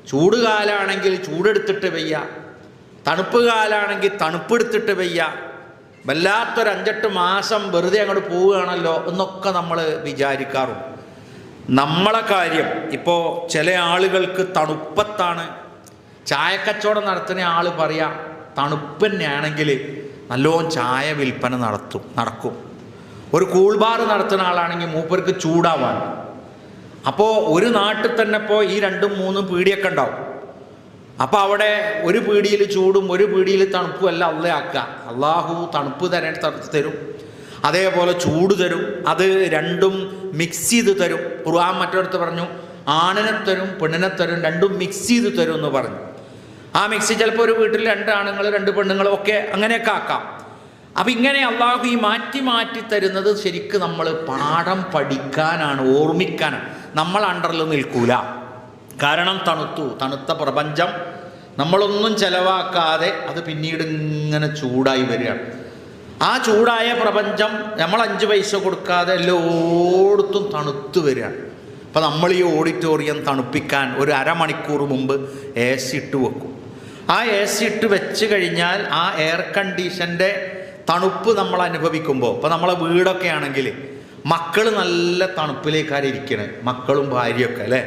ചൂട് കാലാണെങ്കിൽ ചൂടെടുത്തിട്ട് വയ്യ, തണുപ്പ് കാലാണെങ്കിൽ തണുപ്പെടുത്തിട്ട് വയ്യ, വല്ലാത്തൊരു 5-8 മാസം വെറുതെ അങ്ങോട്ട് പോവുകയാണല്ലോ എന്നൊക്കെ നമ്മൾ വിചാരിക്കാറുണ്ട്. നമ്മളെ കാര്യം ഇപ്പോൾ ചില ആളുകൾക്ക് തണുപ്പത്താണ്. ചായക്കച്ചവടം നടത്തുന്ന ആൾ പറയാം തണുപ്പ് തന്നെയാണെങ്കിൽ നല്ലോണം ചായ വിൽപ്പന നടക്കും. ഒരു കൂൾ ബാർ നടത്തുന്ന ആളാണെങ്കിൽ മൂപ്പർക്ക് ചൂടാവാൻ. അപ്പോൾ ഒരു നാട്ടിൽ തന്നെ ഇപ്പോൾ ഈ 2-3 പീടിയൊക്കെ ഉണ്ടാവും. അപ്പോൾ അവിടെ ഒരു പീടിയിൽ ചൂടും ഒരു പീടിയിൽ തണുപ്പും എല്ലാം അള്ളയാക്കുക. അള്ളാഹു തണുപ്പ് തരും, അതേപോലെ ചൂട് തരും. അത് രണ്ടും മിക്സ് ചെയ്ത് തരും. ഖുർആൻ മറ്റൊരിടത്ത് പറഞ്ഞു ആണിനെ തരും പെണ്ണിനെ തരും, രണ്ടും മിക്സ് ചെയ്ത് തരും എന്ന് പറഞ്ഞു. ആ മിക്സി ചിലപ്പോൾ ഒരു വീട്ടിൽ 2 ആണുങ്ങൾ 2 പെണ്ണുങ്ങളും ഒക്കെ അങ്ങനെയൊക്കെ ആക്കാം. അപ്പം ഇങ്ങനെ അള്ളാഹു ഈ മാറ്റി മാറ്റി തരുന്നത് ശരിക്കും നമ്മൾ പാഠം പഠിക്കാനാണ്, ഓർമ്മിക്കാനാണ്. നമ്മൾ അണ്ടറിൽ നിൽക്കൂല. കാരണം തണുത്ത പ്രപഞ്ചം നമ്മളൊന്നും ചെലവാക്കാതെ അത് പിന്നീട് ഇങ്ങനെ ചൂടായി വരികയാണ്. ആ ചൂടായ പ്രപഞ്ചം നമ്മൾ 5 പൈസ കൊടുക്കാതെ എല്ലായിടത്തും തണുത്ത് വരികയാണ്. അപ്പം നമ്മൾ ഈ ഓഡിറ്റോറിയം തണുപ്പിക്കാൻ ഒരു അരമണിക്കൂർ മുമ്പ് AC ഇട്ട് വെക്കും. ആ AC ഇട്ട് വെച്ച് കഴിഞ്ഞാൽ ആ എയർ കണ്ടീഷൻ്റെ തണുപ്പ് നമ്മൾ അനുഭവിക്കുമ്പോൾ, ഇപ്പോൾ നമ്മളെ വീടൊക്കെ ആണെങ്കിൽ മക്കൾ നല്ല തണുപ്പിലേക്കാണ് ഇരിക്കണേ, മക്കളും ഭാര്യയൊക്കെ അല്ലേ.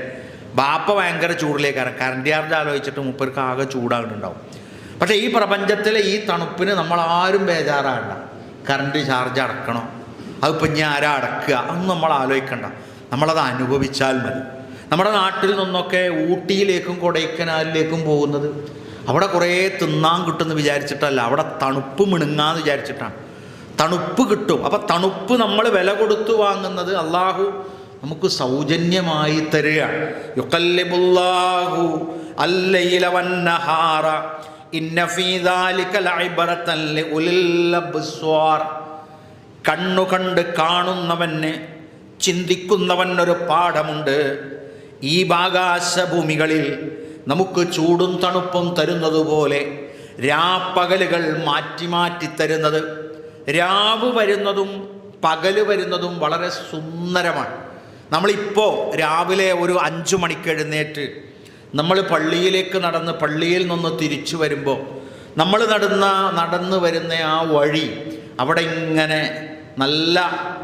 ബാപ്പ ഭയങ്കര ചൂടിലേക്കാണ്, കറണ്ട് ചാർജ് ആലോചിച്ചിട്ട് മൂപ്പർക്ക് ആകെ ചൂടാകുന്നുണ്ടാവും. പക്ഷേ ഈ പ്രപഞ്ചത്തിലെ ഈ തണുപ്പിന് നമ്മളാരും ബേജാറാകണ്ട. കറണ്ട് ചാർജ് അടക്കണോ, അതിപ്പോൾ ഇനി ആരാ അടക്കുക, അതൊന്നും നമ്മൾ ആലോചിക്കണ്ട. നമ്മളത് അനുഭവിച്ചാൽ മതി. നമ്മുടെ നാട്ടിൽ നിന്നൊക്കെ ഊട്ടിയിലേക്കും കൊടൈക്കനാലിലേക്കും പോകുന്നത് അവിടെ കുറേ തിന്നാൻ കിട്ടുമെന്ന് വിചാരിച്ചിട്ടല്ല, അവിടെ തണുപ്പ് മിണുങ്ങാന്ന് വിചാരിച്ചിട്ടാണ്. തണുപ്പ് കിട്ടും. അപ്പം തണുപ്പ് നമ്മൾ വില കൊടുത്തു വാങ്ങുന്നത് അള്ളാഹു നമുക്ക് സൗജന്യമായി തരികയാണ്. യുഖല്ലിബുല്ലാഹു അല്ലൈല വന്നഹാറ ഇന്ന ഫീ ദാലിക ലഇബ്റതൻ ലിഉലിൽ അബ്സ്വാർ. കണ്ണു കണ്ട് കാണുന്നവന്, ചിന്തിക്കുന്നവനൊരു പാഠമുണ്ട്. ഈ ആകാശഭൂമികളിൽ നമുക്ക് ചൂടും തണുപ്പും തരുന്നതുപോലെ രാപ്പകലുകൾ മാറ്റി മാറ്റി തരുന്നത്, രാവ് വരുന്നതും പകല് വരുന്നതും വളരെ സുന്ദരമാണ്. നമ്മളിപ്പോൾ രാവിലെ ഒരു 5 മണിക്ക് എഴുന്നേറ്റ് നമ്മൾ പള്ളിയിലേക്ക് നടന്ന് പള്ളിയിൽ നിന്ന് തിരിച്ചു വരുമ്പോൾ നമ്മൾ നടന്നു വരുന്ന ആ വഴി അവിടെ ഇങ്ങനെ നല്ല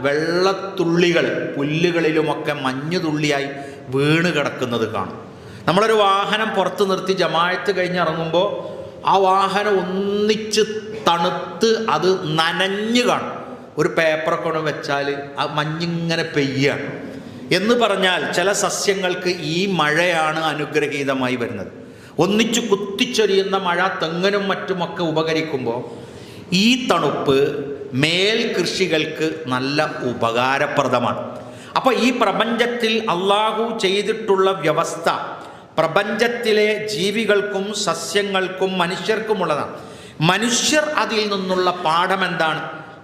വെള്ളത്തുള്ളികൾ പുല്ലുകളിലുമൊക്കെ മഞ്ഞുതുള്ളിയായി വീണ് കിടക്കുന്നത് കാണും. നമ്മളൊരു വാഹനം പുറത്ത് നിർത്തി ജമാഅത്ത് കഴിഞ്ഞ് ഇറങ്ങുമ്പോൾ ആ വാഹനം ഒന്നിച്ച് തണുത്ത് അത് നനഞ്ഞു കാണും. ഒരു പേപ്പറൊക്കെ കൊണ്ട് വെച്ചാൽ ആ മഞ്ഞിങ്ങനെ പെയ്യാണ്. എന്ന് പറഞ്ഞാൽ ചില സസ്യങ്ങൾക്ക് ഈ മഴയാണ് അനുഗ്രഹീതമായി വരുന്നത്. ഒന്നിച്ച് കുത്തിച്ചൊരിയുന്ന മഴ തെങ്ങിനും മറ്റുമൊക്കെ ഉപകരിക്കുമ്പോൾ ഈ തണുപ്പ് മേൽ കൃഷികൾക്ക് നല്ല ഉപകാരപ്രദമാണ്. അപ്പോൾ ഈ പ്രപഞ്ചത്തിൽ അള്ളാഹു ചെയ്തിട്ടുള്ള വ്യവസ്ഥ പ്രപഞ്ചത്തിലെ ജീവികൾക്കും സസ്യങ്ങൾക്കും മനുഷ്യർക്കുമുള്ളതാണ്. മനുഷ്യർ അതിൽ നിന്നുള്ള പാഠം എന്താണ്?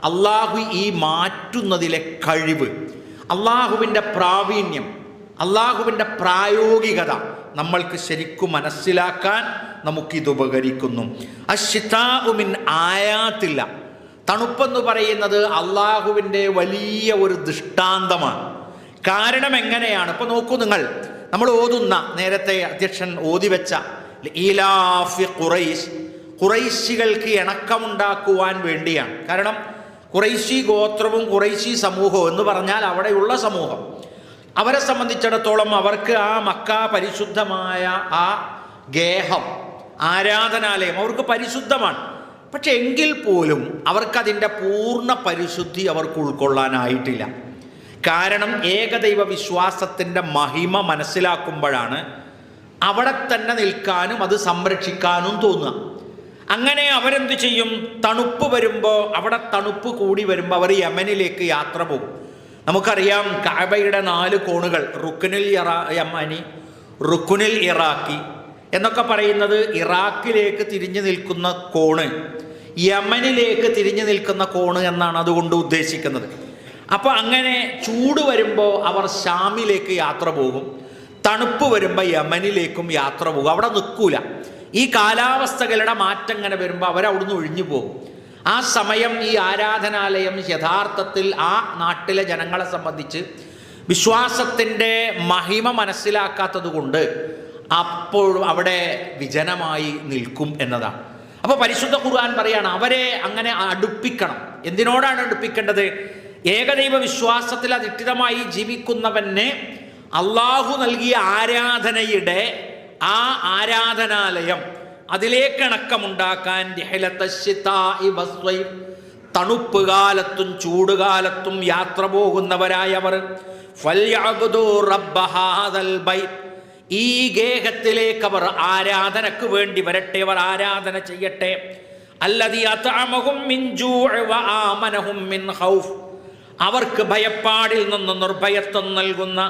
അള്ളാഹു ഈ മാറ്റുന്നതിലെ കഴിവ്, അള്ളാഹുവിൻ്റെ പ്രാവീണ്യം, അള്ളാഹുവിൻ്റെ പ്രായോഗികത നമ്മൾക്ക് ശരിക്കും മനസ്സിലാക്കാൻ നമുക്കിത് ഉപകരിക്കുന്നു. അശ്ശിതാഉ മിൻ ആയാത്തില്ല. തണുപ്പെന്ന് പറയുന്നത് അള്ളാഹുവിൻ്റെ വലിയ ഒരു ദൃഷ്ടാന്തമാണ്. കാരണം എങ്ങനെയാണ്? ഇപ്പോൾ നോക്കൂ നിങ്ങൾ, നമ്മൾ ഓതുന്ന നേരത്തെ അധ്യക്ഷൻ ഓതി വെച്ച ഈലാഫി ഖുറൈശ്, ഖുറൈശികൾക്ക് ഇണക്കമുണ്ടാക്കുവാൻ വേണ്ടിയാണ്. കാരണം ഖുറൈശി ഗോത്രവും ഖുറൈശി സമൂഹവും എന്ന് പറഞ്ഞാൽ അവിടെയുള്ള സമൂഹം, അവരെ സംബന്ധിച്ചിടത്തോളം അവർക്ക് ആ മക്ക പരിശുദ്ധമായ ആ ഗേഹം ആരാധനാലയം അവർക്ക് പരിശുദ്ധമാണ്. പക്ഷെ എങ്കിൽ പോലും അവർക്കതിൻ്റെ പൂർണ്ണ പരിശുദ്ധി അവർക്ക് ഉൾക്കൊള്ളാനായിട്ടില്ല. കാരണം ഏകദൈവ വിശ്വാസത്തിൻ്റെ മഹിമ മനസ്സിലാക്കുമ്പോഴാണ് അവിടെ തന്നെ നിൽക്കാനും അത് സംരക്ഷിക്കാനും തോന്നുക. അങ്ങനെ അവരെന്ത് ചെയ്യും? തണുപ്പ് വരുമ്പോൾ, അവിടെ തണുപ്പ് കൂടി വരുമ്പോൾ അവർ യമനിലേക്ക് യാത്ര പോകും. നമുക്കറിയാം കഅബയുടെ 4 കോണുകൾ, റുക്നുൽ യമനി, റുക്നുൽ ഇറാഖി എന്നൊക്കെ പറയുന്നത് ഇറാഖിലേക്ക് തിരിഞ്ഞു നിൽക്കുന്ന കോണ്, യമനിലേക്ക് തിരിഞ്ഞു നിൽക്കുന്ന കോണ് എന്നാണ് അതുകൊണ്ട് ഉദ്ദേശിക്കുന്നത്. അപ്പോൾ അങ്ങനെ ചൂട് വരുമ്പോൾ അവർ ഷാമിലേക്ക് യാത്ര പോകും, തണുപ്പ് വരുമ്പോൾ യമനിലേക്കും യാത്ര പോകും. അവിടെ നിൽക്കൂല. ഈ കാലാവസ്ഥകളുടെ മാറ്റം ഇങ്ങനെ വരുമ്പോൾ അവരവിടുന്ന് ഒഴിഞ്ഞു പോകും. ആ സമയം ഈ ആരാധനാലയം യഥാർത്ഥത്തിൽ ആ നാട്ടിലെ ജനങ്ങളെ സംബന്ധിച്ച് വിശ്വാസത്തിൻ്റെ മഹിമ മനസ്സിലാക്കാത്തത് കൊണ്ട് അപ്പോഴും അവിടെ വിജനമായി നിൽക്കും എന്നതാണ്. അപ്പോൾ പരിശുദ്ധ ഖുർആൻ പറയാണ് അവരെ അങ്ങനെ അടുപ്പിക്കണം. എന്തിനോടാണ് അടുപ്പിക്കേണ്ടത്? ഏകദൈവ വിശ്വാസത്തിൽ അധിഷ്ഠിതമായി ജീവിക്കുന്നവന് അള്ളാഹു നൽകിയ ആരാധനയുടെ ആ ആരാധനാലയം അതിലേക്ക് ഇണക്കമുണ്ടാക്കാൻ തണുപ്പ് കാലത്തും ചൂടുകാലത്തും യാത്ര പോകുന്നവരായവർ ഈ ഗേഹത്തിലേക്ക് അവർ ആരാധനക്ക് വേണ്ടി വരട്ടെ, അവർ ആരാധന ചെയ്യട്ടെ. അല്ലദീ അത്അമഹും മിൻ ജൂഅ് വ ആമനഹും മിൻ ഖൗഫ്, അവർക്ക് ഭയപ്പാടിൽ നിന്ന് നിർഭയത്വം നൽകുന്ന,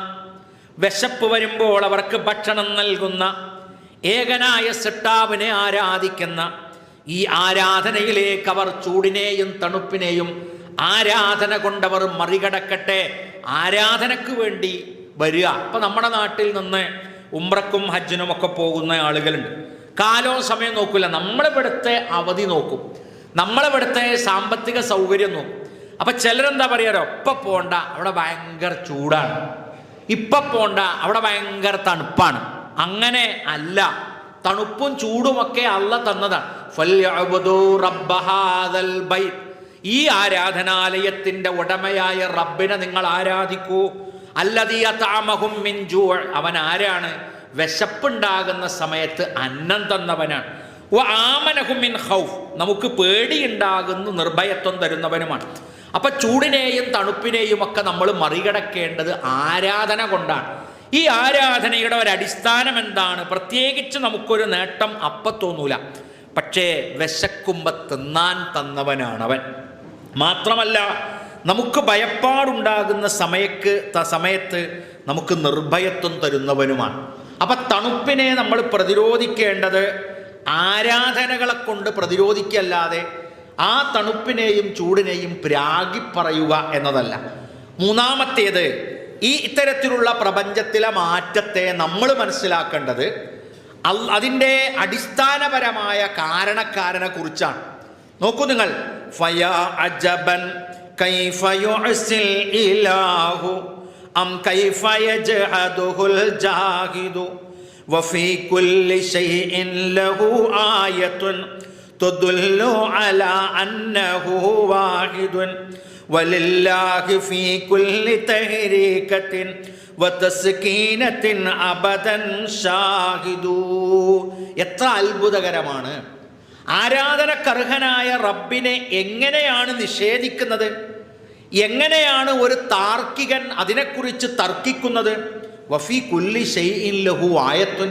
വിശപ്പ് വരുമ്പോൾ അവർക്ക് ഭക്ഷണം നൽകുന്ന, ഏകനായ സൃഷ്ടാവിനെ ആരാധിക്കുന്ന ഈ ആരാധനയിലേക്ക് അവർ ചൂടിനെയും തണുപ്പിനെയും ആരാധന കൊണ്ടവർ മറികടക്കട്ടെ. ആരാധനക്ക് വേണ്ടി വരിക. അപ്പം നമ്മുടെ നാട്ടിൽ നിന്ന് ഉംറക്കും ഹജ്ജിനും ഒക്കെ പോകുന്ന ആളുകളുണ്ട്. കാലവും സമയം നോക്കില്ല, നമ്മളിവിടുത്തെ അവധി നോക്കും, നമ്മളിവിടുത്തെ സാമ്പത്തിക സൗകര്യം നോക്കും. അപ്പം ചിലരെന്താ പറയാറോ, ഇപ്പം പോണ്ട അവിടെ ഭയങ്കര ചൂടാണ്, ഇപ്പം പോണ്ട അവിടെ ഭയങ്കര തണുപ്പാണ്. അങ്ങനെ അല്ല, തണുപ്പും ചൂടുമൊക്കെ അള്ള തന്നതാണ്. ഈ ആരാധനാലയത്തിന്റെ ഉടമയായ റബ്ബിനെ നിങ്ങൾ ആരാധിക്കൂ. അല്ലദീ അത്അമഹും മിൻ ജൂഅ്, അവൻ ആരാണ്? വിശപ്പുണ്ടാകുന്ന സമയത്ത് അന്നം തന്നവനാണ്. വ ആമനഹും മിൻ ഖൗഫ്, നമുക്ക് പേടിയുണ്ടാകുന്ന നിർഭയത്വം തരുന്നവനുമാണ്. അപ്പൊ ചൂടിനെയും തണുപ്പിനെയും ഒക്കെ നമ്മൾ മറികടക്കേണ്ടത് ആരാധന കൊണ്ടാണ്. ഈ ആരാധനയുടെ ഒരടിസ്ഥാനം എന്താണ്? പ്രത്യേകിച്ച് നമുക്കൊരു നേട്ടം അപ്പം തോന്നൂല, പക്ഷേ വിശക്കുമ്പോ തിന്നാൻ തന്നവനാണവൻ. മാത്രമല്ല നമുക്ക് ഭയപ്പാടുണ്ടാകുന്ന സമയത്ത് നമുക്ക് നിർഭയത്വം തരുന്നവനുമാണ്. അപ്പൊ തണുപ്പിനെ നമ്മൾ പ്രതിരോധിക്കേണ്ടത് ആരാധനകളെ കൊണ്ട് പ്രതിരോധിക്കല്ലാതെ ആ തണുപ്പിനെയും ചൂടിനെയും പ്രാഗി പറയുക എന്നതല്ല. മൂന്നാമത്തേത്, ഈ ഇത്തരത്തിലുള്ള പ്രപഞ്ചത്തിലെ മാറ്റത്തെ നമ്മൾ മനസ്സിലാക്കേണ്ടത് അതിൻ്റെ അടിസ്ഥാനപരമായ കാരണക്കാരനെ കുറിച്ചാണ്. നോക്കൂ നിങ്ങൾ, ഫയാ അജബൻ കൈഫ യുഅ്സിൽ ഇലാഹു അം കൈഫ യജ്ഹദുൽ ജാഹിദു വഫീ കുല്ലി ശൈഇൻ ലഹു ആയത്തുൻ തുദുല്ലു അലാ അന്നഹു വാഹിദുൻ വലില്ലാഹി ഫീ കുല്ലി തഹരീകത്തിൻ വതസ്കീനത്തിൻ അബദൻ ഷാഹിദു. എത്ര അത്ഭുതകരമാണ്! ആരാധനക്കർഹനായ റബ്ബിനെ എങ്ങനെയാണ് നിഷേധിക്കുന്നത്? എങ്ങനെയാണ് ഒരു താർക്കികൻ അതിനെക്കുറിച്ച് തർക്കിക്കുന്നത്? വഫീ കുല്ലി ശൈഇൻ ലഹു ആയത്തുൻ,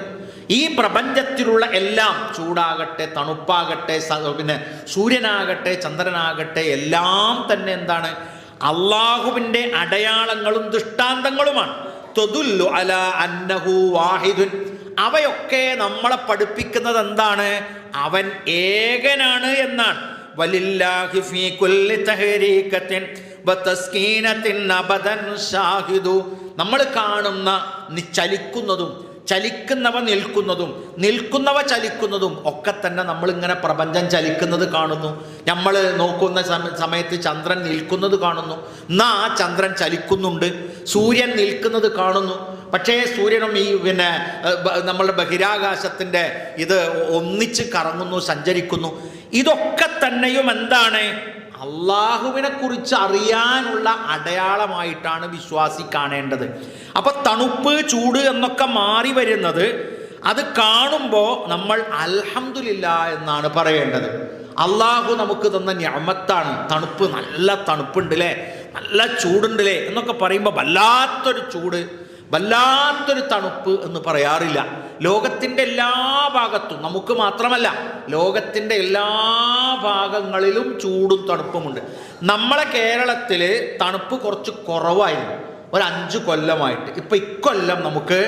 ഈ പ്രപഞ്ചത്തിലുള്ള എല്ലാം, ചൂടാകട്ടെ തണുപ്പാകട്ടെ പിന്നെ സൂര്യനാകട്ടെ ചന്ദ്രനാകട്ടെ, എല്ലാം തന്നെ എന്താണ്? അള്ളാഹുവിൻ്റെ അടയാളങ്ങളും ദൃഷ്ടാന്തങ്ങളുമാണ്. തദുല്ലു അലാ അന്നഹു വാഹിദുൻ, അവയൊക്കെ നമ്മളെ പഠിപ്പിക്കുന്നത് എന്താണ്? അവൻ ഏകനാണ് എന്നാണ്. വലില്ലാഹി ഫീ കുല്ലി തഹരീകത്തിൻ വതസ്കീനത്തിൻ അബദൻ ഷാഹിദു, നമ്മൾ കാണുന്ന ചലിക്കുന്നതും ചലിക്കുന്നവ നിൽക്കുന്നതും നിൽക്കുന്നവ ചലിക്കുന്നതും ഒക്കെ തന്നെ നമ്മളിങ്ങനെ പ്രപഞ്ചം ചലിക്കുന്നത് കാണുന്നു. നമ്മൾ നോക്കുന്ന സമയത്ത് ചന്ദ്രൻ നിൽക്കുന്നത് കാണുന്നു, എന്നാ ആ ചന്ദ്രൻ ചലിക്കുന്നുണ്ട്. സൂര്യൻ നിൽക്കുന്നത് കാണുന്നു, പക്ഷേ സൂര്യനും ഈ നമ്മളുടെ ബഹിരാകാശത്തിൻ്റെ ഇത് ഒന്നിച്ച് കറങ്ങുന്നു, സഞ്ചരിക്കുന്നു. ഇതൊക്കെ തന്നെയും എന്താണ്? അള്ളാഹുവിനെ കുറിച്ച് അറിയാനുള്ള അടയാളമായിട്ടാണ് വിശ്വാസി കാണേണ്ടത്. അപ്പൊ തണുപ്പ് ചൂട് എന്നൊക്കെ മാറി വരുന്നത് അത് കാണുമ്പോൾ നമ്മൾ അൽഹംദുലില്ലാഹ് എന്നാണ് പറയേണ്ടത്. അള്ളാഹു നമുക്ക് തന്ന നിഅമത്താണ്. തണുപ്പ്, നല്ല തണുപ്പുണ്ടല്ലേ, നല്ല ചൂടുണ്ടല്ലേ എന്നൊക്കെ പറയുമ്പോൾ വല്ലാത്തൊരു ചൂട്, വല്ലാത്തൊരു തണുപ്പ് എന്ന് പറയാറില്ല. ലോകത്തിൻ്റെ എല്ലാ ഭാഗത്തും, നമുക്ക് മാത്രമല്ല ലോകത്തിൻ്റെ എല്ലാ ഭാഗങ്ങളിലും ചൂടും തണുപ്പുമുണ്ട്. നമ്മളെ കേരളത്തിൽ തണുപ്പ് കുറച്ച് കുറവായിരുന്നു ഒരു 5 കൊല്ലമായിട്ട്. ഇപ്പം ഇക്കൊല്ലം നമുക്ക്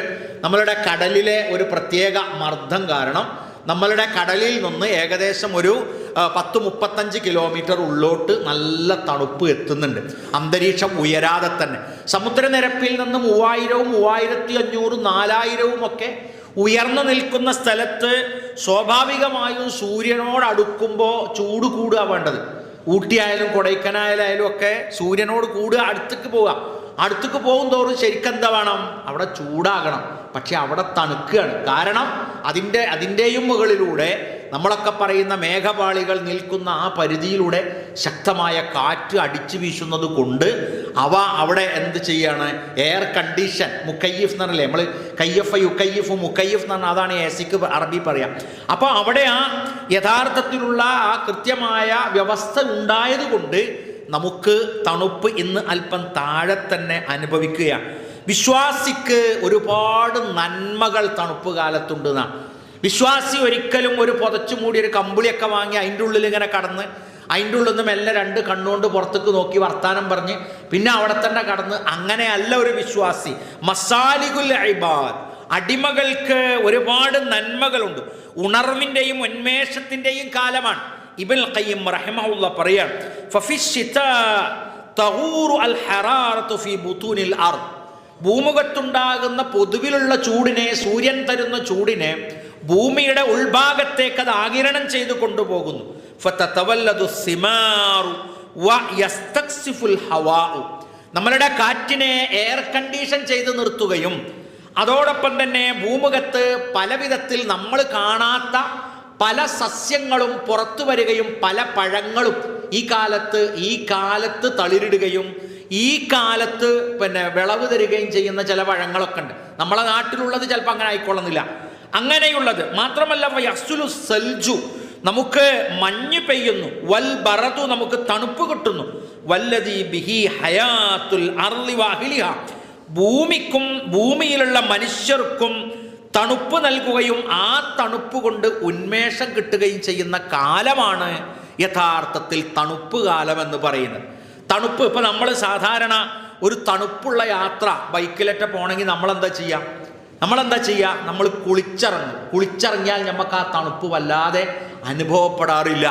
നമ്മളുടെ കടലിലെ ഒരു പ്രത്യേക മർദ്ദം കാരണം നമ്മളുടെ കടലിൽ നിന്ന് ഏകദേശം ഒരു 10-35 കിലോമീറ്റർ ഉള്ളോട്ട് നല്ല തണുപ്പ് എത്തുന്നുണ്ട്. അന്തരീക്ഷം ഉയരാതെ തന്നെ സമുദ്രനിരപ്പിൽ നിന്ന് 3000, 3500, 4000 ഒക്കെ ഉയർന്നു നിൽക്കുന്ന സ്ഥലത്ത് സ്വാഭാവികമായും സൂര്യനോട് അടുക്കുമ്പോൾ ചൂട് കൂടുക വേണ്ടത്. ഊട്ടിയായാലും കൊടൈക്കനായാലും ഒക്കെ സൂര്യനോട് കൂടുക, അടുത്തേക്ക് പോവുക. അടുത്തേക്ക് പോകും തോറും ശരിക്കും എന്താ വേണം? അവിടെ ചൂടാകണം. പക്ഷെ അവിടെ തണുക്കുകയാണ്. കാരണം അതിൻ്റെയും മുകളിലൂടെ നമ്മളൊക്കെ പറയുന്ന മേഘപാളികൾ നിൽക്കുന്ന ആ പരിധിയിലൂടെ ശക്തമായ കാറ്റ് അടിച്ചു വീശുന്നത് കൊണ്ട് അവ അവിടെ എന്ത് ചെയ്യാണ്? എയർ കണ്ടീഷൻ, മുക്കയ്യഫ് എന്ന് പറഞ്ഞല്ലേ, നമ്മൾ കയ്യഫ് യുക്കയ്യഫ് മുക്കയ്യഫ് എന്ന് പറഞ്ഞാൽ അതാണ് എ സിക്ക് അറബി പറയാം. അപ്പോൾ അവിടെ ആ യഥാർത്ഥത്തിലുള്ള ആ കൃത്യമായ വ്യവസ്ഥ ഉണ്ടായത് കൊണ്ട് നമുക്ക് തണുപ്പ് ഇന്ന് അല്പം താഴെ തന്നെ അനുഭവിക്കുകയാണ്. വിശ്വാസിക്ക് ഒരുപാട് നന്മകൾ തണുപ്പ് കാലത്തുണ്ടെന്നാണ്. വിശ്വാസി ഒരിക്കലും ഒരു പുതച്ചു മൂടി ഒരു കമ്പിളിയൊക്കെ വാങ്ങി അതിൻ്റെ ഉള്ളിൽ ഇങ്ങനെ കടന്ന് അതിൻ്റെ ഉള്ളിൽ നിന്ന് മെല്ലെ രണ്ട് കണ്ണുകൊണ്ട് പുറത്തേക്ക് നോക്കി വർത്താനം പറഞ്ഞ് പിന്നെ അവിടെ തന്നെ കടന്ന് അങ്ങനെയല്ല ഒരു വിശ്വാസി. മസാലികുൽ ഇബാദ്, അടിമകൾക്ക് ഒരുപാട് നന്മകളുണ്ട്. ഉണർവിൻ്റെയും ഉന്മേഷത്തിൻ്റെയും കാലമാണ്. ഇബ്നുൽ ഖയ്യിം റഹിമഹുല്ലാഹ് പറയാണ്, ഫഫിശ്ശിതാ തഗൂറു അൽ ഹറാറതു ഫീ ബുതൂനിൽ അർദ്. ഭൂമുഖത്തുണ്ടാകുന്ന പൊതുവിലുള്ള ചൂടിനെ, സൂര്യൻ തരുന്ന ചൂടിനെ ഭൂമിയുടെ ഉൾഭാഗത്തേക്ക് അത് ആഗിരണം ചെയ്തു കൊണ്ടുപോകുന്നു. ഫതതവല്ലദു സിമാറു വയസ്തക്സിഫുൽ ഹവാഉ. നമ്മളുടെ കാറ്റിനെ എയർ കണ്ടീഷൻ ചെയ്ത് നിർത്തുകയും അതോടൊപ്പം തന്നെ ഭൂമുഖത്ത് പല വിധത്തിൽ നമ്മൾ കാണാത്ത പല സസ്യങ്ങളും പുറത്തു വരികയും പല പഴങ്ങളും ഈ കാലത്ത് തളിരിടുകയും ഈ കാലത്ത് വിളവ് തരികയും ചെയ്യുന്ന ചില പഴങ്ങളൊക്കെ ഉണ്ട്. നമ്മളെ നാട്ടിലുള്ളത് ചിലപ്പോൾ അങ്ങനെ ആയിക്കൊള്ളുന്നില്ല. അങ്ങനെയുള്ളത് മാത്രമല്ല, വയസ്സുലു സൽജു, നമുക്ക് മഞ്ഞ് പെയ്യുന്നു. വൽ ബറദു, നമുക്ക് തണുപ്പ് കിട്ടുന്നു. വല്ലദീ ബിഹി ഹയാത്തുൽ അർളി വഅഹ്ലിഹ, ഭൂമിക്കും ഭൂമിയിലുള്ള മനുഷ്യർക്കും തണുപ്പ് നൽകുകയും ആ തണുപ്പ് കൊണ്ട് ഉന്മേഷം കിട്ടുകയും ചെയ്യുന്ന കാലമാണ് യഥാർത്ഥത്തിൽ തണുപ്പ് കാലം എന്ന് പറയുന്നത്. തണുപ്പ് ഇപ്പം നമ്മൾ സാധാരണ ഒരു തണുപ്പുള്ള യാത്ര ബൈക്കിലൊക്കെ പോകണമെങ്കിൽ നമ്മളെന്താ ചെയ്യുക? നമ്മൾ കുളിച്ചിറങ്ങിയാൽ നമുക്ക് ആ തണുപ്പ് വല്ലാതെ അനുഭവപ്പെടാറില്ല.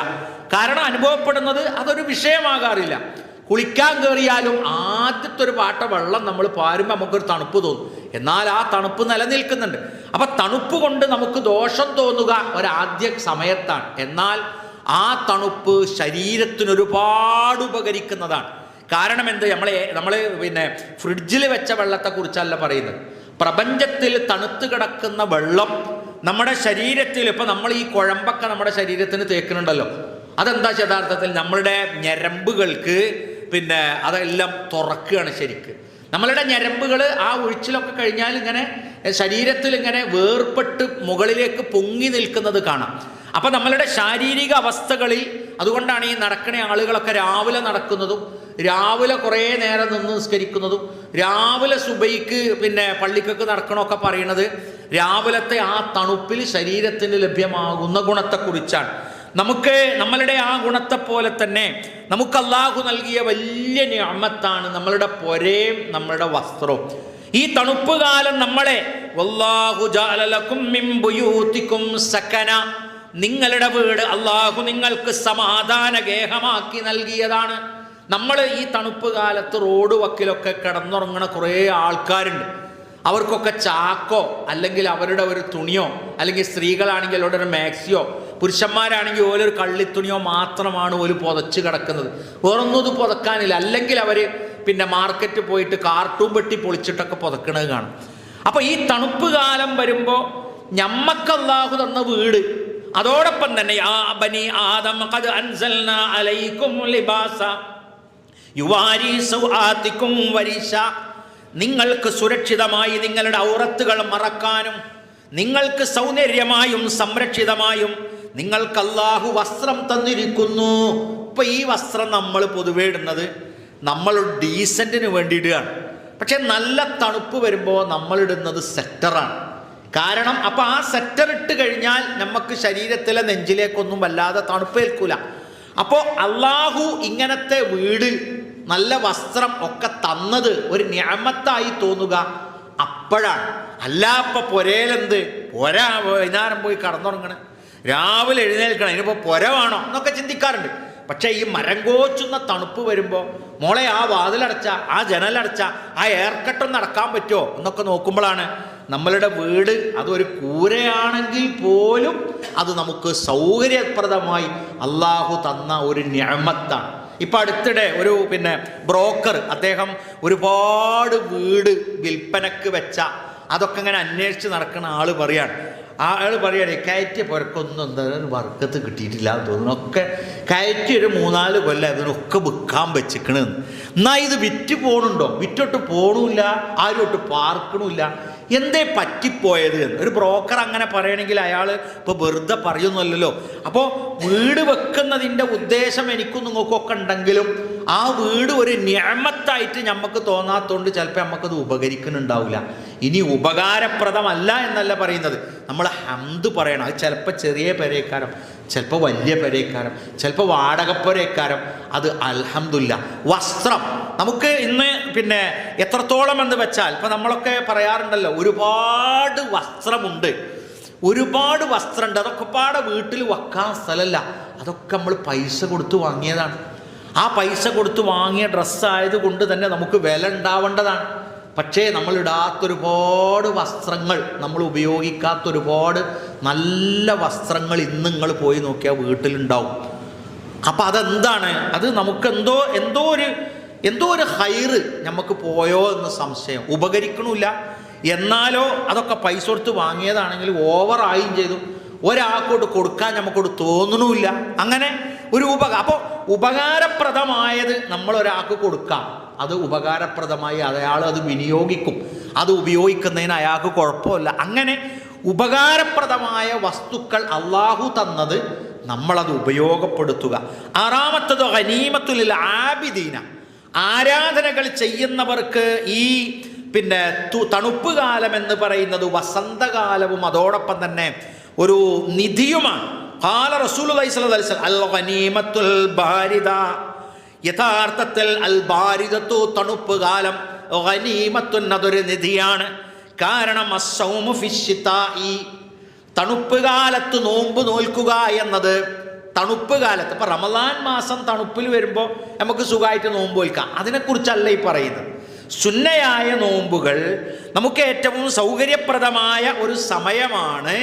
കാരണം അനുഭവപ്പെടുന്നത് അതൊരു വിഷയമാകാറില്ല. കുളിക്കാൻ കയറിയാലും ആദ്യത്തെ ഒരു പാട്ട വെള്ളം നമ്മൾ പാരുമ്പോൾ നമുക്കൊരു തണുപ്പ് തോന്നും. എന്നാൽ ആ തണുപ്പ് നിലനിൽക്കുന്നുണ്ട്. അപ്പം തണുപ്പ് കൊണ്ട് നമുക്ക് ദോഷം തോന്നുക ഒരാദ്യ സമയത്താണ്. എന്നാൽ ആ തണുപ്പ് ശരീരത്തിന് ഒരുപാട് ഉപകരിക്കുന്നതാണ്. കാരണം എന്ത്? നമ്മൾ ഫ്രിഡ്ജിൽ വെച്ച വെള്ളത്തെക്കുറിച്ചല്ല പറയുന്നത്. പ്രപഞ്ചത്തിൽ തണുത്ത് കിടക്കുന്ന വെള്ളം നമ്മുടെ ശരീരത്തിൽ, ഇപ്പം നമ്മൾ ഈ കുഴമ്പൊക്കെ നമ്മുടെ ശരീരത്തിന് തേക്കുന്നുണ്ടല്ലോ, അതെന്താ യഥാർത്ഥത്തിൽ നമ്മളുടെ ഞരമ്പുകൾക്ക് അതെല്ലാം തുറക്കുകയാണ് ശരിക്ക്. നമ്മളുടെ ഞരമ്പുകൾ ആ ഒഴിച്ചിലൊക്കെ കഴിഞ്ഞാൽ ഇങ്ങനെ ശരീരത്തിൽ ഇങ്ങനെ വേർപെട്ട് മുകളിലേക്ക് പൊങ്ങി നിൽക്കുന്നത് കാണാം. അപ്പം നമ്മളുടെ ശാരീരിക അവസ്ഥകളിൽ, അതുകൊണ്ടാണ് ഈ നടക്കണ ആളുകളൊക്കെ രാവിലെ നടക്കുന്നതും രാവിലെ കുറേ നേരം നിന്ന് നിസ്കരിക്കുന്നതും രാവിലെ സുബൈക്ക് പള്ളിക്കൊക്കെ നടക്കണമൊക്കെ പറയണത് രാവിലത്തെ ആ തണുപ്പിൽ ശരീരത്തിന് ലഭ്യമാകുന്ന ഗുണത്തെക്കുറിച്ചാണ്. നമുക്ക് നമ്മളുടെ ആ ഗുണത്തെ പോലെ തന്നെ നമുക്ക് അല്ലാഹു നൽകിയ വലിയ നിഅമത്താണ് നമ്മളുടെ പൊരയും നമ്മളുടെ വസ്ത്രവും. ഈ തണുപ്പ് കാലം നമ്മളെ വല്ലാഹു ജഅല ലക്കും മിൻ ബുയൂതികും സകന, നിങ്ങളുടെ വീട് അല്ലാഹു നിങ്ങൾക്ക് സമാധാന ഗേഹമാക്കി നൽകിയതാണ്. നമ്മൾ ഈ തണുപ്പ് കാലത്ത് റോഡ് വക്കിലൊക്കെ കിടന്നുറങ്ങണ കുറേ ആൾക്കാരുണ്ട്. അവർക്കൊക്കെ ചാക്കോ അല്ലെങ്കിൽ അവരുടെ ഒരു തുണിയോ, അല്ലെങ്കിൽ സ്ത്രീകളാണെങ്കിൽ അവരുടെ ഒരു മാക്സിയോ, പുരുഷന്മാരാണെങ്കിൽ ഓരൊരു കള്ളിത്തുണിയോ മാത്രമാണ് ഒരു പുതച്ച് കിടക്കുന്നത്. വേറൊന്നും ഇത് പുതക്കാനില്ല. അല്ലെങ്കിൽ അവർ മാർക്കറ്റ് പോയിട്ട് കാർട്ടൂൺ പെട്ടി പൊളിച്ചിട്ടൊക്കെ പുതക്കണത് കാണും. അപ്പോൾ ഈ തണുപ്പ് കാലം വരുമ്പോൾ ഞമ്മക്ക് അല്ലാഹു തന്ന വീട്, അതോടൊപ്പം തന്നെ യാ ബനി ആദം ഖദ് അൻസൽനാ അലൈക്കും ലിബാസ യുവാരി സൗആതികും വരിശ, നിങ്ങൾക്ക് സുരക്ഷിതമായി നിങ്ങളുടെ ഔറത്തുകൾ മറക്കാനും നിങ്ങൾക്ക് സൗന്ദര്യമായും സംരക്ഷിതമായും നിങ്ങൾക്ക് അല്ലാഹു വസ്ത്രം തന്നിരിക്കുന്നു. ഇപ്പം ഈ വസ്ത്രം നമ്മൾ പൊതുവേ ഇടുന്നത് നമ്മൾ ഡീസൻറ്റിന് വേണ്ടി ഇടുകയാണ്. പക്ഷെ നല്ല തണുപ്പ് വരുമ്പോൾ നമ്മളിടുന്നത് സെറ്ററാണ്. കാരണം അപ്പം ആ സെറ്റർ ഇട്ട് കഴിഞ്ഞാൽ നമുക്ക് ശരീരത്തിലെ നെഞ്ചിലേക്കൊന്നും വല്ലാതെ തണുപ്പേൽക്കൂല. അപ്പോൾ അല്ലാഹു ഇങ്ങനത്തെ വീട്, നല്ല വസ്ത്രം ഒക്കെ തന്നത് ഒരു നിഅമത്തായി തോന്നുക അപ്പോഴാണ്. അല്ല ഇപ്പം പൊരയിലെന്ത് വൈകുന്നേരം പോയി കടന്നുറങ്ങണേ, രാവിലെ എഴുന്നേൽക്കണം, ഇതിനിപ്പോൾ പൊര വേണോ എന്നൊക്കെ ചിന്തിക്കാറുണ്ട്. പക്ഷേ ഈ മരം കോച്ചുന്ന തണുപ്പ് വരുമ്പോൾ മോളെ ആ വാതിലടച്ച, ആ ജനലടച്ച, ആ എയർ കട്ടൊന്ന് അടക്കാൻ പറ്റുമോ എന്നൊക്കെ നോക്കുമ്പോഴാണ് നമ്മളുടെ വീട് അതൊരു കൂരയാണെങ്കിൽ പോലും അത് നമുക്ക് സൗകര്യപ്രദമായി അല്ലാഹു തന്ന ഒരു നിഅമത്താണ്. ഇപ്പം അടുത്തിടെ ഒരു ബ്രോക്കർ, അദ്ദേഹം ഒരുപാട് വീട് വിൽപ്പനക്ക് വെച്ച അതൊക്കെ ഇങ്ങനെ അന്വേഷിച്ച് നടക്കുന്ന ആൾ പറയാണ്, ആൾ പറയാണ് കയറ്റിയ പുരക്കൊന്നും എന്തായാലും വർക്കത്ത് കിട്ടിയിട്ടില്ല എന്ന് തോന്നുന്നു, ഒക്കെ കയറ്റി ഒരു 3-4 കൊല്ലം അതിനൊക്കെ വിൽക്കാൻ വെച്ചിക്കണെന്ന്. എന്നാൽ ഇത് വിറ്റ് പോകണുണ്ടോ? വിറ്റോട്ട് പോകണില്ല, ആരോട്ട് പാർക്കണില്ല, എന്തേ പറ്റിപ്പോയത് എന്ന്. ഒരു ബ്രോക്കർ അങ്ങനെ പറയണമെങ്കിൽ അയാൾ ഇപ്പോൾ വെറുതെ പറയുന്നല്ലോ. അപ്പോൾ വീട് വെക്കുന്നതിൻ്റെ ഉദ്ദേശം എനിക്കും നിങ്ങൾക്കൊക്കെ ഉണ്ടെങ്കിലും ആ വീട് ഒരു നിഅമത്തായിട്ട് നമുക്ക് തോന്നാത്തതുകൊണ്ട് ചിലപ്പോൾ നമുക്കത് ഉപകരിക്കുന്നുണ്ടാവില്ല. ഇനി ഉപകാരപ്രദമല്ല എന്നല്ല പറയുന്നത്, നമ്മൾ ഹംദ് പറയണം. അത് ചിലപ്പോൾ ചെറിയ പെരേക്കാരം, ചിലപ്പോൾ വലിയ പെരേക്കാരം, ചിലപ്പോൾ വാടകപ്പുരേക്കാരം, അത് അൽഹംദുലില്ലാ. വസ്ത്രം നമുക്ക് ഇന്ന് എത്രത്തോളം എന്ന് വെച്ചാൽ, ഇപ്പം നമ്മളൊക്കെ പറയാറുണ്ടല്ലോ ഒരുപാട് വസ്ത്രമുണ്ട്, ഒരുപാട് വസ്ത്രമുണ്ട്, അതൊക്കെ പാടെ വീട്ടിൽ വെക്കാൻ സ്ഥലമല്ല, അതൊക്കെ നമ്മൾ പൈസ കൊടുത്ത് വാങ്ങിയതാണ്. ആ പൈസ കൊടുത്ത് വാങ്ങിയ ഡ്രസ്സായത് കൊണ്ട് തന്നെ നമുക്ക് വില ഉണ്ടാവേണ്ടതാണ്. പക്ഷേ നമ്മൾ ഇടാത്തൊരുപാട് വസ്ത്രങ്ങൾ, നമ്മൾ ഉപയോഗിക്കാത്തൊരുപാട് നല്ല വസ്ത്രങ്ങൾ ഇന്ന് നിങ്ങൾ പോയി നോക്കിയാൽ വീട്ടിലുണ്ടാവും. അപ്പം അതെന്താണ്? അത് നമുക്ക് എന്തോ ഒരു ഹൈറ് നമുക്ക് പോയോ എന്ന് സംശയം. ഉപകരിക്കണില്ല, എന്നാലോ അതൊക്കെ പൈസ കൊടുത്ത് വാങ്ങിയതാണെങ്കിൽ ഓവറായും ചെയ്തു, ഒരാൾക്കോട്ട് കൊടുക്കാൻ നമുക്കോട്ട് തോന്നണമില്ല. അങ്ങനെ ഒരു അപ്പോൾ ഉപകാരപ്രദമായത് നമ്മളൊരാൾക്ക് കൊടുക്കാം, അത് ഉപകാരപ്രദമായി അയാൾ അത് വിനിയോഗിക്കും, അത് ഉപയോഗിക്കുന്നതിന് അയാൾക്ക് കുഴപ്പമില്ല. അങ്ങനെ ഉപകാരപ്രദമായ വസ്തുക്കൾ അള്ളാഹു തന്നത് നമ്മളത് ഉപയോഗപ്പെടുത്തുക. 6-മത്തത് ഗനീമത്തുൽ ആബിദീന, ആരാധനകൾ ചെയ്യുന്നവർക്ക് ഈ തണുപ്പ് കാലം എന്ന് പറയുന്നത് വസന്തകാലവും അതോടൊപ്പം തന്നെ ഒരു നിധിയുമാണ്. ഖാല റസൂലുള്ളാഹി സ്വല്ലല്ലാഹു അലൈഹി വസല്ലം അൽ ഗനീമത്തുൽ ബാരിദ, യഥാർത്ഥത്തിൽ അൽ ബാരിദത്തു തണുപ്പ് കാലം, ഗനീമത്തുൻ അതൊരു നിധിയാണ്. കാരണം അസ്സൗമു ഫിശ്ശിതാഇ, തണുപ്പ് കാലത്ത് നോമ്പ് നോൽക്കുക എന്നത്, തണുപ്പ് കാലത്ത് ഇപ്പം റമദാൻ മാസം തണുപ്പിൽ വരുമ്പോൾ നമുക്ക് സുഖമായിട്ട് നോമ്പ് നോൽക്കാം, അതിനെക്കുറിച്ചല്ല ഈ പറയുന്നത്. സുന്നയായ നോമ്പുകൾ നമുക്ക് ഏറ്റവും സൗകര്യപ്രദമായ ഒരു സമയമാണ്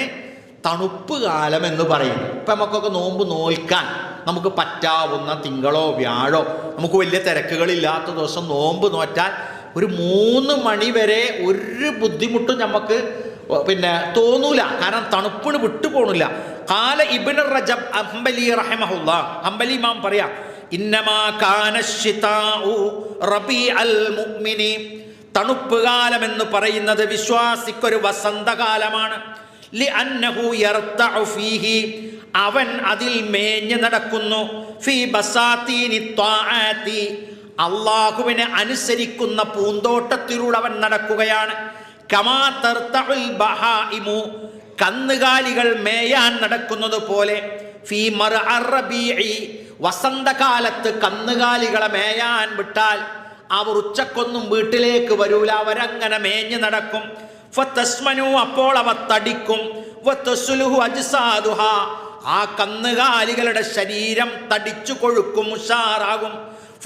തണുപ്പ് കാലം എന്ന് പറയുന്നത്. ഇപ്പം നമുക്കൊക്കെ നോമ്പ് നോൽക്കാൻ നമുക്ക് പറ്റാവുന്ന തിങ്കളോ വ്യാഴോ, നമുക്ക് വലിയ തിരക്കുകളില്ലാത്ത ദിവസം നോമ്പ് നോറ്റാൽ ഒരു 3 മണി വരെ ഒരു ബുദ്ധിമുട്ടും നമുക്ക് തോന്നൂല, കാരണം തണുപ്പിന് വിട്ടുപോണില്ല. ഖാല ഇബ്നു റജബ് ഹംബലി റഹിമഹുല്ലാ, ഹംബലി ഇമാം പറയാ, ഇന്നമാ കാന ശിതാഉ റബീഅൽ മുഅ്മിനി, തണുപ്പ് കാലം എന്ന് പറയുന്നത് വിശ്വാസിക്കൊരു വസന്തകാലമാണ്. ലിഅന്നഹു യർതഉ ഫീഹി, അവൻ അതിൽ മേഞ്ഞു നടക്കുന്നു. ഫീ ബസാതീനി ത്വാആതി, അല്ലാഹുവിനെ അനുസരിക്കുന്ന പൂന്തോട്ടത്തിലൂടെ അവൻ നടക്കുകയാണ്. കമാ തർതഉൽ ബഹായിമു, കന്നുകാലികൾ മേയാൻ നടക്കുന്നത് പോലെ. ഫീ മർഅർ റബീഇ, വസന്തകാലത്ത് കന്നുകാലികളെ മേയാൻ വിട്ടാൽ അവർ ഉച്ചക്കൊന്നും വീട്ടിലേക്ക് വരൂല, അവരങ്ങനെ മേഞ്ഞു നടക്കും. ഫതസ്മനു, അപ്പോൾ അവ തടിക്കും. വതസ്ലുഹു അജ്സാദുഹ, ആ കന്നുകാലികളുടെ ശരീരം തടിച്ചു കൊഴുക്കും, ഉഷാറാകും.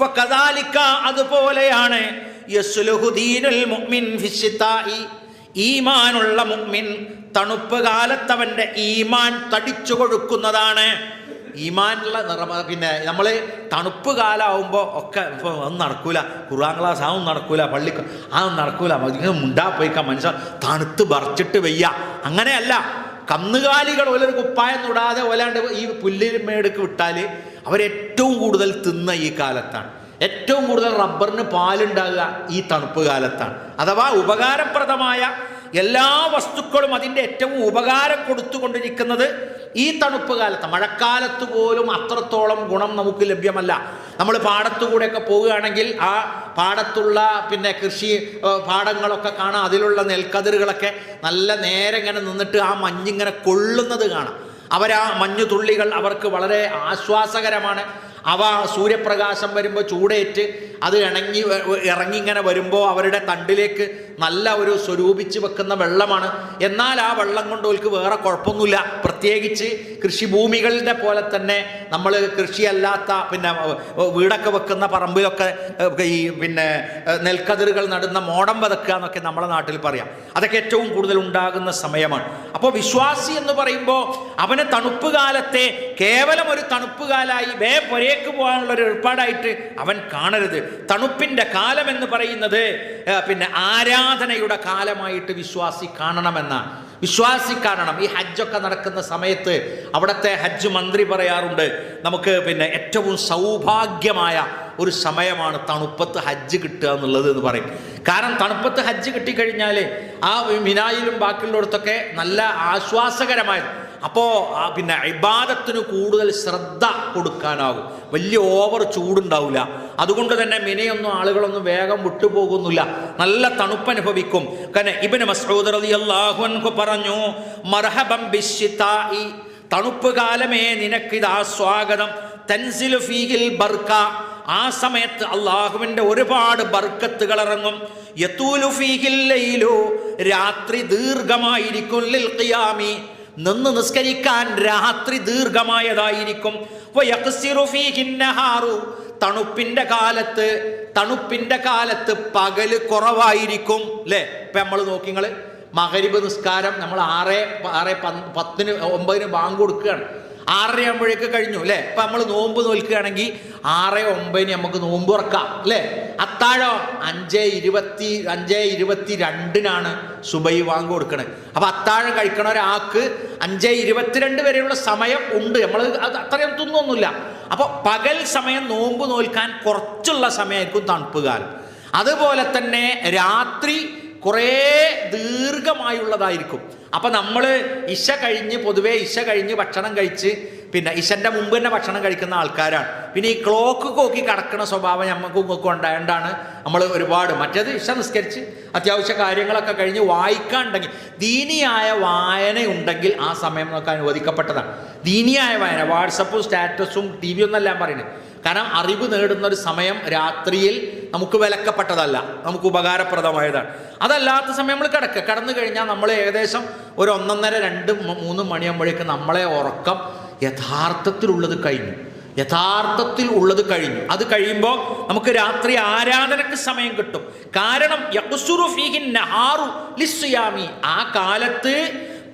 ഫകദാലിക, അതുപോലെയാണ് യസ്ലുഹു ദീനുൽ മുഅ്മിൻ ഫിശ്ശിതാഇ, ഈമാനുള്ള മുഅ്മിൻ തണുപ്പ് കാലത്ത് അവൻ്റെ ഈമാൻ തടിച്ചു കൊഴുക്കുന്നതാണ്. ഈമാനുള്ള നമ്മൾ തണുപ്പ് കാലമാകുമ്പോൾ ഒക്കെ ഇപ്പോൾ ഒന്നും നടക്കൂല, ഖുർആൻ ക്ലാസ് അതൊന്നും നടക്കൂല, പള്ളി അതൊന്നും നടക്കൂല, മുണ്ടാ പോയിക്കാൻ മനുഷ്യൻ തണുത്ത് വറച്ചിട്ട് വയ്യ. അങ്ങനെയല്ല, കന്നുകാലികൾ ഓലൊരു കുപ്പായം തൊടാതെ ഓലാണ്ട് ഈ പുല്ലിന്മേടുക്ക് വിട്ടാൽ അവരേറ്റവും കൂടുതൽ തിന്ന ഈ കാലത്താണ്. ഏറ്റവും കൂടുതൽ റബ്ബറിന് പാലുണ്ടാകുക ഈ തണുപ്പ് കാലത്താണ്. അഥവാ ഉപകാരപ്രദമായ എല്ലാ വസ്തുക്കളും അതിൻ്റെ ഏറ്റവും ഉപകാരം കൊടുത്തുകൊണ്ടിരിക്കുന്നത് ഈ തണുപ്പ് കാലത്ത്. മഴക്കാലത്ത് പോലും അത്രത്തോളം ഗുണം നമുക്ക് ലഭ്യമല്ല. നമ്മൾ പാടത്തുകൂടെയൊക്കെ പോവുകയാണെങ്കിൽ ആ പാടത്തുള്ള കൃഷി പാടങ്ങളൊക്കെ കാണാം, അതിലുള്ള നെൽക്കതിറുകളൊക്കെ നല്ല നേരെ ഇങ്ങനെ നിന്നിട്ട് ആ മഞ്ഞിങ്ങനെ കൊള്ളുന്നത് കാണാം. അവരാ മഞ്ഞു തുള്ളികൾ അവർക്ക് വളരെ ആശ്വാസകരമാണ്. അവ സൂര്യപ്രകാശം വരുമ്പോൾ ചൂടേറ്റ് അത് ഇറങ്ങി ഇങ്ങനെ വരുമ്പോൾ അവരുടെ തണ്ടിലേക്ക് നല്ല ഒരു സ്വരൂപിച്ച് വെക്കുന്ന വെള്ളമാണ്. എന്നാൽ ആ വെള്ളം കൊണ്ട് അവർക്ക് വേറെ കുഴപ്പമൊന്നുമില്ല. പ്രത്യേകിച്ച് കൃഷിഭൂമികളുടെ പോലെ തന്നെ നമ്മൾ കൃഷിയല്ലാത്ത പിന്നെ വീടൊക്കെ വെക്കുന്ന പറമ്പിലൊക്കെ ഈ പിന്നെ നെൽക്കതിറുകൾ നടുന്ന മോടം വതക്കുക എന്നൊക്കെ നമ്മുടെ നാട്ടിൽ പറയാം. അതൊക്കെ ഏറ്റവും കൂടുതൽ ഉണ്ടാകുന്ന സമയമാണ്. അപ്പോൾ വിശ്വാസി എന്ന് പറയുമ്പോൾ അവന് തണുപ്പ് കാലത്തെ കേവലം ഒരു തണുപ്പ് കാലമായി പൊരേക്ക് പോകാനുള്ള ഒരു ഏർപ്പാടായിട്ട് അവൻ കാണരുത്. തണുപ്പിൻ്റെ കാലം എന്ന് പറയുന്നത് പിന്നെ ആരാധനയുടെ കാലമായിട്ട് വിശ്വാസി കാണണമെന്നാണ്. വിശ്വാസി കാണണം. ഈ ഹജ്ജൊക്കെ നടക്കുന്ന സമയത്ത് അവിടുത്തെ ഹജ്ജ് മന്ത്രി പറയാറുണ്ട്, നമുക്ക് പിന്നെ ഏറ്റവും സൗഭാഗ്യമായ ഒരു സമയമാണ് തണുപ്പത്ത് ഹജ്ജ് കിട്ടുക എന്നുള്ളത് എന്ന് പറയും. കാരണം തണുപ്പത്ത് ഹജ്ജ് കിട്ടിക്കഴിഞ്ഞാൽ ആ മിനായിലും ബാക്കിയുള്ളിടത്തൊക്കെ നല്ല ആശ്വാസകരമായത്. അപ്പോൾ പിന്നെ ഇബാദത്തിന് കൂടുതൽ ശ്രദ്ധ കൊടുക്കാനാകും. വലിയ ഓവർ ചൂടുണ്ടാവില്ല. അതുകൊണ്ട് തന്നെ മിനയൊന്നും ആളുകളൊന്നും വേഗം വിട്ടുപോകുന്നില്ല. നല്ല തണുപ്പ് അനുഭവിക്കും. കാരണം ഇബ്നു മസ്ഊദ് റളിയല്ലാഹു അൻഹു പറഞ്ഞു, മർഹബൻ ബിശ്ശിതാഇ, തണുപ്പ് കാലമേ നിനക്കിതാ സ്വാഗതം. തൻസിലു ഫീഹിൽ ബർക, ആ സമയത്ത് അള്ളാഹുവിൻ്റെ ഒരുപാട് ബർക്കത്തുകൾ ഇറങ്ങും. യതൂലു ഫീഹിൽ ലൈലു, രാത്രി ദീർഘമായിരിക്കും. ലിൽ ഖിയാമി, നിന്ന് നിസ്കരിക്കാൻ രാത്രി ദീർഘമായതായിരിക്കും. വയഖ്സിറു ഫീഹിൻ നഹാറു, തണുപ്പിന്റെ കാലത്ത് പകല് കുറവായിരിക്കും. അല്ലേ? ഇപ്പം നമ്മൾ നോക്കിങ്ങൾ മഗ്‌രിബ് നിസ്കാരം നമ്മൾ 6:10 ബാങ്ക് കൊടുക്കുകയാണ്. 6:30 ആകുമ്പോഴേക്ക് കഴിഞ്ഞു അല്ലേ? ഇപ്പം നമ്മൾ നോമ്പ് നോൽക്കുകയാണെങ്കിൽ 6:09 നമുക്ക് നോമ്പ് തുറക്കാം അല്ലേ? അത്താഴം 5:22 സുബൈ ബാങ്ക് കൊടുക്കണത്. അപ്പം അത്താഴം കഴിക്കണ ഒരാൾക്ക് 5:22 വരെയുള്ള സമയം ഉണ്ട്. നമ്മൾ അത് അത്രയും തിന്നൊന്നുമില്ല. അപ്പോൾ പകൽ സമയം നോമ്പ് നോൽക്കാൻ കുറച്ചുള്ള സമയമായിരിക്കും തണുപ്പ് കാലം. അതുപോലെ തന്നെ രാത്രി കുറേ ദീർഘമായുള്ളതായിരിക്കും. അപ്പം നമ്മൾ പൊതുവേ ഇശ കഴിഞ്ഞ് ഭക്ഷണം കഴിച്ച് പിന്നെ ഇശൻ്റെ മുമ്പ് തന്നെ ഭക്ഷണം കഴിക്കുന്ന ആൾക്കാരാണ്. പിന്നെ ഈ ക്ലോക്ക് നോക്കി കിടക്കുന്ന സ്വഭാവം നമുക്കൊക്കെ ഉണ്ടായതുകൊണ്ടാണ് നമ്മൾ ഒരുപാട് മറ്റേത് ഇശ നിസ്കരിച്ച് അത്യാവശ്യ കാര്യങ്ങളൊക്കെ കഴിഞ്ഞ് വായിക്കാനുണ്ടെങ്കിൽ ദീനിയായ വായനയുണ്ടെങ്കിൽ ആ സമയം നമുക്ക് അനുവദിക്കപ്പെട്ടതാണ്. ദീനിയായ വായന, വാട്സപ്പും സ്റ്റാറ്റസും TV ഒന്നല്ല പറയുന്നത്. കാരണം അറിവ് നേടുന്ന ഒരു സമയം രാത്രിയിൽ നമുക്ക് വിലക്കപ്പെട്ടതല്ല, നമുക്ക് ഉപകാരപ്രദമായതാണ്. അതല്ലാത്ത സമയം നമ്മൾ കടന്നു കഴിഞ്ഞാൽ നമ്മൾ ഏകദേശം ഒരു 1:30, 2, 3 മണിയാകുമ്പോഴേക്ക് നമ്മളെ ഉറക്കം യഥാർത്ഥത്തിലുള്ളത് കഴിഞ്ഞു. അത് കഴിയുമ്പോൾ നമുക്ക് രാത്രി ആരാധനക്ക് സമയം കിട്ടും. കാരണം യഖ്സുറു ഫീഹിൻ നഹാറു ലിസ്സിയാമി, ആ കാലത്ത്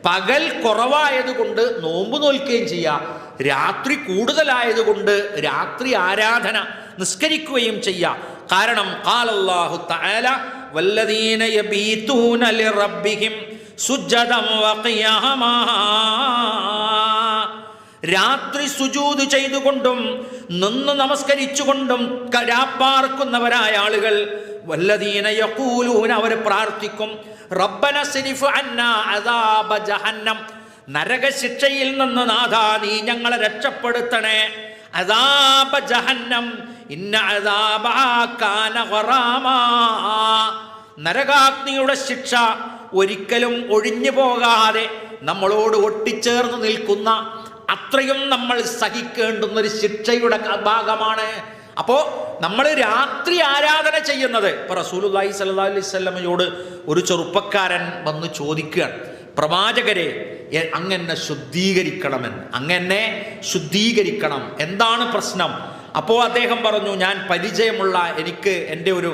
പകൽ കുറവായതുകൊണ്ട് നോമ്പ് നോൽക്കുകയും ചെയ്യാം. രാത്രി കൂടുതലായതുകൊണ്ട് രാത്രി ആരാധന നിസ്കരിക്കുകയും ചെയ്യാം. കാരണം ഖാലല്ലാഹു തആല വല്ലദീന യബീതൂന ലിറബ്ബിഹിം സുജ്ജദൻ വഖിയാമാ, രാത്രി സുജൂദ് ചെയ്തുകൊണ്ടും നിന്ന് നമസ്കരിച്ചുകൊണ്ടും രാപ്പാർക്കുന്നവരായ ആളുകൾ വല്ലദീന യഖൂലൂന, അവർ പ്രാർത്ഥിക്കും, റബ്ബന സ്രിഫ് അന്നാ അദാബ ജഹന്നം, നരകശിക്ഷയിൽ നിന്ന് നാഥാ നീ ഞങ്ങളെ രക്ഷപ്പെടുത്തണേ. അദാബ ജഹന്നം ഇന്ന അദാബഹാ കാന ഗറാമാ, നരകാഗ്നിയുടെ ശിക്ഷ ഒരിക്കലും ഒഴിഞ്ഞു പോകാതെ നമ്മളോട് ഒട്ടിച്ചേർന്ന് നിൽക്കുന്ന അത്രയും നമ്മൾ സഹിക്കേണ്ടുന്നൊരു ശിക്ഷയുടെ ഭാഗമാണ്. അപ്പോൾ നമ്മൾ രാത്രി ആരാധന ചെയ്യുന്നത്, ഇപ്പോൾ റസൂലുള്ളാഹി സ്വല്ലല്ലാഹു അലൈഹി വസല്ലമയോട് ഒരു ചെറുപ്പക്കാരൻ വന്ന് ചോദിക്കുകയാണ്, പ്രവാചകരെ അങ്ങനെ ശുദ്ധീകരിക്കണം, എന്താണ് പ്രശ്നം? അപ്പോൾ അദ്ദേഹം പറഞ്ഞു, ഞാൻ പരിചയമുള്ള, എനിക്ക് എൻ്റെ ഒരു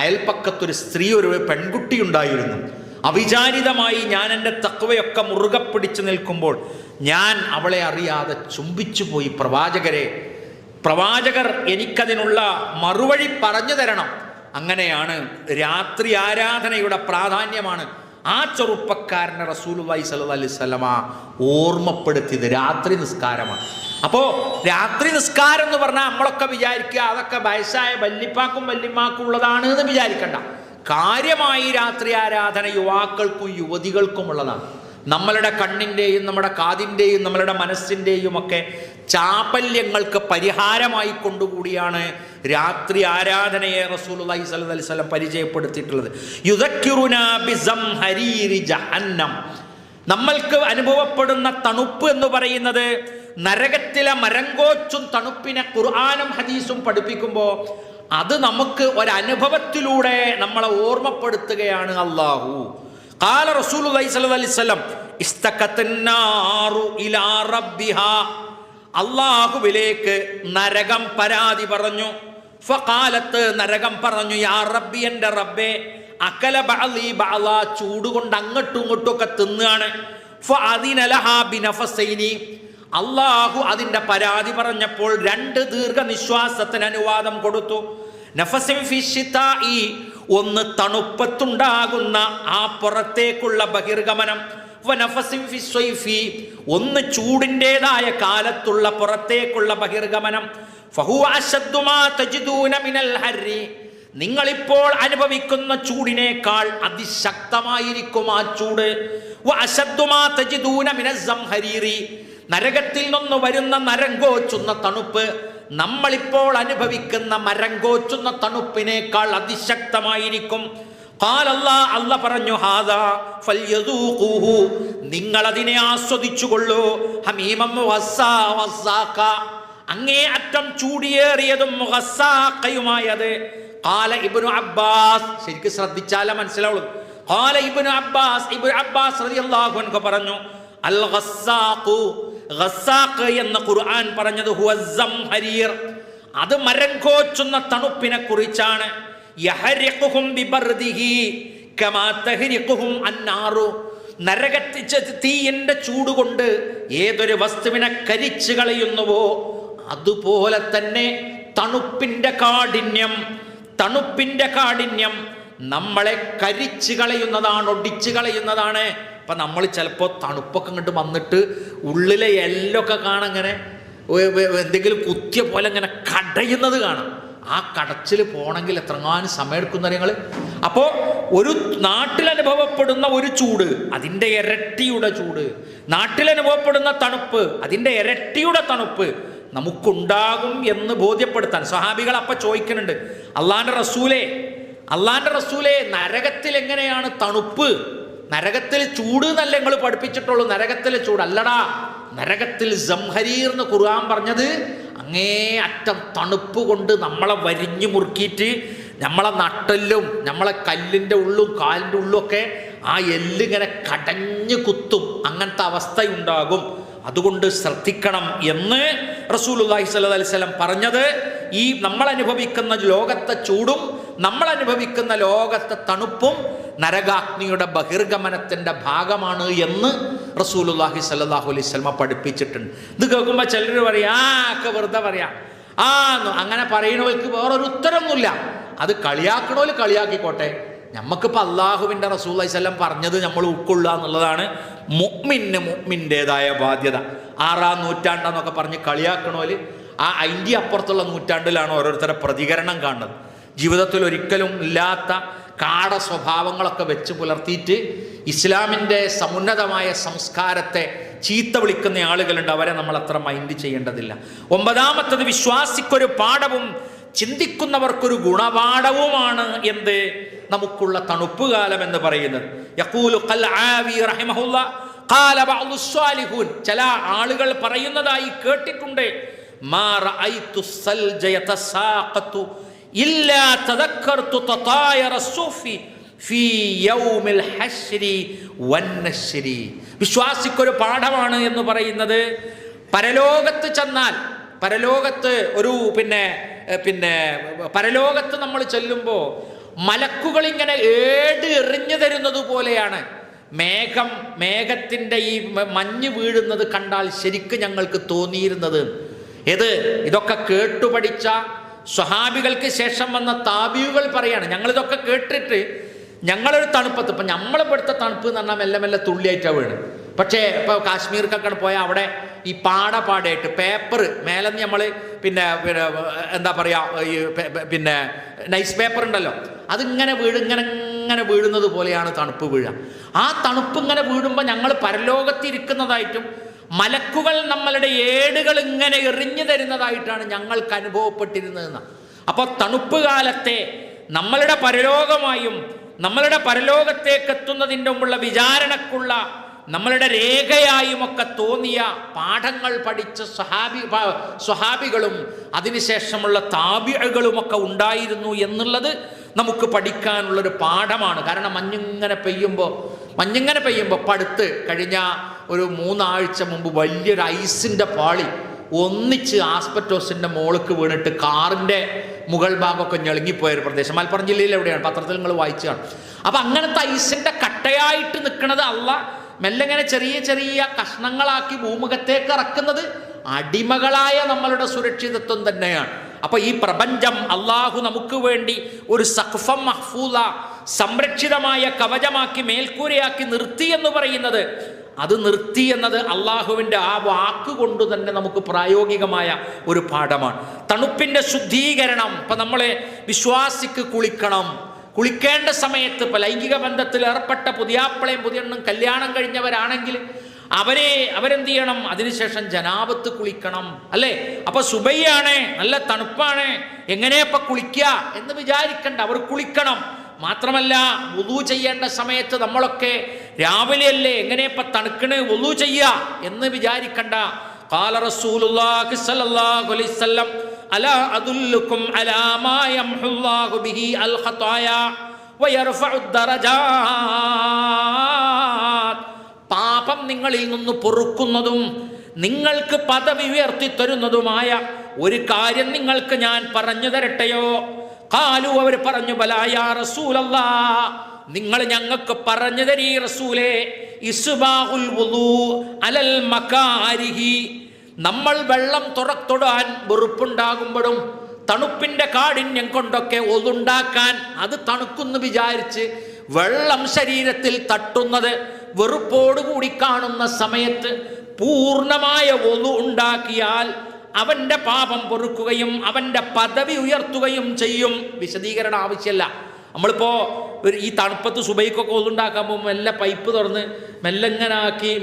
അയൽപ്പക്കത്തൊരു സ്ത്രീ, ഒരു പെൺകുട്ടി ഉണ്ടായിരുന്നു. അവിചാരിതമായി ഞാൻ എൻ്റെ തഖ്വയൊക്കെ മുറുകെ പിടിച്ചു നിൽക്കുമ്പോൾ ഞാൻ അവളെ അറിയാതെ ചുംബിച്ചു പോയി. പ്രവാചകർ എനിക്കതിനുള്ള മറുവഴി പറഞ്ഞു തരണം. അങ്ങനെയാണ് രാത്രി ആരാധനയുടെ പ്രാധാന്യമാണ് ആ ചെറുപ്പക്കാരനെ റസൂലുള്ളാഹി സ്വല്ലല്ലാഹു അലൈഹി വസല്ലമ ഓർമ്മപ്പെടുത്തിയത്. രാത്രി നിസ്കാരമാണ്. അപ്പോൾ രാത്രി നിസ്കാരം എന്ന് പറഞ്ഞാൽ നമ്മളൊക്കെ വിചാരിക്കുക അതൊക്കെ വയസ്സായ വല്ലിപ്പാക്കും വല്ലിമാക്കും ഉള്ളതാണ് എന്ന് വിചാരിക്കണ്ട. കാര്യമായി രാത്രി ആരാധന യുവാക്കൾക്കും യുവതികൾക്കും ഉള്ളതാണ്. നമ്മളുടെ കണ്ണിൻ്റെയും നമ്മുടെ കാതിൻ്റെയും നമ്മളുടെ മനസ്സിൻ്റെയും ഒക്കെ ചാപല്യങ്ങൾക്ക് പരിഹാരമായി കൊണ്ടുകൂടിയാണ് രാത്രി ആരാധനയെ റസൂലുള്ളാഹി സ്വല്ലല്ലാഹു അലൈഹി വസല്ലം പരിചയപ്പെടുത്തിയിട്ടുള്ളത്. യുദക്കിറുനാ ബിസംഹരീരി ജഹന്നം, നമ്മൾക്ക് അനുഭവപ്പെടുന്ന തണുപ്പ് എന്ന് പറയുന്നത് നരകത്തിലെ മരങ്കോച്ചും തണുപ്പിനെ ഖുർആനും ഹദീസും പഠിപ്പിക്കുമ്പോൾ അത് നമുക്ക് ഒരനുഭവത്തിലൂടെ നമ്മളെ ഓർമ്മപ്പെടുത്തുകയാണ് അല്ലാഹു. ഖാല റസൂലുള്ളാഹി സ്വല്ലല്ലാഹു അലൈഹി വസല്ലം ഇസ്തഖത്തന്നാറു ഇലാ റബ്ബിഹാ, അല്ലാഹുവിലേക്ക് നരകം പരാതി പറഞ്ഞു. ഫഖാലത്ത്, നരകം പറഞ്ഞു, യാ റബ്ബി, എൻ്റെ റബ്ബേ, അകല ബഅലി ബഅല, ചൂടുകൊണ്ട് അങ്ങോട്ടും ഇങ്ങോട്ടും ഒക്കെ തിന്നാണ്. ഫഅദിന ലഹാ ബിനഫസൈനി, അല്ലാഹു അതിൻ്റെ പരാതി പറഞ്ഞപ്പോൾ 2 ദീർഘനിശ്വാസത്തിന് അനുവാദം കൊടുത്തു. നഫസിൻ ഫി ശിതാഇ, ഒന്ന് തണുപ്പത്തുണ്ടാകുന്ന ആ പുറത്തേക്കുള്ള ബഹിർഗമനം. വനഫസിൻ ഫി സ്വൈഫി, ഒന്ന് ചൂടിൻ്റെതായ കാലത്തുള്ള പുറത്തേക്കുള്ള ബഹിർഗമനം. ഫഹുവ അശദ്ദു മാ തജിദൂന മിനൽ ഹർരി, നിങ്ങളിപ്പോൾ അനുഭവിക്കുന്ന ചൂടിനേക്കാൾ അതിശക്തമായിരിക്കും ആ ചൂട്. വഅശദ്ദു മാ തജിദൂന മിനൽ സംഹരീരി, നരകത്തിൽ നിന്ന് വരുന്ന നരങ്കോച്ചുന്ന തണുപ്പ് നമ്മളിപ്പോൾ അനുഭവിക്കുന്ന മരങ്കോച്ചുന്ന തണുപ്പിനേക്കാൾ അതിശക്തമായിരിക്കും. അല്ല പറഞ്ഞു, ഹാദാ ഫൽയദൂഖൂഹു, നിങ്ങളതിനെ ആസ്വദിച്ചുകൊള്ളൂ. ഹമീമം വസ്സാഖ, അങ്ങേ അറ്റം ചൂടിയേറിയതും മുഗസ്സാഖയുമായത്. ഖാല ഇബ്നു അബ്ബാസ്, ശരിക്കും ശ്രദ്ധിച്ചാലേ മനസ്സിലാവുള്ളൂ. ഖാല ഇബ്നു അബ്ബാസ് റളിയല്ലാഹു അൻഹു പറഞ്ഞു, അൽ ഗസ്സാഖു, ഗസ്സാഖ് എന്ന് ഖുർആൻ പറഞ്ഞത് ഹുവ സംഹരീർ, അത് മരങ്കോച്ചുന്ന തണുപ്പിനെ കുറിച്ചാണ്. യഹരിഖുഹും ബിബർദിഹി കമാ തഹരിഖുഹും അന്നാറു, നരകത്തിച്ച തീയിന്റെ ചൂടുകൊണ്ട് ഏതൊരു വസ്തുവിനെ കരിച്ചു കളയുന്നുവോ അതുപോലെ തന്നെ തണുപ്പിന്റെ കാഠിന്യം നമ്മളെ കരിച്ചു കളയുന്നതാണ്, ഒടിച്ചു കളയുന്നതാണ്. അപ്പൊ നമ്മൾ ചിലപ്പോൾ തണുപ്പൊക്കെ ഇങ്ങോട്ട് വന്നിട്ട് ഉള്ളിലെ എല്ലൊക്കെ കാണാൻ ഇങ്ങനെ എന്തെങ്കിലും കുത്തിയ പോലെ ഇങ്ങനെ കടയുന്നത് കാണാം. ആ കടച്ചിൽ പോകണമെങ്കിൽ എത്രങ്ങാനും സമയം എടുക്കുന്ന നിങ്ങൾ. അപ്പോൾ ഒരു നാട്ടിലനുഭവപ്പെടുന്ന ഒരു ചൂട്, അതിൻ്റെ ഇരട്ടിയുടെ ചൂട്, നാട്ടിലനുഭവപ്പെടുന്ന തണുപ്പ്, അതിൻ്റെ ഇരട്ടിയുടെ തണുപ്പ് നമുക്കുണ്ടാകും എന്ന് ബോധ്യപ്പെടുത്താൻ സ്വഹാബികൾ അപ്പം ചോദിക്കുന്നുണ്ട്, അള്ളാന്റെ റസൂലേ നരകത്തിൽ എങ്ങനെയാണ് തണുപ്പ്? നരകത്തിൽ ചൂട് എന്നല്ല നിങ്ങൾ പഠിപ്പിച്ചിട്ടുള്ളൂ, നരകത്തിലെ ചൂട് അല്ലടാ. നരകത്തിൽ സംഹരീർ എന്ന് ഖുർആൻ പറഞ്ഞത് അങ്ങേ അറ്റം തണുപ്പ് കൊണ്ട് നമ്മളെ വരിഞ്ഞു മുറുക്കിയിട്ട് നമ്മളെ നട്ടെല്ലും നമ്മളെ കല്ലിൻ്റെ ഉള്ളും കാലിൻ്റെ ഉള്ളും ഒക്കെ ആ എല്ലിങ്ങനെ കടഞ്ഞു കുത്തും, അങ്ങനത്തെ അവസ്ഥയുണ്ടാകും. അതുകൊണ്ട് ശ്രദ്ധിക്കണം എന്ന് റസൂലുള്ളാഹി സ്വല്ലല്ലാഹു അലൈഹി വസല്ലം പറഞ്ഞത് ഈ നമ്മൾ അനുഭവിക്കുന്ന ലോകത്തെ ചൂടും നമ്മൾ അനുഭവിക്കുന്ന ലോകത്തെ തണുപ്പും നരകാഗ്നിയുടെ ബഹിർഗമനത്തിൻ്റെ ഭാഗമാണ് എന്ന് റസൂലുള്ളാഹി സ്വല്ലല്ലാഹു അലൈഹി വസല്ലം പഠിപ്പിച്ചിട്ടുണ്ട്. ഇത് കേൾക്കുമ്പോൾ ചിലർ പറയാം, ഒക്കെ വെറുതെ പറയാം, അങ്ങനെ പറയുന്നവർക്ക് വേറൊരു ഉത്തരമൊന്നുമില്ല. അത് കളിയാക്കണോല് കളിയാക്കിക്കോട്ടെ. നമുക്കിപ്പോൾ അള്ളാഹുവിൻ്റെ റസൂലുള്ളാഹി സ്വല്ലല്ലാഹു അലൈഹി വസല്ലം പറഞ്ഞത് നമ്മൾ ഉൾക്കൊള്ളുക എന്നുള്ളതാണ് മുഅ്മിൻ്റേതായ ബാധ്യത. 6-ാം നൂറ്റാണ്ടെന്നൊക്കെ പറഞ്ഞ് കളിയാക്കണോല് അതിൻ്റെ അപ്പുറത്തുള്ള നൂറ്റാണ്ടിലാണ് ഓരോരുത്തരുടെ പ്രതികരണം കാണുന്നത്. ജീവിതത്തിൽ ഒരിക്കലും ഇല്ലാത്ത കാട സ്വഭാവങ്ങളൊക്കെ വെച്ച് പുലർത്തിയിട്ട് ഇസ്ലാമിൻ്റെ സമുന്നതമായ സംസ്കാരത്തെ ചീത്ത വിളിക്കുന്ന ആളുകളുണ്ട്. അവരെ നമ്മൾ അത്ര മൈൻഡ് ചെയ്യേണ്ടതില്ല. 9-ാമത്തത്, വിശ്വാസിക്കൊരു പാഠവും ചിന്തിക്കുന്നവർക്കൊരു ഗുണപാഠവുമാണ് എന്ത് നമുക്കുള്ള തണുപ്പ് കാലം എന്ന് പറയുന്നത്. യഖൂലു ഖൽആവി റഹിമഹുല്ലാ ഖാല ബഅദു സ്വാലിഹൂൻ, ചില ആളുകൾ പറയുന്നതായി കേട്ടിട്ടുണ്ട്, മാ റഅയ്തു സൽജ യതസാഖതു ഇല്ലാ തദക്കർതു തതായറ സുഫി ഫീ യൗമിൽ ഹശ്രി വന്നശ്രി. വിശ്വാസിക്കൊരു പാഠമാണ് എന്ന് പറയുന്നത്, പരലോകത്ത് ചെന്നാൽ, പരലോകത്ത് ഒരു പരലോകത്ത് നമ്മൾ ചെല്ലുമ്പോൾ മലക്കുകൾ ഇങ്ങനെ എറിഞ്ഞു തരുന്നത് പോലെയാണ്. മേഘത്തിൻ്റെ ഈ മഞ്ഞ് വീഴുന്നത് കണ്ടാൽ ശരിക്കും ഞങ്ങൾക്ക് തോന്നിയിരുന്നത്. ഇതൊക്കെ കേട്ടുപഠിച്ച സ്വഹാബികൾക്ക് ശേഷം വന്ന താബിയുകൾ പറയാണ്, ഞങ്ങളിതൊക്കെ കേട്ടിട്ട് ഞങ്ങളൊരു തണുപ്പത്ത്, ഇപ്പം നമ്മളിവിടുത്തെ തണുപ്പ് എന്ന് പറഞ്ഞാൽ മെല്ലെ മെല്ലെ തുള്ളിയായിട്ടാണ് വീണ്. പക്ഷേ ഇപ്പോൾ കാശ്മീർക്കൊക്കെ പോയാൽ അവിടെ ഈ പാടപാടായിട്ട് പേപ്പർ മേലെ നമ്മൾ എന്താ പറയുക, ഈ നൈസ് പേപ്പർ ഉണ്ടല്ലോ, അതിങ്ങനെ ഇങ്ങനെ വീഴുന്നത് പോലെയാണ് തണുപ്പ് വീഴുക. ആ തണുപ്പ് ഇങ്ങനെ വീഴുമ്പോൾ ഞങ്ങൾ പരലോകത്തിരിക്കുന്നതായിട്ടും മലക്കുകൾ നമ്മളുടെ ഏടുകൾ ഇങ്ങനെ എറിഞ്ഞു തരുന്നതായിട്ടാണ് ഞങ്ങൾക്ക് അനുഭവപ്പെട്ടിരുന്നതെന്ന്. അപ്പോൾ തണുപ്പ് കാലത്തെ നമ്മളുടെ പരലോകമായും നമ്മളുടെ പരലോകത്തേക്ക് എത്തുന്നതിൻ്റെ മുമ്പുള്ള വിചാരണക്കുള്ള നമ്മളുടെ രേഖയായുമൊക്കെ തോന്നിയ പാഠങ്ങൾ പഠിച്ച സ്വഹാബികളും അതിനുശേഷമുള്ള താബിഅകളുമൊക്കെ ഉണ്ടായിരുന്നു എന്നുള്ളത് നമുക്ക് പഠിക്കാനുള്ളൊരു പാഠമാണ്. കാരണം മഞ്ഞിങ്ങനെ പെയ്യുമ്പോൾ പടുത്ത് കഴിഞ്ഞ ഒരു 3 ആഴ്ച മുമ്പ് വലിയൊരു ഐസിൻ്റെ പാളി ഒന്നിച്ച് ആസ്പെറ്റോസിൻ്റെ മോൾക്ക് വീണിട്ട് കാറിൻ്റെ മുകൾ ഭാഗമൊക്കെ ഞെളുങ്ങിപ്പോയൊരു പ്രദേശം മലപ്പുറം ജില്ലയിൽ എവിടെയാണ്, പത്രത്തിൽ നിങ്ങൾ വായിച്ചാണ്. അപ്പം അങ്ങനത്തെ ഐസിൻ്റെ കട്ടയായിട്ട് നിൽക്കുന്നത് മെല്ലെങ്ങനെ ചെറിയ ചെറിയ കഷ്ണങ്ങളാക്കി ഭൂമുഖത്തേക്ക് ഇറക്കുന്നത് അടിമകളായ നമ്മളുടെ സുരക്ഷിതത്വം തന്നെയാണ്. അപ്പൊ ഈ പ്രപഞ്ചം അള്ളാഹു നമുക്ക് വേണ്ടി ഒരു സഖ്ഫം മഹ്ഫൂല, സംരക്ഷിതമായ കവചമാക്കി മേൽക്കൂരയാക്കി നിർത്തി എന്ന് പറയുന്നത്, അത് നിർത്തി എന്നത് അള്ളാഹുവിൻ്റെ ആ വാക്കുകൊണ്ട് തന്നെ നമുക്ക് പ്രായോഗികമായ ഒരു പാഠമാണ്. തണുപ്പിൻ്റെ ശുദ്ധീകരണം. ഇപ്പം നമ്മളെ വിശ്വാസിക്ക് കുളിക്കേണ്ട സമയത്ത് ഇപ്പം ലൈംഗിക ബന്ധത്തിൽ ഏർപ്പെട്ട പുതിയാപ്പിളയും പുതിയണ്ണും കല്യാണം കഴിഞ്ഞവരാണെങ്കിൽ അവരെന്ത് ചെയ്യണം? അതിനുശേഷം ജനാബത്ത് കുളിക്കണം, അല്ലേ? അപ്പൊ സുബൈയാണ്, നല്ല തണുപ്പാണ്, എങ്ങനെയപ്പ കുളിക്കുക എന്ന് വിചാരിക്കണ്ട, അവർ കുളിക്കണം. മാത്രമല്ല വുളു ചെയ്യേണ്ട സമയത്ത് നമ്മളൊക്കെ രാവിലെയല്ലേ, എങ്ങനെയപ്പ തണുക്കണ്, വുളു ചെയ്യുക എന്ന് വിചാരിക്കണ്ട. ഖാല റസൂലുള്ളാഹി സ്വല്ലല്ലാഹു അലൈഹി വസല്ലം അലാ അദുല്ലുക്കും അലാ മാ യംഹുല്ലാഹു ബിഹി അൽ ഖതായാ വയർഫഉ ദറജാത്. പാപം നിങ്ങളിൽ നിന്ന് പൊറുക്കുന്നതും നിങ്ങൾക്ക് പദവി ഉയർത്തി തരുന്നതുമായ ഒരു കാര്യം നിങ്ങൾക്ക് ഞാൻ പറഞ്ഞു തരട്ടെയോ? ഖാലു, അവർ പറഞ്ഞു, ബലാ യാ റസൂലല്ലാഹ്, നിങ്ങൾ ഞങ്ങൾക്ക് പറഞ്ഞു തരീ റസൂലേ. ഇസ്ബാഹുൽ വുളൂ അലൽ മകാരിഹി, നമ്മൾ വെള്ളം തൊടാൻ വെറുപ്പുണ്ടാകുമ്പോഴും തണുപ്പിന്റെ കാഠിന്യം കൊണ്ടൊക്കെ ഒതുണ്ടാക്കാൻ, അത് തണുക്കുന്നു വിചാരിച്ച് വെള്ളം ശരീരത്തിൽ തട്ടുന്നത് വെറുപ്പോടുകൂടി കാണുന്ന സമയത്ത് പൂർണ്ണമായ ഒതു ഉണ്ടാക്കിയാൽ അവന്റെ പാപം പൊറുക്കുകയും അവന്റെ പദവി ഉയർത്തുകയും ചെയ്യും. വിശദീകരണം ആവശ്യമല്ല. നമ്മളിപ്പോ ഈ തണുപ്പത്ത് സുബൈക്കൊക്കെ ഒതുണ്ടാക്കാൻ പോകുമ്പോൾ മെല്ലെ പൈപ്പ് തുറന്ന്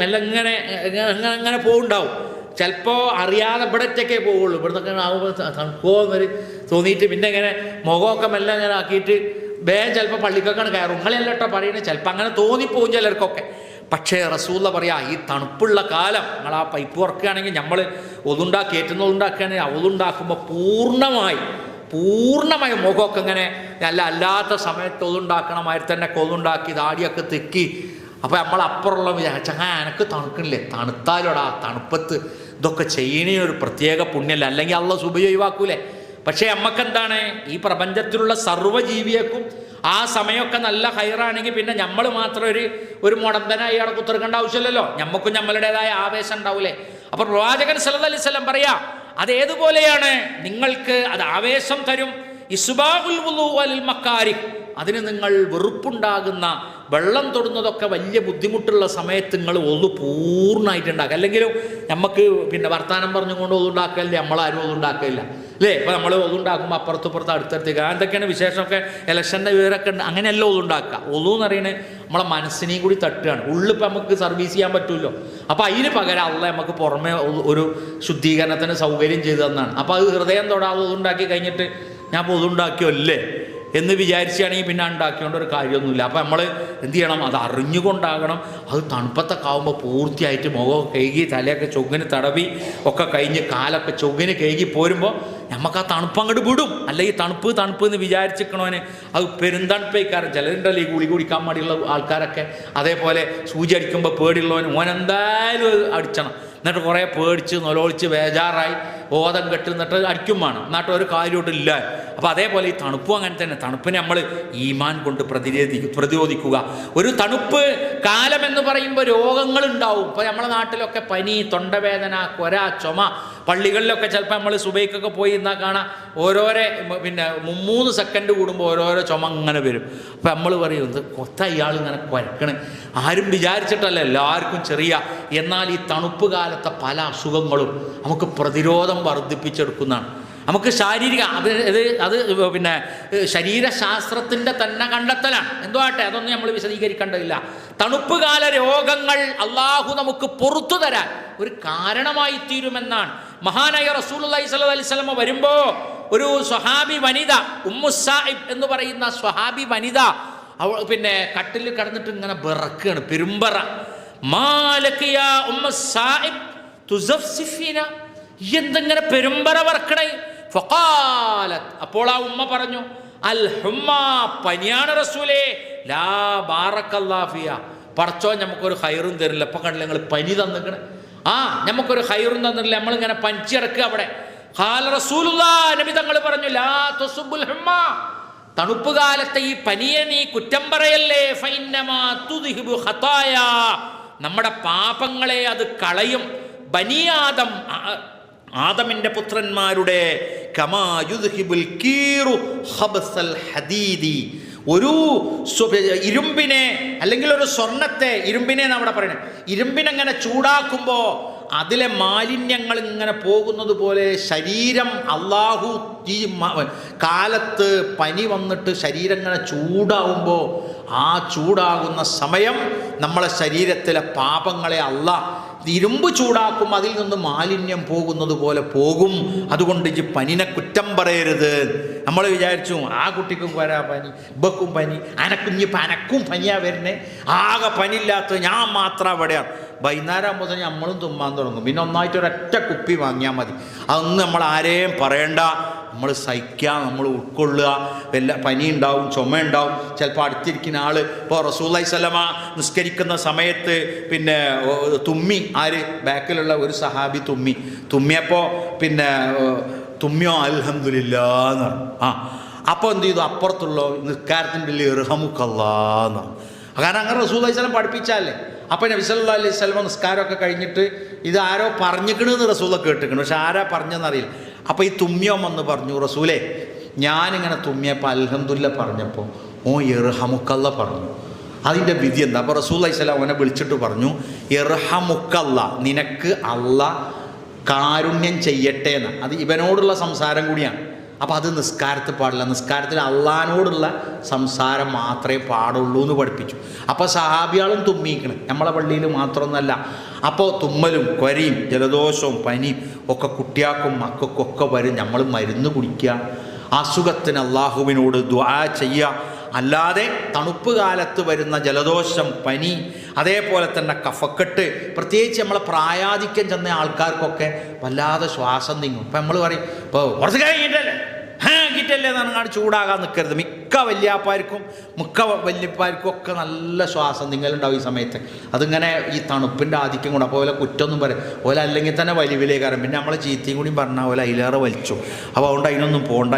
മെല്ലെങ്ങനെ പോകുണ്ടാവും. ചിലപ്പോൾ അറിയാതെ ഇവിടത്തേക്കേ പോവുള്ളൂ. ഇവിടുന്നൊക്കെ ആകുമ്പോൾ തണുപ്പോന്നൊരു തോന്നിയിട്ട് പിന്നെ ഇങ്ങനെ മുഖമൊക്കെ മെല്ലെ ഇങ്ങനെ ആക്കിയിട്ട് ചിലപ്പോൾ പള്ളിക്കൊക്കെയാണ് കയറും. നിങ്ങളെല്ലാം കേട്ടോ പറയുന്നത്, ചിലപ്പോൾ അങ്ങനെ തോന്നിപ്പോവും ചിലർക്കൊക്കെ. പക്ഷേ റസൂല പറയാ, ഈ തണുപ്പുള്ള കാലം നിങ്ങൾ ആ പൈപ്പ് തുറക്കുകയാണെങ്കിൽ, നമ്മൾ ഒതുണ്ടാക്കുകയാണെങ്കിൽ ഒതുണ്ടാക്കുമ്പോൾ പൂർണ്ണമായി മുഖമൊക്കെ ഇങ്ങനെ അല്ലാത്ത സമയത്ത് ഒതുണ്ടാക്കണമാതിരി തന്നെ കൊതുണ്ടാക്കി ദാടിയൊക്കെ തെക്കി. അപ്പോൾ നമ്മൾ അപ്പുറമുള്ള വിചാരിച്ചാൽ എനിക്ക് തണുക്കണില്ലേ, തണുത്താലോടാ തണുപ്പത്ത് ഇതൊക്കെ ചെയ്യണേ ഒരു പ്രത്യേക പുണ്യമല്ല, അല്ലെങ്കിൽ അള്ള സുബഹി ഒഴിവാക്കൂലേ. പക്ഷേ നമ്മക്കെന്താണ്, ഈ പ്രപഞ്ചത്തിലുള്ള സർവ്വജീവിയേക്കും ആ സമയമൊക്കെ നല്ല ഹൈറാണെങ്കിൽ പിന്നെ നമ്മൾ മാത്രം ഒരു മുടന്തനായി അവിടെ കുത്തിറക്കേണ്ട ആവശ്യമില്ലല്ലോ. നമുക്കും നമ്മളുടേതായ ആവേശം ഉണ്ടാവൂലേ. അപ്പൊ പ്രവാചകൻ സല്ലല്ലാഹു അലൈഹി വസല്ലം പറയാ, അതേതുപോലെയാണ്, നിങ്ങൾക്ക് അത് ആവേശം തരും. ഇസ്ബാഹുൽ വുളൂ അലൽ മക്കാരിഹ്, അതിന് നിങ്ങൾ വെറുപ്പുണ്ടാകുന്ന വെള്ളം തൊടുന്നതൊക്കെ വലിയ ബുദ്ധിമുട്ടുള്ള സമയത്ത് നിങ്ങൾ ഒന്ന് പൂർണ്ണമായിട്ടുണ്ടാക്കുക. അല്ലെങ്കിലും നമുക്ക് പിന്നെ വർത്താനം പറഞ്ഞുകൊണ്ട് ഒതുണ്ടാക്കലില്ല, നമ്മളാരും ഒതുണ്ടാക്കില്ല അല്ലേ. ഇപ്പോൾ നമ്മൾ ഒതുണ്ടാക്കുമ്പോൾ അപ്പുറത്തുപ്പുറത്ത് അടുത്തടുത്തേക്ക് എന്തൊക്കെയാണ് വിശേഷമൊക്കെ, ഇലക്ഷൻ്റെ വിവരമൊക്കെ ഉണ്ട്, അങ്ങനെയല്ല ഒതുണ്ടാക്കുക. ഒതു എന്ന് പറയുന്നത് നമ്മളെ മനസ്സിനെയും കൂടി തട്ടുകയാണ്. ഉള്ളിപ്പോൾ നമുക്ക് സർവീസ് ചെയ്യാൻ പറ്റുമല്ലോ. അപ്പോൾ അതിന് പകരം അള്ള നമുക്ക് പുറമെ ഒരു ശുദ്ധീകരണത്തിന് സൗകര്യം ചെയ്തു തന്നാണ്. അപ്പോൾ അത് ഹൃദയം തൊടാതെ ഒതുണ്ടാക്കി കഴിഞ്ഞിട്ട് ഞാൻ ഇപ്പോൾ ഒതുണ്ടാക്കിയോ അല്ലേ എന്ന് വിചാരിച്ചാണെങ്കിൽ പിന്നെ ഉണ്ടാക്കിയോണ്ട് ഒരു കാര്യമൊന്നുമില്ല. അപ്പോൾ നമ്മൾ എന്ത് ചെയ്യണം, അത് അറിഞ്ഞുകൊണ്ടാകണം. അത് തണുപ്പത്തൊക്കെ ആകുമ്പോൾ പൂർത്തിയായിട്ട് മുഖമൊക്കെ കഴുകി തലയൊക്കെ ചൊവ്വിന് തടവി ഒക്കെ കഴിഞ്ഞ് കാലൊക്കെ ചൊവ്വിന് കഴുകി പോരുമ്പോൾ നമുക്ക് ആ തണുപ്പ് അങ്ങോട്ട് വിടും. അല്ലെങ്കിൽ തണുപ്പ് എന്ന് വിചാരിച്ചിരിക്കണവന് അത് പെരുന്തണുപ്പേക്കാരൻ. ചിലരുണ്ടല്ലോ ഈ ഗുളി കുടിക്കാൻ മടിയുള്ള ആൾക്കാരൊക്കെ, അതേപോലെ സൂചി അടിക്കുമ്പോൾ പേടിയുള്ളവന് ഓനെന്തായാലും അടിച്ചണം. എന്നിട്ട് കുറേ പേടിച്ച് നൊലോളിച്ച് ബേജാറായി ബോധം കെട്ടി എന്നിട്ട് അടിക്കും വേണം, എന്നിട്ട് ഒരു കാര്യമായിട്ടില്ല. അപ്പോൾ അതേപോലെ ഈ തണുപ്പും അങ്ങനെ തന്നെ. തണുപ്പിനെ നമ്മൾ ഈമാൻ കൊണ്ട് പ്രതിരോധിക്കുക. ഒരു തണുപ്പ് കാലം എന്ന് പറയുമ്പോൾ രോഗങ്ങളുണ്ടാവും. ഇപ്പോൾ നമ്മുടെ നാട്ടിലൊക്കെ പനി, തൊണ്ടവേദന, കൊര, ചുമ. പള്ളികളിലൊക്കെ ചിലപ്പോൾ നമ്മൾ സുബൈക്കൊക്കെ പോയി എന്നാൽ കാണാം ഓരോരോ 3 സെക്കൻഡ് കൂടുമ്പോൾ ഓരോരോ ചുമ അങ്ങനെ വരും. അപ്പം നമ്മൾ പറയും, ഇത് കൊത്ത ഇയാൾ ഇങ്ങനെ കുരക്കണ്. ആരും വിചാരിച്ചിട്ടല്ല, എല്ലാവർക്കും ചെറിയ. എന്നാൽ ഈ തണുപ്പ് കാലത്തെ പല അസുഖങ്ങളും നമുക്ക് പ്രതിരോധം വർദ്ധിപ്പിച്ചെടുക്കുന്നതാണ്. നമുക്ക് ശാരീരിക അത് ശരീരശാസ്ത്രത്തിൻ്റെ തന്നെ കണ്ടെത്തലാണ്. എന്തോ ആട്ടെ, അതൊന്നും നമ്മൾ വിശദീകരിക്കേണ്ടതില്ല. തണുപ്പ് കാല രോഗങ്ങൾ അള്ളാഹു നമുക്ക് പുറത്തു തരാൻ ഒരു കാരണമായി തീരുമെന്നാണ്. മഹാനായ റസൂലുള്ളാഹി സ്വല്ലല്ലാഹു അലൈഹി വസല്ലം വരുമ്പോൾ ഒരു സ്വഹാബി വനിത, ഉമ്മു സായിബ് എന്ന് പറയുന്ന സ്വഹാബി വനിത, അവൾ കട്ടിൽ കിടന്നിട്ട് ഇങ്ങനെ വിറക്കുകയാണ്, പെരുമ്പറ. മാലക യാ ഉമ്മ സായിബ് തുസഫ്സിഫീന, എന്തെങ്ങനെ പെരുമ്പറ വർക്കണേ. ഫഖാലത്, അപ്പോൾ ആ ഉമ്മ പറഞ്ഞു, അൽ ഹുമ്മ, പനിയാണ് റസൂലേ. ലാ ബാറക്കല്ലാഹു ഫിയ, പടച്ചോൻ നമുക്കൊരു ഹൈറും തരില്ല. ഇപ്പൊ കണ്ടില്ല നിങ്ങൾ പനി തന്നിക്കണേ, നമുക്കൊരു ഹൈറും തന്നില്ല, നമ്മളിങ്ങനെ പനിച്ചിറക്കുക അവിടെ. ഖാല റസൂലുള്ളാഹ്, നബി തങ്ങൾ പറഞ്ഞു, ലാ തുസുബുൽ ഹുമ്മ, തണുപ്പ് കാലത്തെ ഈ പനിയെ നീ കുറ്റം പറയല്ലേ. ഫഇന്നമാ തുദ്ഹിബു ഖതായാ, നമ്മുടെ പാപങ്ങളെ അത് കളയും. ബനി ആദം, ആദമിന്റെ പുത്രന്മാരുടെ കമാ യുദ്ഹിബുൽ കീറു ഖബ്സൽ ഹദീദി, ഒരു ഇരുമ്പിനെ അല്ലെങ്കിൽ ഒരു സ്വർണത്തെ, ഇരുമ്പിനെ നമ്മുടെ പറയുന്നത്, ഇരുമ്പിനെങ്ങനെ ചൂടാക്കുമ്പോൾ അതിലെ മാലിന്യങ്ങൾ ഇങ്ങനെ പോകുന്നത് പോലെ ശരീരം അള്ളാഹു ഈ കാലത്ത് പനി വന്നിട്ട് ശരീരം ഇങ്ങനെ ചൂടാവുമ്പോൾ ആ ചൂടാകുന്ന സമയം നമ്മളെ ശരീരത്തിലെ പാപങ്ങളെ അള്ളാഹ് ഇരുമ്പ് ചൂടാക്കും, അതിൽ നിന്ന് മാലിന്യം പോകുന്നത് പോലെ പോകും. അതുകൊണ്ട് ഈ പനിനെ കുറ്റം പറയരുത്. നമ്മൾ വിചാരിച്ചു ആ കുട്ടിക്കും വരാ പനി, ഇബക്കും പനി, അനക്കും പനിയാ വരുന്നേ, ആകെ പനിയില്ലാത്ത ഞാൻ മാത്രം അവിടെയാണ്. വൈകുന്നേരം ആകുമ്പോൾ നമ്മളും തുമ്മാൻ തുടങ്ങും. പിന്നെ ഒന്നായിട്ട് ഒരൊറ്റ കുപ്പി വാങ്ങിയാൽ മതി. അതൊന്നും നമ്മൾ ആരെയും പറയണ്ട, നമ്മൾ സഹിക്കുക, നമ്മൾ ഉൾക്കൊള്ളുക. വല്ല പനി ഉണ്ടാവും, ചുമ ഉണ്ടാവും. ചിലപ്പോൾ അടുത്തിരിക്കുന്ന ആൾ, ഇപ്പോൾ റസൂലുള്ളാഹി സ്വല്ലല്ലാഹു അലൈഹി വസല്ലം നിസ്കരിക്കുന്ന സമയത്ത് പിന്നെ തുമ്മി, ആര് ബാക്കിലുള്ള ഒരു സഹാബി തുമ്മിയപ്പോൾ പിന്നെ തുമ്മിയോ അൽഹംദുലില്ലാഹ് എന്ന് പറഞ്ഞു. അപ്പോൾ എന്ത് ചെയ്തു, അപ്പുറത്തുള്ള നിസ്കാരത്തിൻ്റെ ഉള്ളിൽ ഇർഹമുക്കല്ലാഹ് എന്ന് പറഞ്ഞു. കാരണം അങ്ങനെ റസൂലുള്ളാഹി സ്വല്ലല്ലാഹു അലൈഹി വസല്ലം പഠിപ്പിച്ചാലേ. അപ്പോൾ നബി സല്ലല്ലാഹു അലൈഹി വസല്ലം നിസ്കാരമൊക്കെ കഴിഞ്ഞിട്ട് ഇത് ആരോ പറഞ്ഞിക്കണെന്ന് റസൂല കേട്ടിക്കണു, പക്ഷെ ആരാ പറഞ്ഞെന്നറിയില്ല. അപ്പോൾ ഈ തുമ്മിയോ വന്ന് പറഞ്ഞു, റസൂലേ ഞാനിങ്ങനെ തുമ്മിയപ്പോൾ അൽഹംദുലില്ലാഹ് പറഞ്ഞപ്പോൾ ഇർഹമുക്കല്ല പറഞ്ഞു. അതിൻ്റെ വിധി എന്താ? അപ്പോൾ റസൂലുള്ളാഹി സ്വല്ലല്ലാഹു അലൈഹി വസല്ലം അവനെ വിളിച്ചിട്ട് പറഞ്ഞു, ഇർഹമുക്കല്ല, നിനക്ക് അള്ളാഹ് കാരുണ്യം ചെയ്യട്ടെ എന്ന്. അത് ഇവനോടുള്ള സംസാരം കൂടിയാണ്. അപ്പോൾ അത് നിസ്കാരത്തിൽ പാടില്ല, നിസ്കാരത്തിൽ അള്ളാഹിനോടുള്ള സംസാരം മാത്രമേ പാടുള്ളൂ എന്ന് പഠിപ്പിച്ചു. അപ്പോൾ സഹാബിയാളും തുമ്മിക്കണം, നമ്മളെ പള്ളിയിൽ മാത്രമൊന്നുമല്ല. അപ്പോൾ തുമ്മലും കൊരയും ജലദോഷവും പനിയും ഒക്കെ കുട്ടിയാക്കും മക്കൾക്കൊക്കെ വരും. നമ്മൾ മരുന്ന് കുടിക്കുക, അസുഖത്തിന് അള്ളാഹുവിനോട് ദുആ ചെയ്യുക. അല്ലാതെ തണുപ്പ് കാലത്ത് വരുന്ന ജലദോഷം, പനി, അതേപോലെ തന്നെ കഫക്കെട്ട്, പ്രത്യേകിച്ച് നമ്മളെ പ്രായാധിക്യം ചെന്ന ആൾക്കാർക്കൊക്കെ വല്ലാതെ ശ്വാസം തിങ്ങും. ഇപ്പം നമ്മൾ പറയും, ഇപ്പോൾ കുറച്ച് കഴിഞ്ഞിട്ടല്ലേ കിട്ടല്ലേ എന്നാണ് ചൂടാകാൻ നിൽക്കരുത്. മിക്ക വല്യാപ്പാർക്കും വല്യപ്പാർക്കും ഒക്കെ നല്ല ശ്വാസം തിങ്ങലുണ്ടാവും ഈ സമയത്ത്. അതിങ്ങനെ ഈ തണുപ്പിൻ്റെ ആധിക്യം കൊണ്ട്. അപ്പോൾ ഓലെ കുറ്റമൊന്നും പറയും, ഓല അല്ലെങ്കിൽ തന്നെ വലിവിലേക്കാരം. പിന്നെ നമ്മളെ ചീത്തയും കൂടി പറഞ്ഞാൽ ഓല അതിലേറെ വലിച്ചു. അപ്പോൾ അതുകൊണ്ട് അതിനൊന്നും പോകണ്ട.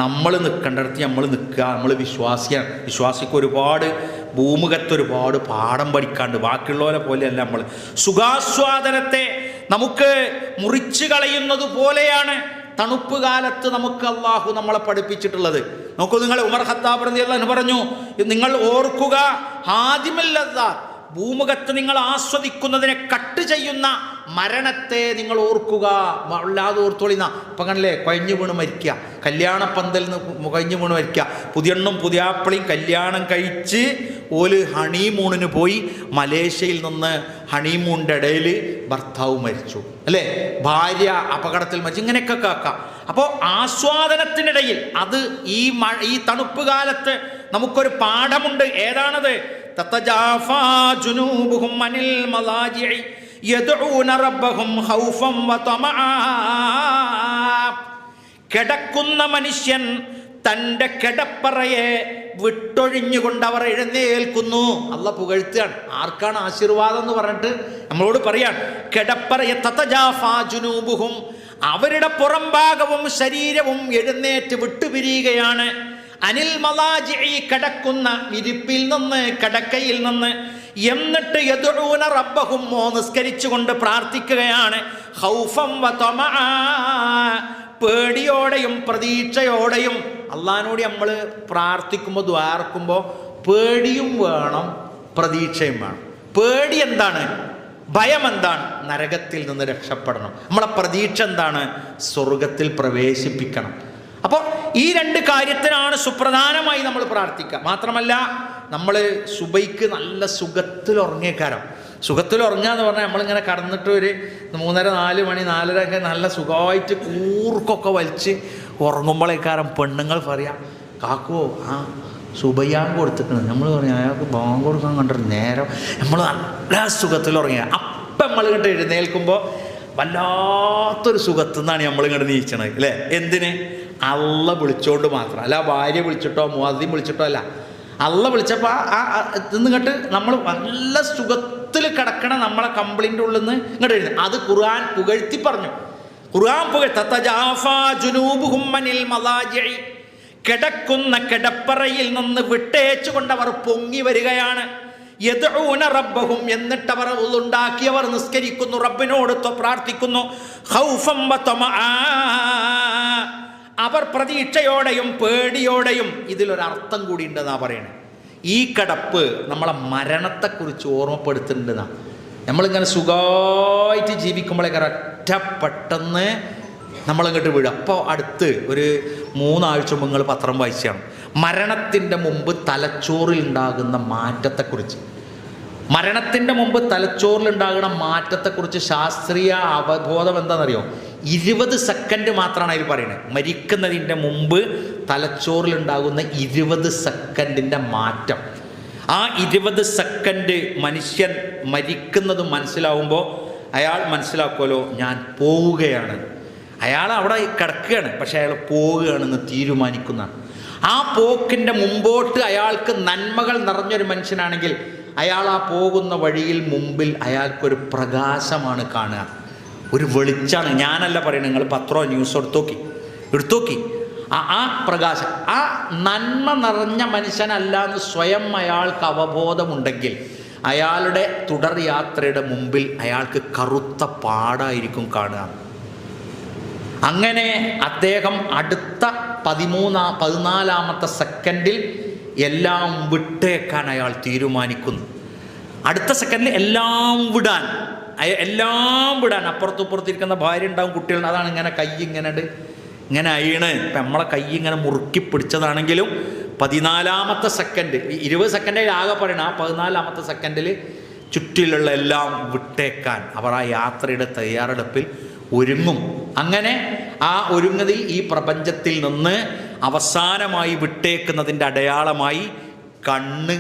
നമ്മൾ നിൽക്കേണ്ടടുത്ത് നമ്മൾ നിൽക്കുക. നമ്മൾ വിശ്വാസിയാണ്. വിശ്വാസിക്ക് ഒരുപാട് ഭൂമുഖത്തൊരുപാട് പാഠം പഠിക്കാണ്ട്. ബാക്കിയുള്ളവരെ പോലെയല്ല നമ്മൾ. സുഖാസ്വാദനത്തെ നമുക്ക് മുറിച്ചു കളയുന്നത് പോലെയാണ് തണുപ്പ് കാലത്ത് നമുക്ക് അള്ളാഹു നമ്മളെ പഠിപ്പിച്ചിട്ടുള്ളത്. നോക്കൂ, നിങ്ങൾ ഉമർ ഖത്താബ് റളിയല്ലാഹു അൻഹു പറഞ്ഞു, നിങ്ങൾ ഓർക്കുക ഹാദിമല്ലദാ, ഭൂമുഖത്ത് നിങ്ങൾ ആസ്വദിക്കുന്നതിനെ കട്ട് ചെയ്യുന്ന മരണത്തെ നിങ്ങൾ ഓർക്കുക. അല്ലാതെ ഓർത്തോളിന്ന. ഇപ്പം കണ്ടില്ലേ, കൊഴിഞ്ഞു വീണ് മരിക്കുക, കല്യാണപ്പന്തലിൽ നിന്ന് കൊഴിഞ്ഞു വീണ് മരിക്കുക. പുതിയണ്ണും പുതിയാപ്പിളയും കല്യാണം കഴിച്ച് ഓല് ഹണിമൂണിന് പോയി. മലേഷ്യയിൽ നിന്ന് ഹണിമൂണിൻ്റെ ഇടയിൽ ഭർത്താവ് മരിച്ചു, അല്ലേ, ഭാര്യ അപകടത്തിൽ മരിച്ചു. ഇങ്ങനെയൊക്കെ കേൾക്കാം. അപ്പോൾ ആസ്വാദനത്തിനിടയിൽ അത് ഈ തണുപ്പ് കാലത്ത് നമുക്കൊരു പാഠമുണ്ട്. ഏതാണത്? തതജാഫാ ജുനൂബുഹും അനിൽ മലാജിഇ യദ്ഊന റബ്ബഹും ഖൗഫൻ വതമആ. കിടക്കുന്ന മനുഷ്യൻ തൻ്റെ കിടപ്പറയെ വിട്ടൊഴിഞ്ഞുകൊണ്ട് അവർ എഴുന്നേൽക്കുന്നു. അള്ളാഹ് പുകഴ്ത്തുകയാണ്. ആർക്കാണ് ആശീർവാദം എന്ന് പറഞ്ഞിട്ട് നമ്മളോട് പറയാൻ. കിടപ്പറയെ തതജാഫാ ജുനൂബുഹും, അവരുടെ പുറംഭാഗവും ശരീരവും എഴുന്നേറ്റ് വിട്ടുപിരിയുകയാണ്. അനിൽ മലാജിഇ, കിടക്കുന്ന വിരിപ്പിൽ നിന്ന്, കിടക്കയിൽ നിന്ന്. എന്നിട്ട് യദ്ഊന റബ്ബഹും, നിസ്കരിച്ചുകൊണ്ട് പ്രാർത്ഥിക്കുകയാണ്. ഖൗഫൻ വതമആ, പേടിയോടെയും പ്രതീക്ഷയോടെയും. അള്ളാഹിനോട് നമ്മൾ പ്രാർത്ഥിക്കുമ്പോൾ ദ്വാർക്കുമ്പോൾ പേടിയും വേണം, പ്രതീക്ഷയും വേണം. പേടി എന്താണ്? ഭയം എന്താണ്? നരകത്തിൽ നിന്ന് രക്ഷപ്പെടണം. നമ്മളെ പ്രതീക്ഷ എന്താണ്? സ്വർഗത്തിൽ പ്രവേശിപ്പിക്കണം. അപ്പോൾ ഈ രണ്ട് കാര്യത്തിനാണ് സുപ്രധാനമായി നമ്മൾ പ്രാർത്ഥിക്കുക. മാത്രമല്ല, നമ്മൾ സുബൈക്ക് നല്ല സുഖത്തിൽ ഉറങ്ങിയേക്കാരം. സുഖത്തിൽ ഉറങ്ങുക എന്ന് പറഞ്ഞാൽ നമ്മളിങ്ങനെ കടന്നിട്ട് ഒരു 3:30 4 മണി 4:30 ഒക്കെ നല്ല സുഖമായിട്ട് കൂർക്കൊക്കെ വലിച്ച് ഉറങ്ങുമ്പോഴേക്കാരം പെണ്ണുങ്ങൾ പറയാം, കാക്കുവോ സുബയ്യാൻ കൊടുത്തിട്ടുണ്ട്. നമ്മൾ പറഞ്ഞു അയാൾക്ക് ബാങ്ക് കൊടുക്കാൻ കണ്ടിട്ട് നേരം നമ്മൾ നല്ല സുഖത്തിൽ ഉറങ്ങിയ അപ്പം നമ്മൾ ഇങ്ങോട്ട് എഴുന്നേൽക്കുമ്പോൾ വല്ലാത്തൊരു സുഖത്തു നിന്നാണ് നമ്മൾ ഇങ്ങോട്ട് നീച്ചണത് അല്ലേ? എന്തിന്? അള്ള വിളിച്ചോണ്ട് മാത്രം, അല്ല ഭാര്യ വിളിച്ചിട്ടോ മുഅദ്ദിൻ വിളിച്ചിട്ടോ അല്ല. അള്ള വിളിച്ചപ്പോൾ ഇന്നിങ്ങോട്ട് നമ്മൾ നല്ല സുഖത്തിൽ കിടക്കണ നമ്മളെ കംപ്ലൈൻ്റ് ഉള്ളിൽ നിന്ന് ഇങ്ങോട്ട് എഴുതി. അത് ഖുർആൻ പുകഴ്ത്തി പറഞ്ഞു. ഖുർആൻ കിടക്കുന്ന കിടപ്പറയിൽ നിന്ന് വിട്ടേച്ചു കൊണ്ടവർ പൊങ്ങി വരികയാണ്. യദ്ഊന റബ്ബഹും, എന്നിട്ടവർ ഉണ്ടാക്കിയവർ നിസ്കരിക്കുന്നു, റബ്ബിനോട് പ്രാർത്ഥിക്കുന്നു. ഖൗഫൻ വതമആ, അവർ പ്രതീക്ഷയോടെയും പേടിയോടെയും. ഇതിലൊരർത്ഥം കൂടി ഉണ്ടെന്നാ പറയണേ. ഈ കിടപ്പ് നമ്മളെ മരണത്തെക്കുറിച്ച് ഓർമ്മപ്പെടുത്തുന്നുണ്ടെന്നാണ്. നമ്മളിങ്ങനെ സുഖമായിട്ട് ജീവിക്കുമ്പോഴേക്കാൾ ഒറ്റ പെട്ടെന്ന് നമ്മളിങ്ങോട്ട് വീഴും. അപ്പോൾ അടുത്ത് ഒരു 3 ആഴ്ച മുമ്പ് നിങ്ങൾ പത്രം വായിച്ചാണ് മരണത്തിൻ്റെ മുമ്പ് തലച്ചോറിൽ ഉണ്ടാകുന്ന മാറ്റത്തെക്കുറിച്ച്. മരണത്തിൻ്റെ മുമ്പ് തലച്ചോറിലുണ്ടാകുന്ന മാറ്റത്തെക്കുറിച്ച് ശാസ്ത്രീയ അവബോധം എന്താണെന്നറിയോ? 20 സെക്കൻഡ് മാത്രമാണ് അതിൽ പറയുന്നത്. മരിക്കുന്നതിൻ്റെ മുമ്പ് തലച്ചോറിലുണ്ടാകുന്ന 20 സെക്കൻഡിൻ്റെ മാറ്റം. ആ 20 സെക്കൻഡ് മനുഷ്യൻ മരിക്കുന്നത് മനസ്സിലാവുമ്പോൾ അയാൾ മനസ്സിലാക്കുമല്ലോ, ഞാൻ പോവുകയാണ്. അയാൾ അവിടെ കിടക്കുകയാണ്, പക്ഷെ അയാൾ പോവുകയാണെന്ന് തീരുമാനിക്കുന്നതാണ്. ആ പോക്കിൻ്റെ മുമ്പോട്ട് അയാൾക്ക് നന്മകൾ നിറഞ്ഞൊരു മനുഷ്യനാണെങ്കിൽ അയാൾ ആ പോകുന്ന വഴിയിൽ മുമ്പിൽ അയാൾക്കൊരു പ്രകാശമാണ് കാണുക, ഒരു വെളിച്ചാണ്. ഞാനല്ല പറയുന്നത്, നിങ്ങൾ പത്രമോ ന്യൂസോ എടുത്തോക്കി ആ പ്രകാശം. ആ നന്മ നിറഞ്ഞ മനുഷ്യനല്ല എന്ന് സ്വയം അയാൾക്ക് അവബോധമുണ്ടെങ്കിൽ അയാളുടെ തുടർ യാത്രയുടെ മുമ്പിൽ അയാൾക്ക് കറുത്ത പാടായിരിക്കും കാണുക. അങ്ങനെ അദ്ദേഹം അടുത്ത 14-ാമത്തെ സെക്കൻഡിൽ എല്ലാം വിട്ടേക്കാൻ അയാൾ തീരുമാനിക്കുന്നു. അടുത്ത സെക്കൻഡിൽ എല്ലാം വിടാൻ അപ്പുറത്തിരിക്കുന്ന ഭാര്യ ഉണ്ടാവും, കുട്ടികളുണ്ട്. അതാണ് ഇങ്ങനെ കൈ ഇങ്ങനെ അയണ്. ഇപ്പം നമ്മളെ കൈ ഇങ്ങനെ മുറുക്കി പിടിച്ചതാണെങ്കിലും 14-ാമത്തെ സെക്കൻഡ്, 20 സെക്കൻഡിൽ ആകെ പറയണം, ആ 14-ാമത്തെ സെക്കൻഡിൽ ചുറ്റിലുള്ള എല്ലാം വിട്ടേക്കാൻ അവർ ആ യാത്രയുടെ തയ്യാറെടുപ്പിൽ ഒരുങ്ങും. അങ്ങനെ ആ ഒരുങ്ങതിൽ ഈ പ്രപഞ്ചത്തിൽ നിന്ന് അവസാനമായി വിട്ടേക്കുന്നതിൻ്റെ അടയാളമായി കണ്ണ്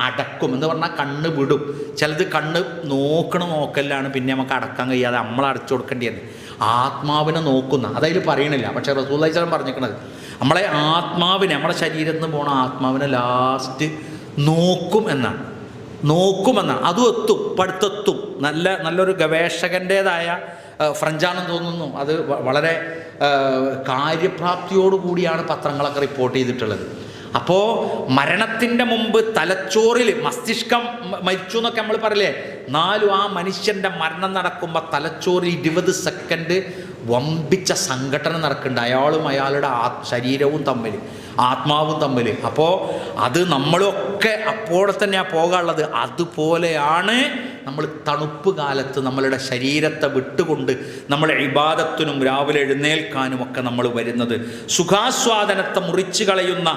അടക്കും എന്ന് പറഞ്ഞാൽ കണ്ണ് വിടും. ചിലത് കണ്ണ് നോക്കലാണ് പിന്നെ നമുക്ക് അടക്കാൻ കഴിയാതെ നമ്മൾ അടച്ചു കൊടുക്കേണ്ടത്. ആത്മാവിനെ നോക്കുന്ന അതതിൽ പറയണില്ല, പക്ഷേ റസൂലുള്ളാഹി സ്വല്ലല്ലാഹു അലൈഹി വസല്ലം പറഞ്ഞിരിക്കുന്നത് നമ്മളെ ആത്മാവിനെ, നമ്മുടെ ശരീരത്തിൽ നിന്ന് പോണ ആത്മാവിനെ ലാസ്റ്റ് നോക്കും എന്നാണ്. അതും എത്തും, പഠിത്തെത്തും. നല്ലൊരു ഗവേഷകൻ്റേതായ ഫ്രഞ്ചാണെന്ന് തോന്നുന്നു. അത് വളരെ കാര്യപ്രാപ്തിയോടുകൂടിയാണ് പത്രങ്ങളൊക്കെ റിപ്പോർട്ട് ചെയ്തിട്ടുള്ളത്. അപ്പോൾ മരണത്തിൻ്റെ മുമ്പ് തലച്ചോറിൽ മസ്തിഷ്കം മരിച്ചു എന്നൊക്കെ നമ്മൾ പറയില്ലേ, എന്നാലും ആ മനുഷ്യൻ്റെ മരണം നടക്കുമ്പോൾ തലച്ചോറിൽ 20 സെക്കൻഡ് വമ്പിച്ച സംഘടന നടക്കുന്നുണ്ട്, അയാളും അയാളുടെ ശരീരവും തമ്മിൽ, ആത്മാവും തമ്മിൽ. അപ്പോൾ അത് നമ്മളൊക്കെ അപ്പോഴെ തന്നെയാണ് പോകാനുള്ളത്. അതുപോലെയാണ് നമ്മൾ തണുപ്പ് കാലത്ത് നമ്മളുടെ ശരീരത്തെ വിട്ടുകൊണ്ട് നമ്മൾ ഇബാദത്തിനും രാവിലെ എഴുന്നേൽക്കാനും ഒക്കെ നമ്മൾ വരുന്നത്. സുഖാസ്വാദനത്തെ മുറിച്ചു കളയുന്ന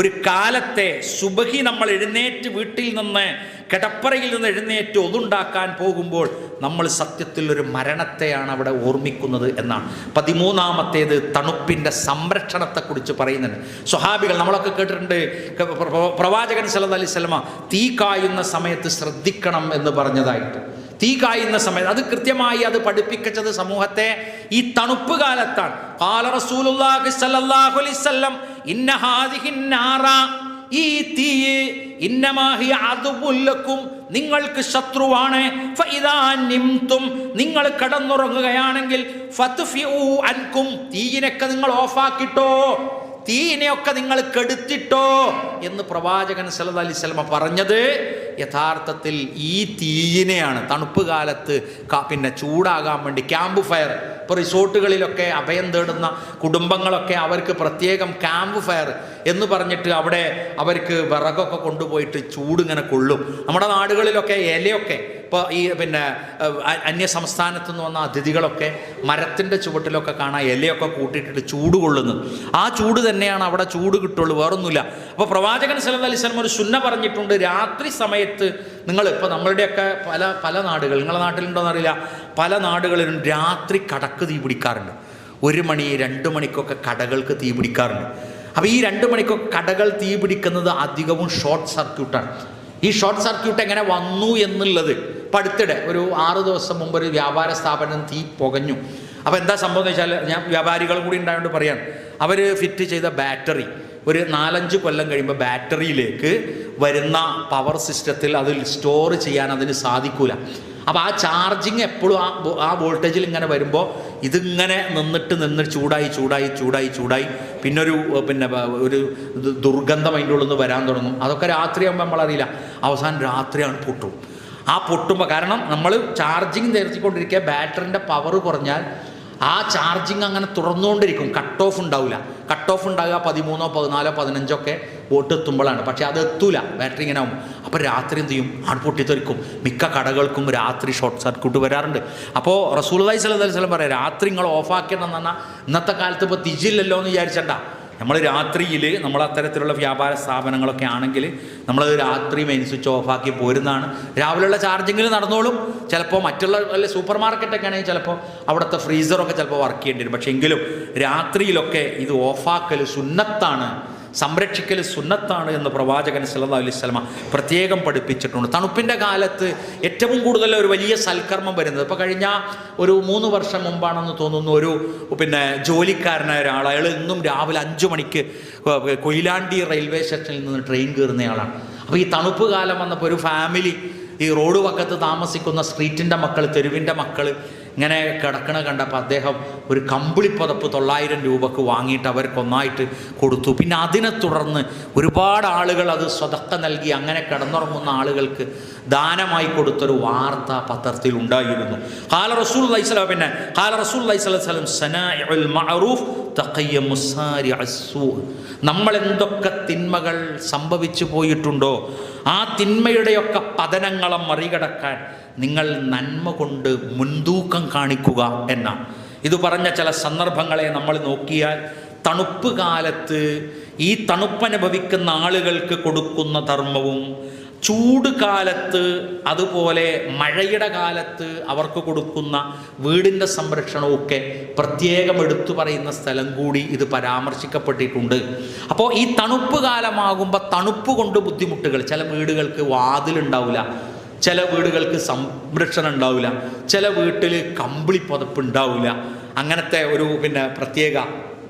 ഒരു കാലത്തെ സുബഹി നമ്മൾ എഴുന്നേറ്റ് വീട്ടിൽ നിന്ന് കിടപ്പറയിൽ നിന്ന് എഴുന്നേറ്റ് ഒതുണ്ടാക്കാൻ പോകുമ്പോൾ നമ്മൾ സത്യത്തിൽ ഒരു മരണത്തെയാണ് അവിടെ ഓർമ്മിക്കുന്നത് എന്നാണ്. 13-ാമത്തേത് തണുപ്പിൻ്റെ സംരക്ഷണത്തെക്കുറിച്ച് പറയുന്നുണ്ട്. സ്വഹാബികൾ നമ്മളൊക്കെ കേട്ടിട്ടുണ്ട്, പ്രവാചകൻ സല്ലല്ലാഹു അലൈഹി വസല്ലമ തീ കായുന്ന സമയത്ത് ശ്രദ്ധിക്കണം എന്ന് പറഞ്ഞതായിട്ട്. തീ കായുന്ന സമയത്ത് അത് കൃത്യമായി അത് പഠിപ്പിച്ചത് സമൂഹത്തെ ഈ തണുപ്പ് കാലത്താണ്. ഖാല റസൂലുള്ളാഹി സ്വല്ലല്ലാഹു അലൈഹി വസല്ലം ഇന്ന ഹാദിഹിൻ നാറ, ഈ തീ ഇന്നമാ ഹിയ അദുവ്വുൻ ലക്കും, നിങ്ങൾക്ക് ശത്രുവാണ്. ഫഇദാ നിംതും, നിങ്ങൾ കിടന്നുറങ്ങുകയാണെങ്കിൽ ഫത്ഫിഉ അൻകും, തീയിനൊക്കെ നിങ്ങൾ ഓഫാക്കിട്ടോ, തീയിനെയൊക്കെ നിങ്ങൾ കെടുത്തിട്ടോ എന്ന് പ്രവാചകൻ സല്ലല്ലാഹു അലൈഹി വസല്ലം പറഞ്ഞത് യഥാർത്ഥത്തിൽ ഈ തീയിനെയാണ്. തണുപ്പ് കാലത്ത് പിന്നെ ചൂടാകാൻ വേണ്ടി ക്യാമ്പ് ഫയർ, ഇപ്പോൾ റിസോർട്ടുകളിലൊക്കെ അഭയം തേടുന്ന കുടുംബങ്ങളൊക്കെ അവർക്ക് പ്രത്യേകം ക്യാമ്പ് ഫയർ എന്ന് പറഞ്ഞിട്ട് അവിടെ അവർക്ക് വിറകൊക്കെ കൊണ്ടുപോയിട്ട് ചൂടിങ്ങനെ കൊള്ളും. നമ്മുടെ നാടുകളിലൊക്കെ ഇലയൊക്കെ ഇപ്പോൾ ഈ പിന്നെ അന്യ സംസ്ഥാനത്തു നിന്ന് വന്ന അതിഥികളൊക്കെ മരത്തിൻ്റെ ചുവട്ടിലൊക്കെ കാണാൻ ഇലയൊക്കെ കൂട്ടിയിട്ടിട്ട് ചൂട് കൊള്ളുന്നത്. ആ ചൂട് തന്നെയാണ് അവിടെ ചൂട് കിട്ടുള്ളൂ, വേറൊന്നുമില്ല. അപ്പോൾ പ്രവാചകൻ സല്ലല്ലാഹു അലൈഹി വസല്ലം ഒരു സുന്ന പറഞ്ഞിട്ടുണ്ട്, രാത്രി സമയത്ത് നിങ്ങൾ ഇപ്പോൾ നമ്മളുടെയൊക്കെ പല നാടുകൾ, നിങ്ങളുടെ നാട്ടിലുണ്ടോയെന്നറിയില്ല, പല നാടുകളിലും രാത്രി കടക്ക് തീ പിടിക്കാറുണ്ട്. 1 മണി 2 മണിക്കൊക്കെ കടകൾക്ക് തീ പിടിക്കാറുണ്ട്. അപ്പോൾ ഈ 2 മണിക്കൊക്കെ കടകൾ തീ പിടിക്കുന്നത് അധികവും ഷോർട്ട് സർക്യൂട്ടാണ്. ഈ ഷോർട്ട് സർക്യൂട്ട് എങ്ങനെ വന്നു എന്നുള്ളത് ഇപ്പം അടുത്തിടെ ഒരു 6 ദിവസം മുമ്പ് ഒരു വ്യാപാര സ്ഥാപനം തീ പുകഞ്ഞു. അപ്പോൾ എന്താ സംഭവം എന്ന് വെച്ചാൽ, ഞാൻ വ്യാപാരികളും കൂടി ഉണ്ടായതുകൊണ്ട് പറയാം, അവർ ഫിറ്റ് ചെയ്ത ബാറ്ററി ഒരു 4-5 കൊല്ലം കഴിയുമ്പോൾ ബാറ്ററിയിലേക്ക് വരുന്ന പവർ സിസ്റ്റത്തിൽ അതിൽ സ്റ്റോർ ചെയ്യാൻ അതിന് സാധിക്കില്ല. അപ്പോൾ ആ ചാർജിങ് എപ്പോഴും ആ വോൾട്ടേജിൽ ഇങ്ങനെ വരുമ്പോൾ ഇതിങ്ങനെ നിന്നിട്ട് ചൂടായി പിന്നെ ഒരു ദുർഗന്ധം അതിൻ്റെ ഉള്ളിൽ നിന്ന് വരാൻ തുടങ്ങും. അതൊക്കെ രാത്രിയാകുമ്പോൾ നമ്മളറിയില്ല. അവസാനം രാത്രിയാണ് പൊട്ടും. ആ പൊട്ടുമ്പോൾ, കാരണം നമ്മൾ ചാർജിങ് നിർത്തിക്കൊണ്ടിരിക്കുക, ബാറ്ററിൻ്റെ പവർ കുറഞ്ഞാൽ ആ ചാർജിങ് അങ്ങനെ തുറന്നുകൊണ്ടിരിക്കും. കട്ട് ഓഫ് ഉണ്ടാവില്ല. കട്ട് ഓഫ് ഉണ്ടാകുക 13, 14, 15 വോട്ട് എത്തുമ്പോഴാണ്. പക്ഷേ അത് എത്തൂല, ബാറ്ററി ഇങ്ങനെ ആകും. അപ്പോൾ രാത്രി എന്ത് ചെയ്യും? പൊട്ടിത്തെറിക്കും. മിക്ക കടകൾക്കും രാത്രി ഷോർട്ട് സർക്യൂട്ട് വരാറുണ്ട്. അപ്പോൾ റസൂലുള്ളാഹി സ്വല്ലല്ലാഹു അലൈഹി വസല്ലം പറയാം, രാത്രി നിങ്ങൾ ഓഫാക്കണം എന്ന് പറഞ്ഞാൽ ഇന്നത്തെ കാലത്ത് ഇപ്പോൾ തിജില്ലല്ലോ എന്ന് വിചാരിച്ചണ്ട. നമ്മൾ രാത്രിയിൽ നമ്മൾ അത്തരത്തിലുള്ള വ്യാപാര സ്ഥാപനങ്ങളൊക്കെ ആണെങ്കിൽ നമ്മളത് രാത്രി മെയിൻ സ്വിച്ച് ഓഫാക്കി പോരുന്നതാണ്. രാവിലെയുള്ള ചാർജിങ്ങിൽ നടന്നോളും. ചിലപ്പോൾ മറ്റുള്ള വല്ല സൂപ്പർ മാർക്കറ്റൊക്കെ ആണെങ്കിൽ ചിലപ്പോൾ അവിടുത്തെ ഫ്രീസറൊക്കെ ചിലപ്പോൾ വർക്ക് ചെയ്യേണ്ടി വരും. പക്ഷേ എങ്കിലും രാത്രിയിലൊക്കെ ഇത് ഓഫാക്കൽ സുന്നത്താണ്, സംരക്ഷിക്കൽ സുന്നത്താണ് എന്ന് പ്രവാചകൻ സല്ലല്ലാഹു അലൈഹി വസല്ലം പ്രത്യേകം പഠിപ്പിച്ചിട്ടുണ്ട്. തണുപ്പിൻ്റെ കാലത്ത് ഏറ്റവും കൂടുതൽ ഒരു വലിയ സൽക്കർമ്മം വരുന്നത്, ഇപ്പോൾ കഴിഞ്ഞ ഒരു 3 വർഷം മുമ്പാണെന്ന് തോന്നുന്നു, ഒരു ജോലിക്കാരനായ ഒരാൾ, അയാൾ ഇന്നും രാവിലെ 5 മണിക്ക് കൊയിലാണ്ടി റെയിൽവേ സ്റ്റേഷനിൽ നിന്ന് ട്രെയിൻ കയറുന്നയാളാണ്. അപ്പോൾ ഈ തണുപ്പ് കാലം വന്നപ്പോൾ ഒരു ഫാമിലി ഈ റോഡ് പക്കത്ത് താമസിക്കുന്ന സ്ട്രീറ്റിൻ്റെ മക്കൾ, തെരുവിൻ്റെ മക്കൾ ഇങ്ങനെ കിടക്കണ കണ്ടപ്പോൾ അദ്ദേഹം ഒരു കമ്പിളിപ്പുതപ്പ് 900 രൂപക്ക് വാങ്ങിയിട്ട് അവർക്കൊന്നായിട്ട് കൊടുത്തു. പിന്നെ അതിനെ തുടർന്ന് ഒരുപാട് ആളുകൾ അത് സ്വതക്ക നൽകി അങ്ങനെ കിടന്നുറങ്ങുന്ന ആളുകൾക്ക് ദാനമായി കൊടുത്തൊരു വാർത്ത പത്രത്തിൽ ഉണ്ടായിരുന്നു. ഖാല റസൂലുള്ളാഹി സ്വല്ലല്ലാഹു അലൈഹി വസല്ലം സനാഇഉൽ മഅറൂഫ് തഖയ്യമു സാരിഅസ്സൂ. നമ്മൾ എന്തൊക്കെ തിന്മകൾ സംഭവിച്ചു പോയിട്ടുണ്ടോ ആ തിന്മയുടെയൊക്കെ പതനങ്ങളെ മറികടക്കാൻ നിങ്ങൾ നന്മ കൊണ്ട് മുൻതൂക്കം കാണിക്കുക എന്നാണ്. ഇത് പറഞ്ഞ ചില സന്ദർഭങ്ങളെ നമ്മൾ നോക്കിയാൽ, തണുപ്പ് കാലത്ത് ഈ തണുപ്പനുഭവിക്കുന്ന ആളുകൾക്ക് കൊടുക്കുന്ന ധർമ്മവും, ചൂട് കാലത്ത് അതുപോലെ മഴയുടെ കാലത്ത് അവർക്ക് കൊടുക്കുന്ന വീടിൻ്റെ സംരക്ഷണമൊക്കെ പ്രത്യേകം എടുത്തു പറയുന്ന സ്ഥലം കൂടി ഇത് പരാമർശിക്കപ്പെട്ടിട്ടുണ്ട്. അപ്പോൾ ഈ തണുപ്പ് കാലമാകുമ്പോൾ തണുപ്പ് കൊണ്ട് ബുദ്ധിമുട്ടുകൾ, ചില വീടുകൾക്ക് വാതിലുണ്ടാവില്ല, ചില വീടുകൾക്ക് സംരക്ഷണം ഉണ്ടാവില്ല, ചില വീട്ടിൽ കമ്പിളി പുതപ്പ് ഉണ്ടാവില്ല. അങ്ങനത്തെ ഒരു പ്രത്യേക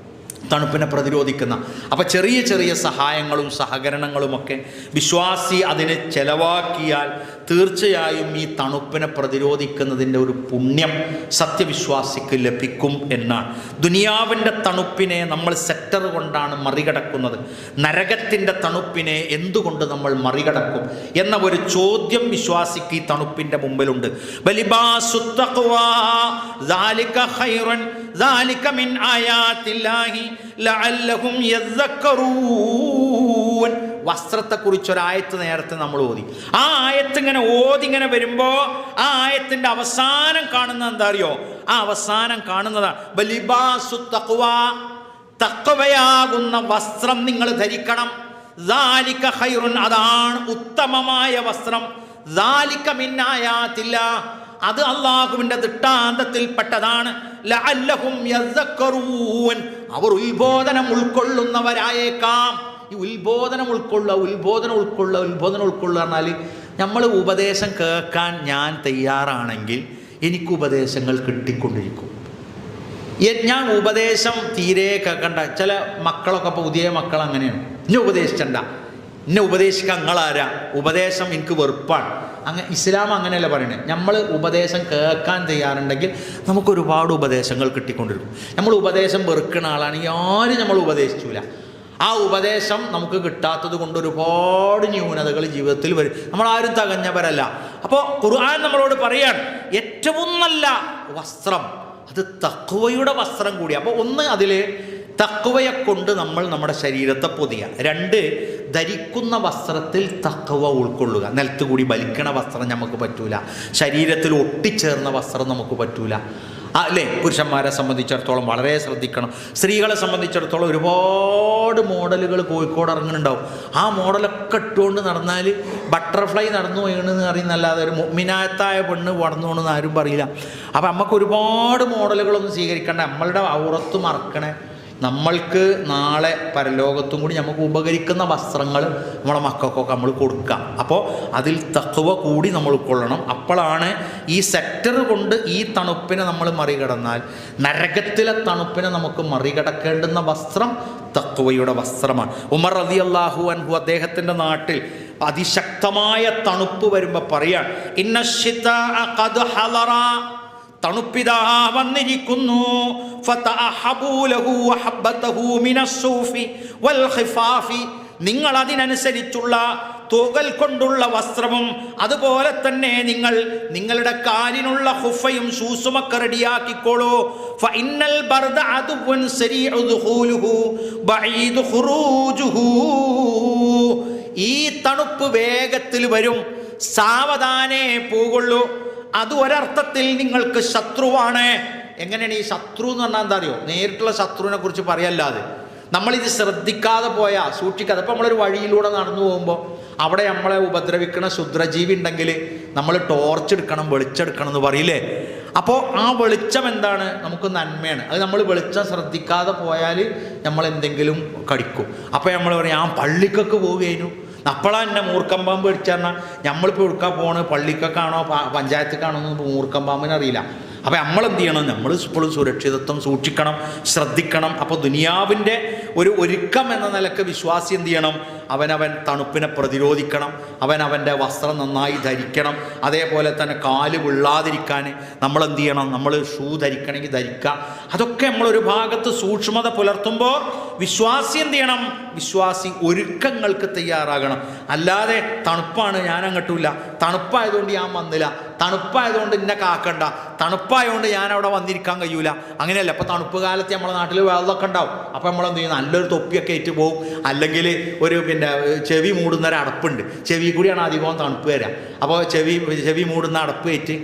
തണുപ്പിനെ പ്രതിരോധിക്കുന്ന, അപ്പോൾ ചെറിയ ചെറിയ സഹായങ്ങളും സഹകരണങ്ങളുമൊക്കെ വിശ്വാസി അതിനെ ചെലവാക്കിയാൽ തീർച്ചയായും ഈ തണുപ്പിനെ പ്രതിരോധിക്കുന്നതിൻ്റെ ഒരു പുണ്യം സത്യവിശ്വാസിക്ക് ലഭിക്കും എന്നാണ്. ദുനിയാവിൻ്റെ തണുപ്പിനെ നമ്മൾ സെക്ടർ കൊണ്ടാണ് മറികടക്കുന്നത്, നരകത്തിൻ്റെ തണുപ്പിനെ എന്തുകൊണ്ട് നമ്മൾ മറികടക്കും എന്ന ഒരു ചോദ്യം വിശ്വാസിക്ക് ഈ തണുപ്പിൻ്റെ മുമ്പിലുണ്ട്. ബലിബാസുത് തഖ്വാ ദാലിക ഖൈറുൻ ദാലിക മിൻ ആയാത്തില്ലാഹി ലഅല്ലഹും യദ്ദക്കറൂൻ. വസ്ത്രത്തെക്കുറിച്ചൊരായത്ത് നേരത്തെ നമ്മൾ ഓതി. ആ ആയത്ത് ഇങ്ങനെ വരുമ്പോൾ ആ ആയത്തിൻ്റെ അവസാനം കാണുന്നത് എന്താ അറിയോ? ആ അവസാനം കാണുന്നതാണ് ബലിബാസുത് തഖ്വാ, തഖ്വയാകുന്ന വസ്ത്രം നിങ്ങൾ ധരിക്കണം. ദാലിക ഖൈറുൻ, അതാണ് ഉത്തമമായ വസ്ത്രം. ദാലിക മിൻ ആയാത്തില്ലാഹ്, അത് അള്ളാഹുവിൻ്റെ ദൃഷ്ടാന്തത്തിൽപ്പെട്ടതാണ്. ലഅല്ലഹും യദ്ദക്കറൂൻ, അവർ ഉത്ബോധനം ഉൾക്കൊള്ളുന്നവരായേക്കാം. ഈ ഉത്ബോധനം ഉൾക്കൊള്ളുക എന്നാൽ നമ്മൾ ഉപദേശം കേൾക്കാൻ ഞാൻ തയ്യാറാണെങ്കിൽ എനിക്ക് ഉപദേശങ്ങൾ കിട്ടിക്കൊണ്ടിരിക്കും. ഞാൻ ഉപദേശം തീരെ കേൾക്കണ്ട. ചില മക്കളൊക്കെ പുതിയ മക്കൾ അങ്ങനെയാണ്, എന്നെ ഉപദേശിച്ചണ്ട, എന്നെ ഉപദേശിക്കാൻ നിങ്ങളാരാ, ഉപദേശം എനിക്ക് വെറുപ്പാണ്. ഇസ്ലാം അങ്ങനെയല്ല പറയുന്നത്. നമ്മൾ ഉപദേശം കേൾക്കാൻ തയ്യാറുണ്ടെങ്കിൽ നമുക്കൊരുപാട് ഉപദേശങ്ങൾ കിട്ടിക്കൊണ്ടിരിക്കും. നമ്മൾ ഉപദേശം വെറുക്കുന്ന ആളാണെങ്കിൽ ആരും നമ്മൾ ഉപദേശിച്ചില്ല. ആ ഉപദേശം നമുക്ക് കിട്ടാത്തത് കൊണ്ട് ഒരുപാട് ന്യൂനതകൾ ജീവിതത്തിൽ വരും. നമ്മളാരും തികഞ്ഞവരല്ല. അപ്പോൾ ഖുർആൻ നമ്മളോട് പറയാണ്, ഏറ്റവും നല്ല വസ്ത്രം അത് തഖ്വയുടെ വസ്ത്രം കൂടി. അപ്പോൾ ഒന്ന്, അതിൽ തഖ്വയെ കൊണ്ട് നമ്മൾ നമ്മുടെ ശരീരത്തെ പൊതിയുക. 2, ധരിക്കുന്ന വസ്ത്രത്തിൽ തഖ്വ ഉൾക്കൊള്ളുക. നിലത്ത് കൂടി വലിക്കണ വസ്ത്രം നമുക്ക് പറ്റൂല, ശരീരത്തിൽ ഒട്ടിച്ചേർന്ന വസ്ത്രം നമുക്ക് പറ്റൂല, അല്ലേ? പുരുഷന്മാരെ സംബന്ധിച്ചിടത്തോളം വളരെ ശ്രദ്ധിക്കണം. സ്ത്രീകളെ സംബന്ധിച്ചിടത്തോളം ഒരുപാട് മോഡലുകൾ കോഴിക്കോട് ഇറങ്ങുന്നുണ്ടാവും. ആ മോഡലൊക്കെ ഇട്ടുകൊണ്ട് നടന്നാൽ ബട്ടർഫ്ലൈ നടന്നു വീണെന്ന് അറിയുന്നല്ലാതെ ഒരു മുഅ്മിനാത്തായ പെണ്ണ് വളർന്നു വീണെന്ന് ആരും പറയില്ല. അപ്പം നമുക്ക് ഒരുപാട് മോഡലുകളൊന്നും സ്വീകരിക്കേണ്ട. നമ്മളുടെ ഔറത്ത് മറക്കണേ നമ്മൾക്ക് നാളെ പരലോകത്തും കൂടി നമുക്ക് ഉപകരിക്കുന്ന വസ്ത്രങ്ങൾ നമ്മളെ മക്കൾക്കൊക്കെ നമ്മൾ കൊടുക്കുക. അപ്പോൾ അതിൽ തഖ്വ കൂടി നമ്മൾ ഉൾക്കൊള്ളണം. അപ്പോഴാണ് ഈ സെക്ടർ കൊണ്ട് ഈ തണുപ്പിനെ നമ്മൾ മറികടന്നാൽ നരകത്തിലെ തണുപ്പിനെ നമുക്ക് മറികടക്കേണ്ടുന്ന വസ്ത്രം തഖ്വയുടെ വസ്ത്രമാണ്. ഉമർ റളിയല്ലാഹു അൻഹു അദ്ദേഹത്തിൻ്റെ നാട്ടിൽ അതിശക്തമായ തണുപ്പ് വരുമ്പോൾ പറയാൻ, ഇന്നശ്ശിതാഅ ഖദ് ഹളറ, തണുപ്പിതാ വന്നിരിക്കുന്നു, നിങ്ങൾ അതിനനുസരിച്ചുള്ള തോകൽ കൊണ്ടുള്ള വസ്ത്രവും അതുപോലെ തന്നെ നിങ്ങൾ നിങ്ങളുടെ കാലിനുള്ള ഹുഫയും ഷൂസുമൊക്കെ റെഡിയാക്കിക്കോളൂ. ഫഇന്നൽ ബർദ അദുവൻ സരീഉ ദുഖൂലുഹു ബഈദു ഖുറൂജുഹു. ഈ തണുപ്പ് വേഗത്തിൽ വരും, സാവധാനേ പോകുള്ളൂ. അത് ഒരർത്ഥത്തിൽ നിങ്ങൾക്ക് ശത്രുവാണ്. എങ്ങനെയാണ് ഈ ശത്രു എന്ന് പറഞ്ഞാൽ എന്താ അറിയോ? നേരിട്ടുള്ള ശത്രുവിനെ കുറിച്ച് പറയല്ലാതെ നമ്മളിത് ശ്രദ്ധിക്കാതെ പോയാൽ, സൂക്ഷിക്കാതെ, ഇപ്പോൾ നമ്മളൊരു വഴിയിലൂടെ നടന്നു പോകുമ്പോൾ അവിടെ നമ്മളെ ഉപദ്രവിക്കണ ക്ഷുദ്രജീവി ഉണ്ടെങ്കിൽ നമ്മൾ ടോർച്ച് എടുക്കണം, വെളിച്ചെടുക്കണം എന്ന് പറയില്ലേ? അപ്പോൾ ആ വെളിച്ചം എന്താണ്? നമുക്ക് നന്മയാണ്. അത് നമ്മൾ വെളിച്ചം ശ്രദ്ധിക്കാതെ പോയാൽ നമ്മൾ എന്തെങ്കിലും കടിക്കും. അപ്പോൾ നമ്മൾ പറയും, ഞാൻ പള്ളിക്കൊക്കെ പോവുകയായിരുന്നു, അപ്പോഴാണ് എന്നെ മൂർക്കം പാമ്പ് പിടിച്ചാൽ നമ്മളിപ്പോൾ എടുക്കാൻ പോകണത് പള്ളിക്കൊക്കെയാണോ പഞ്ചായത്തേക്കാണോ എന്ന് മൂർക്കം പാമ്പിന് അറിയില്ല. അപ്പോൾ നമ്മളെന്ത് ചെയ്യണം? നമ്മൾ ഇപ്പോഴും സുരക്ഷിതത്വം സൂക്ഷിക്കണം, ശ്രദ്ധിക്കണം. അപ്പോൾ ദുനിയാവിൻ്റെ ഒരു ഒരുക്കം എന്ന നിലക്ക് വിശ്വാസി എന്ത് ചെയ്യണം? അവനവൻ തണുപ്പിനെ പ്രതിരോധിക്കണം, അവൻ്റെ വസ്ത്രം നന്നായി ധരിക്കണം. അതേപോലെ തന്നെ കാല് വിള്ളാതിരിക്കാൻ നമ്മളെന്ത് ചെയ്യണം? നമ്മൾ ഷൂ ധരിക്കണമെങ്കിൽ ധരിക്കുക. അതൊക്കെ നമ്മളൊരു ഭാഗത്ത് സൂക്ഷ്മത പുലർത്തുമ്പോൾ വിശ്വാസി എന്ത് ചെയ്യണം? വിശ്വാസി ഒരുക്കങ്ങൾക്ക് തയ്യാറാകണം. അല്ലാതെ തണുപ്പാണ് ഞാൻ അങ്ങോട്ടുമില്ല, തണുപ്പായതുകൊണ്ട് ഞാൻ വന്നില്ല, തണുപ്പായതുകൊണ്ട് എന്നെ കാക്കണ്ട, തണുപ്പായതുകൊണ്ട് ഞാൻ അവിടെ വന്നിരിക്കാൻ കഴിയൂല, അങ്ങനെയല്ല. അപ്പോൾ തണുപ്പ് കാലത്ത് നമ്മുടെ നാട്ടിൽ വെള്ളമൊക്കെ ഉണ്ടാവും. അപ്പോൾ നമ്മളെന്ത് ചെയ്യും? നല്ലൊരു തൊപ്പിയൊക്കെ ഏറ്റ് പോകും, അല്ലെങ്കിൽ ഒരു ചെവി മൂടുന്നൊരു അടപ്പുണ്ട്, ചെവി കൂടിയാണ് അധികവും തണുപ്പ് വരിക. അപ്പോൾ ചെവി മൂടുന്ന അടപ്പ് ഏറ്റ്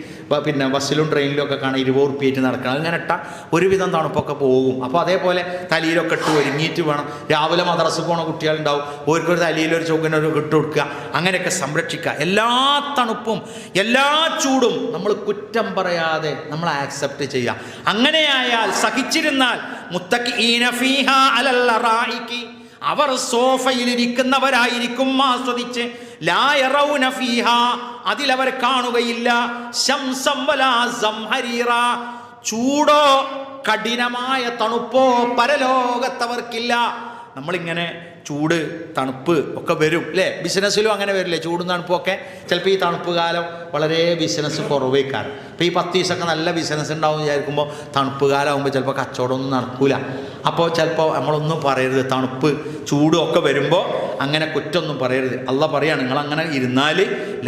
ബസ്സിലും ട്രെയിനിലും ഒക്കെ കാണാൻ 20 ഉറുപ്പിയേറ്റ് നടക്കണം. അങ്ങനെ ഇട്ടാൽ ഒരുവിധം തണുപ്പൊക്കെ പോകും. അപ്പോൾ അതേപോലെ തലയിലൊക്കെ ഇട്ട് ഒരുങ്ങിയിട്ട് വേണം. രാവിലെ മദ്രസ പോണ കുട്ടികളുണ്ടാവും, ഓർക്കൊരു തലയിലൊരു ചുവനൊരു ഇട്ട് കൊടുക്കുക, അങ്ങനെയൊക്കെ സംരക്ഷിക്കുക. എല്ലാ തണുപ്പും എല്ലാ ചൂടും നമ്മൾ കുറ്റം പറയാതെ നമ്മൾ ആക്സെപ്റ്റ് ചെയ്യുക. അങ്ങനെയായാൽ, സഹിച്ചിരുന്നാൽ, മുത്തഖീന ഫീഹാ അലൽ അറായികി, അവർ സോഫയിലിരിക്കുന്നവരായിരിക്കും ആസ്വദിച്ച്, ലാ യറൗന ഫീഹാ, അതിലവർ കാണുകയില്ല, ശംസം വലാ സംഹരീറ, ചൂടോ കഠിനമായ തണുപ്പോ പരലോകത്തവർക്കില്ല. നമ്മളിങ്ങനെ ചൂട് തണുപ്പ് ഒക്കെ വരും അല്ലേ? ബിസിനസ്സിലും അങ്ങനെ വരില്ലേ? ചൂടും തണുപ്പും ഒക്കെ. ചിലപ്പോൾ ഈ തണുപ്പ് കാലം വളരെ ബിസിനസ് കുറവേക്കാരം. ഇപ്പോൾ ഈ 10 ദിവസമൊക്കെ നല്ല ബിസിനസ് ഉണ്ടാവും വിചാരിക്കുമ്പോൾ തണുപ്പ് കാലമാകുമ്പോൾ ചിലപ്പോൾ കച്ചവടമൊന്നും നടക്കൂല. അപ്പോൾ ചിലപ്പോൾ നമ്മളൊന്നും പറയരുത്, തണുപ്പ് ചൂടും ഒക്കെ വരുമ്പോൾ അങ്ങനെ കുറ്റമൊന്നും പറയരുത്. അള്ളാഹ് പറയാണ്, നിങ്ങളങ്ങനെ ഇരുന്നാൽ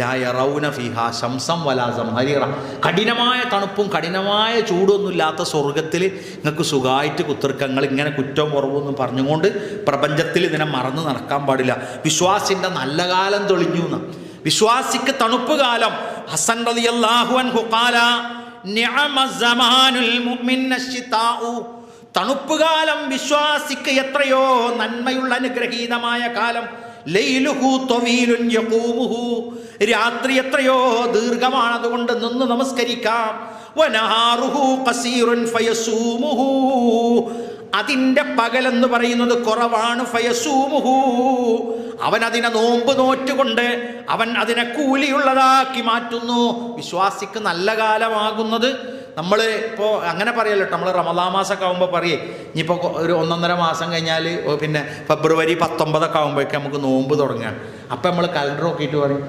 ലാ യറൗന ഫീഹാ ശംസം വലാ സംഹരീറ, കഠിനമായ തണുപ്പും കഠിനമായ ചൂടൊന്നും ഇല്ലാത്ത സ്വർഗത്തിൽ നിങ്ങൾക്ക് സുഖമായിട്ട് കുത്തിർക്കങ്ങൾ ഇങ്ങനെ കുറ്റവും കുറവൊന്നും പറഞ്ഞുകൊണ്ട് പ്രപഞ്ചത്തിൽ ഇതിനെ മറന്ന് നടക്കാൻ പാടില്ല. വിശ്വാസിൻ്റെ നല്ല കാലം തെളിഞ്ഞു എന്ന്. വിശ്വാസിക്ക് തണുപ്പ് കാലം. ഹസൻ റളിയല്ലാഹു അൻഹു ഖാല നിഅമ സമാനുൽ മുഅ്മിൻ അശ്ശിതാഉ, തണുപ്പ് കാലം വിശ്വാസിക്ക് എത്രയോ നന്മയുള്ള അനുഗ്രഹീതമായ കാലം. ലൈലുഹു ത്വീലുൻ യഖൂമുഹു, രാത്രി എത്രയോ ദീർഘമാണ്, അതുകൊണ്ട് നിന്ന് നമസ്കരിക്കാം. വനഹാറുഹു ഖസീറുൻ ഫയസൂമുഹു, അതിൻ്റെ പകലെന്ന് പറയുന്നത് കുറവാണ്. ഫയസൂമുഹു, അവൻ അതിനെ നോമ്പ് നോറ്റുകൊണ്ട് അവൻ അതിനെ കൂലിയുള്ളതാക്കി മാറ്റുന്നു. വിശ്വാസിക്ക് നല്ല കാലമാകുന്നത് നമ്മൾ ഇപ്പോൾ അങ്ങനെ പറയല്ലോ, നമ്മൾ റമദാൻ മാസമൊക്കെ ആകുമ്പോൾ പറയേ, ഇനിയിപ്പോൾ ഒരു 1.5 മാസം കഴിഞ്ഞാൽ ഫെബ്രുവരി 19 ആകുമ്പോഴേക്കും നമുക്ക് നോമ്പ് തുടങ്ങുകയാണ്. അപ്പം നമ്മൾ കലണ്ടർ നോക്കിയിട്ട് പറയും,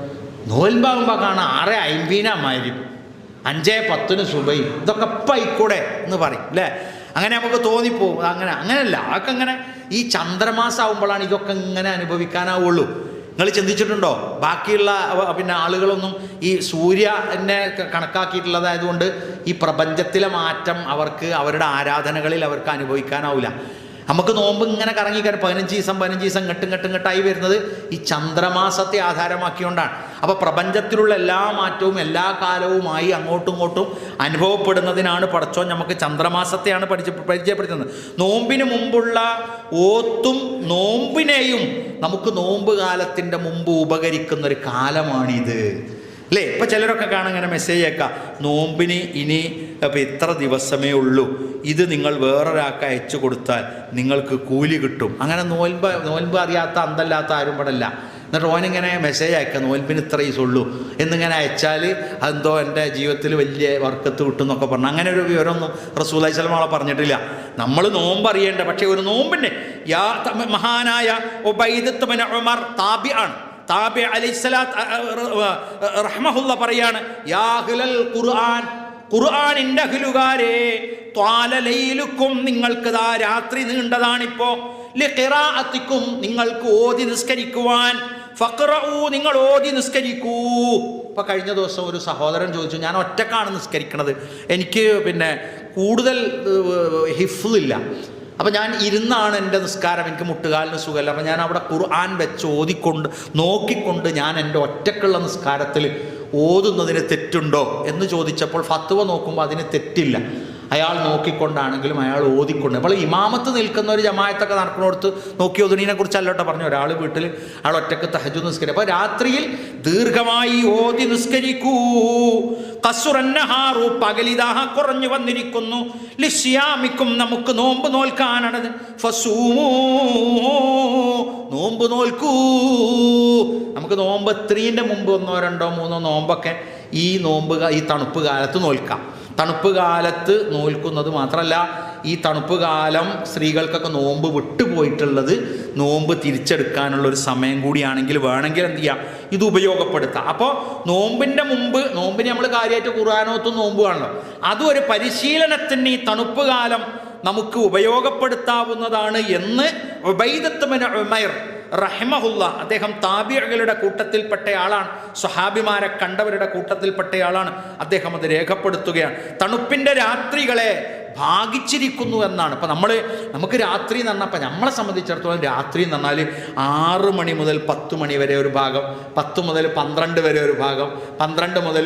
നോൽമ്പാകുമ്പോൾ കാണാം 6:50 5:10 സുബൈ, ഇതൊക്കെ ഇപ്പം ആയിക്കൂടെ എന്ന് പറയും അല്ലേ? അങ്ങനെ നമുക്ക് തോന്നിപ്പോവും. അങ്ങനെയല്ല, അതൊക്കെ അങ്ങനെ ഈ ചന്ദ്രമാസം ആകുമ്പോഴാണ് ഇതൊക്കെ ഇങ്ങനെ അനുഭവിക്കാനാവുള്ളൂ. നിങ്ങൾ ചിന്തിച്ചിട്ടുണ്ടോ? ബാക്കിയുള്ള ആളുകളൊന്നും ഈ സൂര്യനെ കണക്കാക്കിയിട്ടുള്ളതായതുകൊണ്ട് ഈ പ്രപഞ്ചത്തിലെ മാറ്റം അവർക്ക് അവരുടെ ആരാധനകളിൽ അവർക്ക് അനുഭവിക്കാനാവില്ല. നമുക്ക് നോമ്പ് ഇങ്ങനെ കറങ്ങിക്കാൻ 15 ദിവസം ഇങ്ങോട്ടായി വരുന്നത് ഈ ചന്ദ്രമാസത്തെ ആധാരമാക്കിക്കൊണ്ടാണ്. അപ്പോൾ പ്രപഞ്ചത്തിലുള്ള എല്ലാ മാറ്റവും എല്ലാ കാലവുമായി അങ്ങോട്ടും ഇങ്ങോട്ടും അനുഭവപ്പെടുന്നതിനാണ് പടച്ചോൻ നമുക്ക് ചന്ദ്രമാസത്തെയാണ് പരിചയപ്പെടുത്തുന്നത്. നോമ്പിന് മുമ്പുള്ള ഓത്തും നോമ്പിനെയും നമുക്ക് നോമ്പ് കാലത്തിൻ്റെ മുമ്പ് ഉപകരിക്കുന്നൊരു കാലമാണിത് അല്ലേ? ഇപ്പം ചിലരൊക്കെ കാണാൻ ഇങ്ങനെ മെസ്സേജ് അയക്കാം, നോമ്പിന് ഇനി ഇപ്പം ഇത്ര ദിവസമേ ഉള്ളൂ, ഇത് നിങ്ങൾ വേറൊരാൾക്ക് അയച്ചു കൊടുത്താൽ നിങ്ങൾക്ക് കൂലി കിട്ടും. അങ്ങനെ നോൽമ്പ് അറിയാത്ത അന്തല്ലാത്ത ആരും പടില്ല. എന്നിട്ട് ഓനിങ്ങനെ മെസ്സേജ് അയക്കാം, നോൽപ്പിന് ഇത്ര ദിവസമുള്ളൂ എന്നിങ്ങനെ അയച്ചാൽ അതെന്തോ എൻ്റെ ജീവിതത്തിൽ വലിയ വർക്കത്ത് കിട്ടും എന്നൊക്കെ പറഞ്ഞു. അങ്ങനെ ഒരു വിവരമൊന്നും റസൂലുള്ളാഹി സ്വല്ലല്ലാഹു അലൈഹി വസല്ലം പറഞ്ഞിട്ടില്ല. നമ്മൾ നോമ്പ് അറിയേണ്ട, പക്ഷേ ഒരു നോമ്പിൻ്റെ മഹാനായ ഉബൈദത്ത് ബിൻ ഉമർ താബി ആണ്. താബി അലൈഹിസ്സലാത്ത് റഹ്മഹുല്ലാ പറയാണ്, യാ അഹ്ലൽ ഖുർആൻ, ഖുർആനിൻ്റെ അഹ്ലുകാരെ, ത്വാല ലൈലുക്കും, നിങ്ങൾക്ക് ദാ രാത്രി നീണ്ടതാണിപ്പോ, ലിഖിറാഅത്തിക്കും, നിങ്ങൾക്ക് ഓതി നിസ്കരിക്കുവാൻ, ഫഖ്റഊ, നിങ്ങൾ ഓതി നിസ്കരിക്കൂ. ഇപ്പം കഴിഞ്ഞ ദിവസം ഒരു സഹോദരൻ ചോദിച്ചു, ഞാൻ ഒറ്റക്കാണ് നിസ്കരിക്കണത്, എനിക്ക് കൂടുതൽ ഹിഫ്ളില്ല, അപ്പം ഞാൻ ഇരുന്നാണ് എൻ്റെ നിസ്കാരം, എനിക്ക് മുട്ടുകാലിന് സുഖമല്ല, അപ്പം ഞാൻ അവിടെ ഖുർആൻ വെച്ച് ഓതിക്കൊണ്ട് നോക്കിക്കൊണ്ട് ഞാൻ എൻ്റെ ഒറ്റക്കുള്ള നിസ്കാരത്തിൽ ഓതുന്നതിന് തെറ്റുണ്ടോ എന്ന് ചോദിച്ചപ്പോൾ ഫത്വ നോക്കുമ്പോൾ അതിന് തെറ്റില്ല. അയാൾ നോക്കിക്കൊണ്ടാണെങ്കിലും അയാൾ ഓതിക്കൊണ്ട്. അപ്പോൾ ഇമാമത്ത് നിൽക്കുന്ന ഒരു ജമാഅത്തൊക്കെ നടക്കുന്നിടത്ത് നോക്കി ഓതുന്നതിനെ കുറിച്ചല്ലോട്ടോ പറഞ്ഞു. ഒരാൾ വീട്ടിൽ അയാൾ ഒറ്റക്ക് തഹജ്ജുദ് നിസ്കരിക്കും. അപ്പോൾ രാത്രിയിൽ ദീർഘമായി ഓതി നിസ്കരിക്കൂ. ഖസ്റുന്നഹാറു, പകലിദാ കുറഞ്ഞു വന്നിരിക്കുന്നു, ലിശ്യാമിക്കും, നമുക്ക് നോമ്പ് നോൽക്കാനാണത്, ഫസൂമൂ, നോമ്പ് നോൽക്കൂ. നമുക്ക് നോമ്പ് എത്രീൻ്റെ മുമ്പ് 1, 2, 3 നോമ്പൊക്കെ ഈ തണുപ്പ് കാലത്ത് നോൽക്കാം. തണുപ്പ് കാലത്ത് നോൽക്കുന്നത് മാത്രമല്ല, ഈ തണുപ്പ് കാലം സ്ത്രീകൾക്കൊക്കെ നോമ്പ് വിട്ടുപോയിട്ടുള്ളത് നോമ്പ് തിരിച്ചെടുക്കാനുള്ളൊരു സമയം കൂടിയാണെങ്കിൽ വേണമെങ്കിൽ എന്ത് ചെയ്യാം, ഇത് ഉപയോഗപ്പെടുത്താം. അപ്പോൾ നോമ്പിൻ്റെ മുമ്പ്, നോമ്പിന് നമ്മൾ കാര്യമായിട്ട് ഖുർആനോത്തും നോമ്പുകാണല്ലോ, അതും ഒരു പരിശീലനത്തിന് ഈ തണുപ്പ് കാലം നമുക്ക് ഉപയോഗപ്പെടുത്താവുന്നതാണ് എന്ന് ഉബൈദത്ത് ബിൻ ഉമൈർ റഹിമഹുല്ലാ, അദ്ദേഹം താബിഈകളുടെ കൂട്ടത്തിൽപ്പെട്ട ആളാണ്, സ്വഹാബിമാരെ കണ്ടവരുടെ കൂട്ടത്തിൽപ്പെട്ട ആളാണ്. അദ്ദേഹം അത് രേഖപ്പെടുത്തുകയാണ്. തണുപ്പിൻ്റെ രാത്രികളെ ഭാഗിച്ചിരിക്കുന്നു എന്നാണ്. ഇപ്പം നമുക്ക് രാത്രി എന്ന് പറഞ്ഞാൽ, ഇപ്പം നമ്മളെ സംബന്ധിച്ചിടത്തോളം രാത്രി എന്ന് പറഞ്ഞാൽ 6 മണി മുതൽ 10 മണി വരെ ഒരു ഭാഗം, 10 മുതൽ 12 വരെ ഒരു ഭാഗം, 12 മുതൽ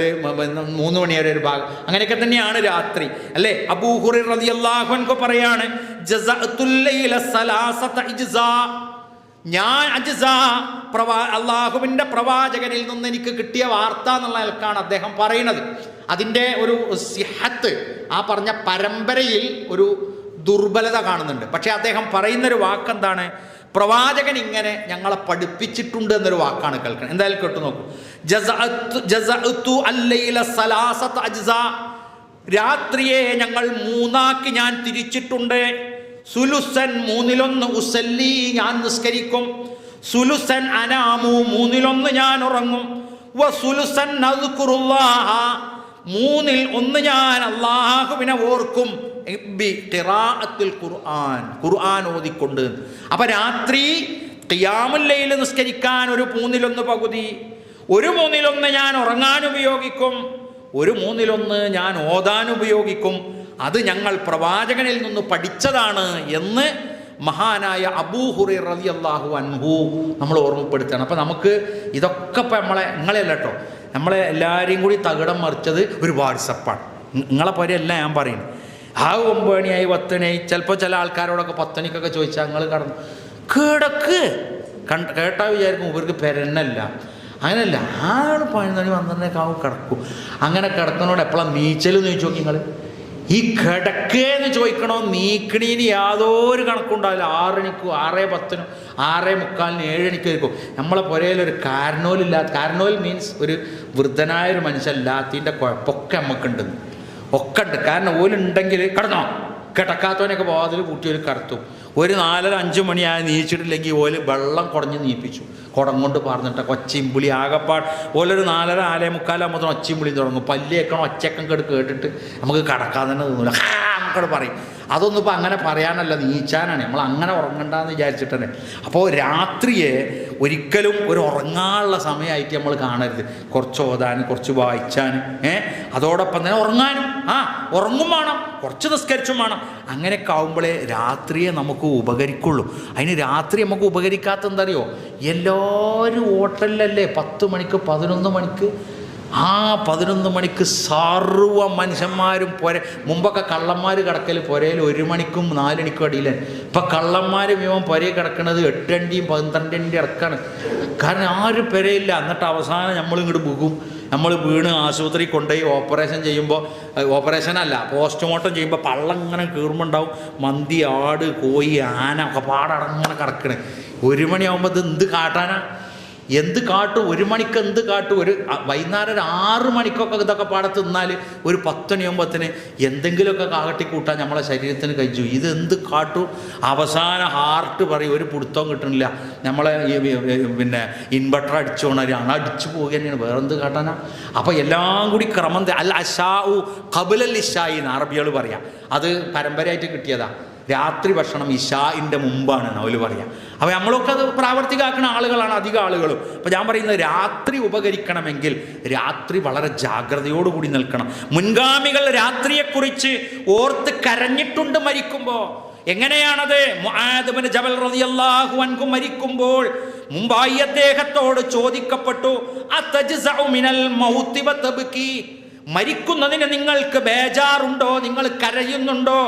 3 മണി വരെ ഒരു ഭാഗം, അങ്ങനെയൊക്കെ തന്നെയാണ് രാത്രി, അല്ലേ? അബൂ ഹുറൈറ റളിയല്ലാഹു അൻഹു പറയാണ്, ജസഅത്തുൽ ലൈല സലാസത ഇജ്സാ, ഞാൻ അള്ളാഹുവിൻ്റെ പ്രവാചകനിൽ നിന്ന് എനിക്ക് കിട്ടിയ വാർത്ത എന്നുള്ള നിലക്കാണ് അദ്ദേഹം പറയുന്നത്. അതിൻ്റെ ഒരു സിഹത്ത്, ആ പറഞ്ഞ പരമ്പരയിൽ ഒരു ദുർബലത കാണുന്നുണ്ട്. പക്ഷേ അദ്ദേഹം പറയുന്നൊരു വാക്കെന്താണ്, പ്രവാചകൻ ഇങ്ങനെ ഞങ്ങളെ പഠിപ്പിച്ചിട്ടുണ്ട് എന്നൊരു വാക്കാണ് കേൾക്കുന്നത്. എന്തായാലും കേട്ടു നോക്കൂ. ജസഅതു അല്ലൈല സലാസത അജ്സാ, രാത്രിയെ ഞങ്ങൾ 3 ഞാൻ തിരിച്ചിട്ടുണ്ട്. സുലുസൻ 3 ഉസല്ലി, ഞാൻ നിസ്കരിക്കും. സുലുസൻ അനാമു, 3 ഞാൻ ഉറങ്ങും. വസുലുസൻ അദ്കുറുല്ലാഹ, 1 ഞാൻ അല്ലാഹുവിനെ ഓർക്കും. ഖിറാഅത്തുൽ ഖുർആൻ, ഖുർആൻ ഓതിക്കൊണ്ട്. അപ്പൊ രാത്രി ഖിയാമുൽ ലൈൽ നിസ്കരിക്കാൻ ഒരു 1 പകുതി, ഒരു 1 ഞാൻ ഉറങ്ങാൻ ഉപയോഗിക്കും, ഒരു 1 ഞാൻ ഓതാൻ ഉപയോഗിക്കും. അത് ഞങ്ങൾ പ്രവാചകനിൽ നിന്ന് പഠിച്ചതാണ് എന്ന് മഹാനായ അബൂ ഹുറൈറ റളിയല്ലാഹു അൻഹു നമ്മൾ ഓർമ്മപ്പെടുത്തുകയാണ്. അപ്പം നമുക്ക് ഇതൊക്കെ ഇപ്പം നിങ്ങളെയല്ല കേട്ടോ, നമ്മളെ എല്ലാവരെയും കൂടി തകിടം മറിച്ചത് ഒരു വാട്സപ്പാണ്. നിങ്ങളെ പോലെയല്ല ഞാൻ പറയുന്നത്. 9 മണിയായി 10 മണിയായി, ചിലപ്പോൾ ചില ആൾക്കാരോടൊക്കെ 10 മണിക്കൊക്കെ ചോദിച്ചാൽ നിങ്ങൾ കടന്നു കിടക്ക് കേട്ടാൽ വിചാരിക്കും ഇവർക്ക് പെരന്നല്ല. അങ്ങനെയല്ല, 11 മണി 12 കിടക്കും. അങ്ങനെ കിടക്കുന്നതോടെ എപ്പോഴാണ് നീച്ചലെന്ന് ചോദിച്ചു നോക്കി നിങ്ങൾ. ഈ കിടക്കേന്ന് ചോദിക്കണോ നീക്കണീന് യാതൊരു കണക്കുണ്ടാവില്ല. 6 മണിക്കും 6:10, 6:45, 7 മണിക്കും ആയിരിക്കും. നമ്മളെ പുരയിലൊരു കാരണോലില്ലാത്ത, കാരണോൽ മീൻസ് ഒരു വൃദ്ധനായൊരു മനുഷ്യല്ലാത്തതിൻ്റെ കുഴപ്പമൊക്കെ നമുക്കുണ്ട്, ഒക്കെ ഉണ്ട്. കാരണം ഓലുണ്ടെങ്കിൽ കിടന്നോ, കിടക്കാത്തവനൊക്കെ വാതിൽ കൂട്ടി ഒരു കടത്തും. ഒരു 4-5 മണിയായി നീച്ചിട്ടില്ലെങ്കിൽ ഓല് വെള്ളം കുടഞ്ഞ് നീപ്പിച്ചു, കുടം കൊണ്ട് പറഞ്ഞിട്ട് ഒച്ചിമ്പുളി ആകപ്പാട്. ഓലൊരു 4:30, 4:45 ആകുമ്പോൾ ഒച്ചിമ്പുളി തുടങ്ങും. പല്ലിയേക്കണം ഒച്ചക്കം കേട്ടിട്ട് നമുക്ക് കിടക്കാൻ തന്നെ തോന്നില്ല, നമുക്കത് പറയും. അതൊന്നും ഇപ്പം അങ്ങനെ പറയാനല്ല, നീച്ചാനാണ്. നമ്മൾ അങ്ങനെ ഉറങ്ങണ്ടെന്ന് വിചാരിച്ചിട്ട് തന്നെ. അപ്പോൾ രാത്രിയെ ഒരിക്കലും ഒരു ഉറങ്ങാനുള്ള സമയമായിട്ട് നമ്മൾ കാണരുത്. കുറച്ച് ഓതാനും കുറച്ച് വായിച്ചാനും അതോടൊപ്പം തന്നെ ഉറങ്ങാനും, ഉറങ്ങും വേണം, കുറച്ച് നിസ്കരിച്ചും വേണം. അങ്ങനെയൊക്കെ ആകുമ്പോഴേ രാത്രിയെ നമുക്ക് ഉപകരിക്കുള്ളൂ. അതിന് രാത്രി നമുക്ക് ഉപകരിക്കാത്ത എന്താ അറിയോ, എല്ലാവരും ഹോട്ടലിലല്ലേ 10 മണിക്ക് 11 മണിക്ക്. 11 മണിക്ക് സർവ്വ മനുഷ്യന്മാരും മുമ്പൊക്കെ കള്ളന്മാർ കിടക്കൽ പുരയിൽ 1 മണിക്കും 4 മണിക്കും അടിയില്ല. ഇപ്പം കള്ളന്മാർ മുഴുവൻ പുരയിൽ കിടക്കുന്നത് 8 അണ്ടിയും 12 അണ്ടി ഇറക്കാണ്. കാരണം ആരും പുരയില്ല. എന്നിട്ട് അവസാനം നമ്മളിങ്ങോട്ട് പോകും. നമ്മൾ വീണ് ആശുപത്രി കൊണ്ടുപോയി ഓപ്പറേഷൻ ചെയ്യുമ്പോൾ, ഓപ്പറേഷനല്ല പോസ്റ്റ്മോർട്ടം ചെയ്യുമ്പോൾ പള്ളം ഇങ്ങനെ കീറുമ്പോണ്ടാവും മന്തി, ആട്, കോഴി, ആന ഒക്കെ പാടങ്ങനെ കിടക്കണേ. 1 മണിയാകുമ്പോൾ ഇത് എന്ത് കാട്ടാനാ, എന്ത് കാട്ടും? 1 മണിക്ക് എന്ത് കാട്ടും? വൈകുന്നേരം ഒരു 6 മണിക്കൊക്കെ ഇതൊക്കെ പാടെ തിന്നാൽ ഒരു 10 മണിയാകുമ്പോഴത്തേന് എന്തെങ്കിലുമൊക്കെ കാട്ടി കൂട്ടാൻ നമ്മളെ ശരീരത്തിന് കഴിച്ചു. ഇത് എന്ത് കാട്ടും? അവസാനം ഹാർട്ട് പറയും ഒരു പിടുത്തവും കിട്ടണില്ല, നമ്മളെ പിന്നെ ഇൻവെർട്ടർ അടിച്ചുകൊണ്ടാണ് അടിച്ചു പോകുക തന്നെയാണ്, വേറെന്ത് കാട്ടാനാ? അപ്പോൾ എല്ലാം കൂടി ക്രമം അൽ അഷാഉ ഖബലൽ ഇശാഇ എന്ന് അറബികൾ പറയാം. അത് പരമ്പരയായിട്ട് കിട്ടിയതാ. രാത്രി ഭക്ഷണം ഇശാഇൻ്റെ മുമ്പാണ് അവർ പറയാം. അപ്പോൾ നമ്മളൊക്കെ അത് പ്രാവർത്തികമാക്കുന്ന ആളുകളാണ് അധികം ആളുകളും. അപ്പോൾ ഞാൻ പറയുന്നത് രാത്രി ഉപകരിക്കണമെങ്കിൽ രാത്രി വളരെ ജാഗ്രതയോടുകൂടി നിൽക്കണം. മുൻഗാമികൾ രാത്രിയെക്കുറിച്ച് ഓർത്ത് കരഞ്ഞിട്ടുണ്ട് മരിക്കുമ്പോൾ. എങ്ങനെയാണത്? മുആദ് ഇബ്നു ജബൽ റളിയല്ലാഹു അൻഹു മരിക്കുമ്പോൾ മുമ്പായി അദ്ദേഹത്തോട് ചോദിക്കപ്പെട്ടു, അതജ്സഉ മിനൽ മൗതി വതബ്കി, മരിക്കുന്നതിന് നിങ്ങൾക്ക് ബേജാറുണ്ടോ, നിങ്ങൾ കരയുന്നുണ്ടോ?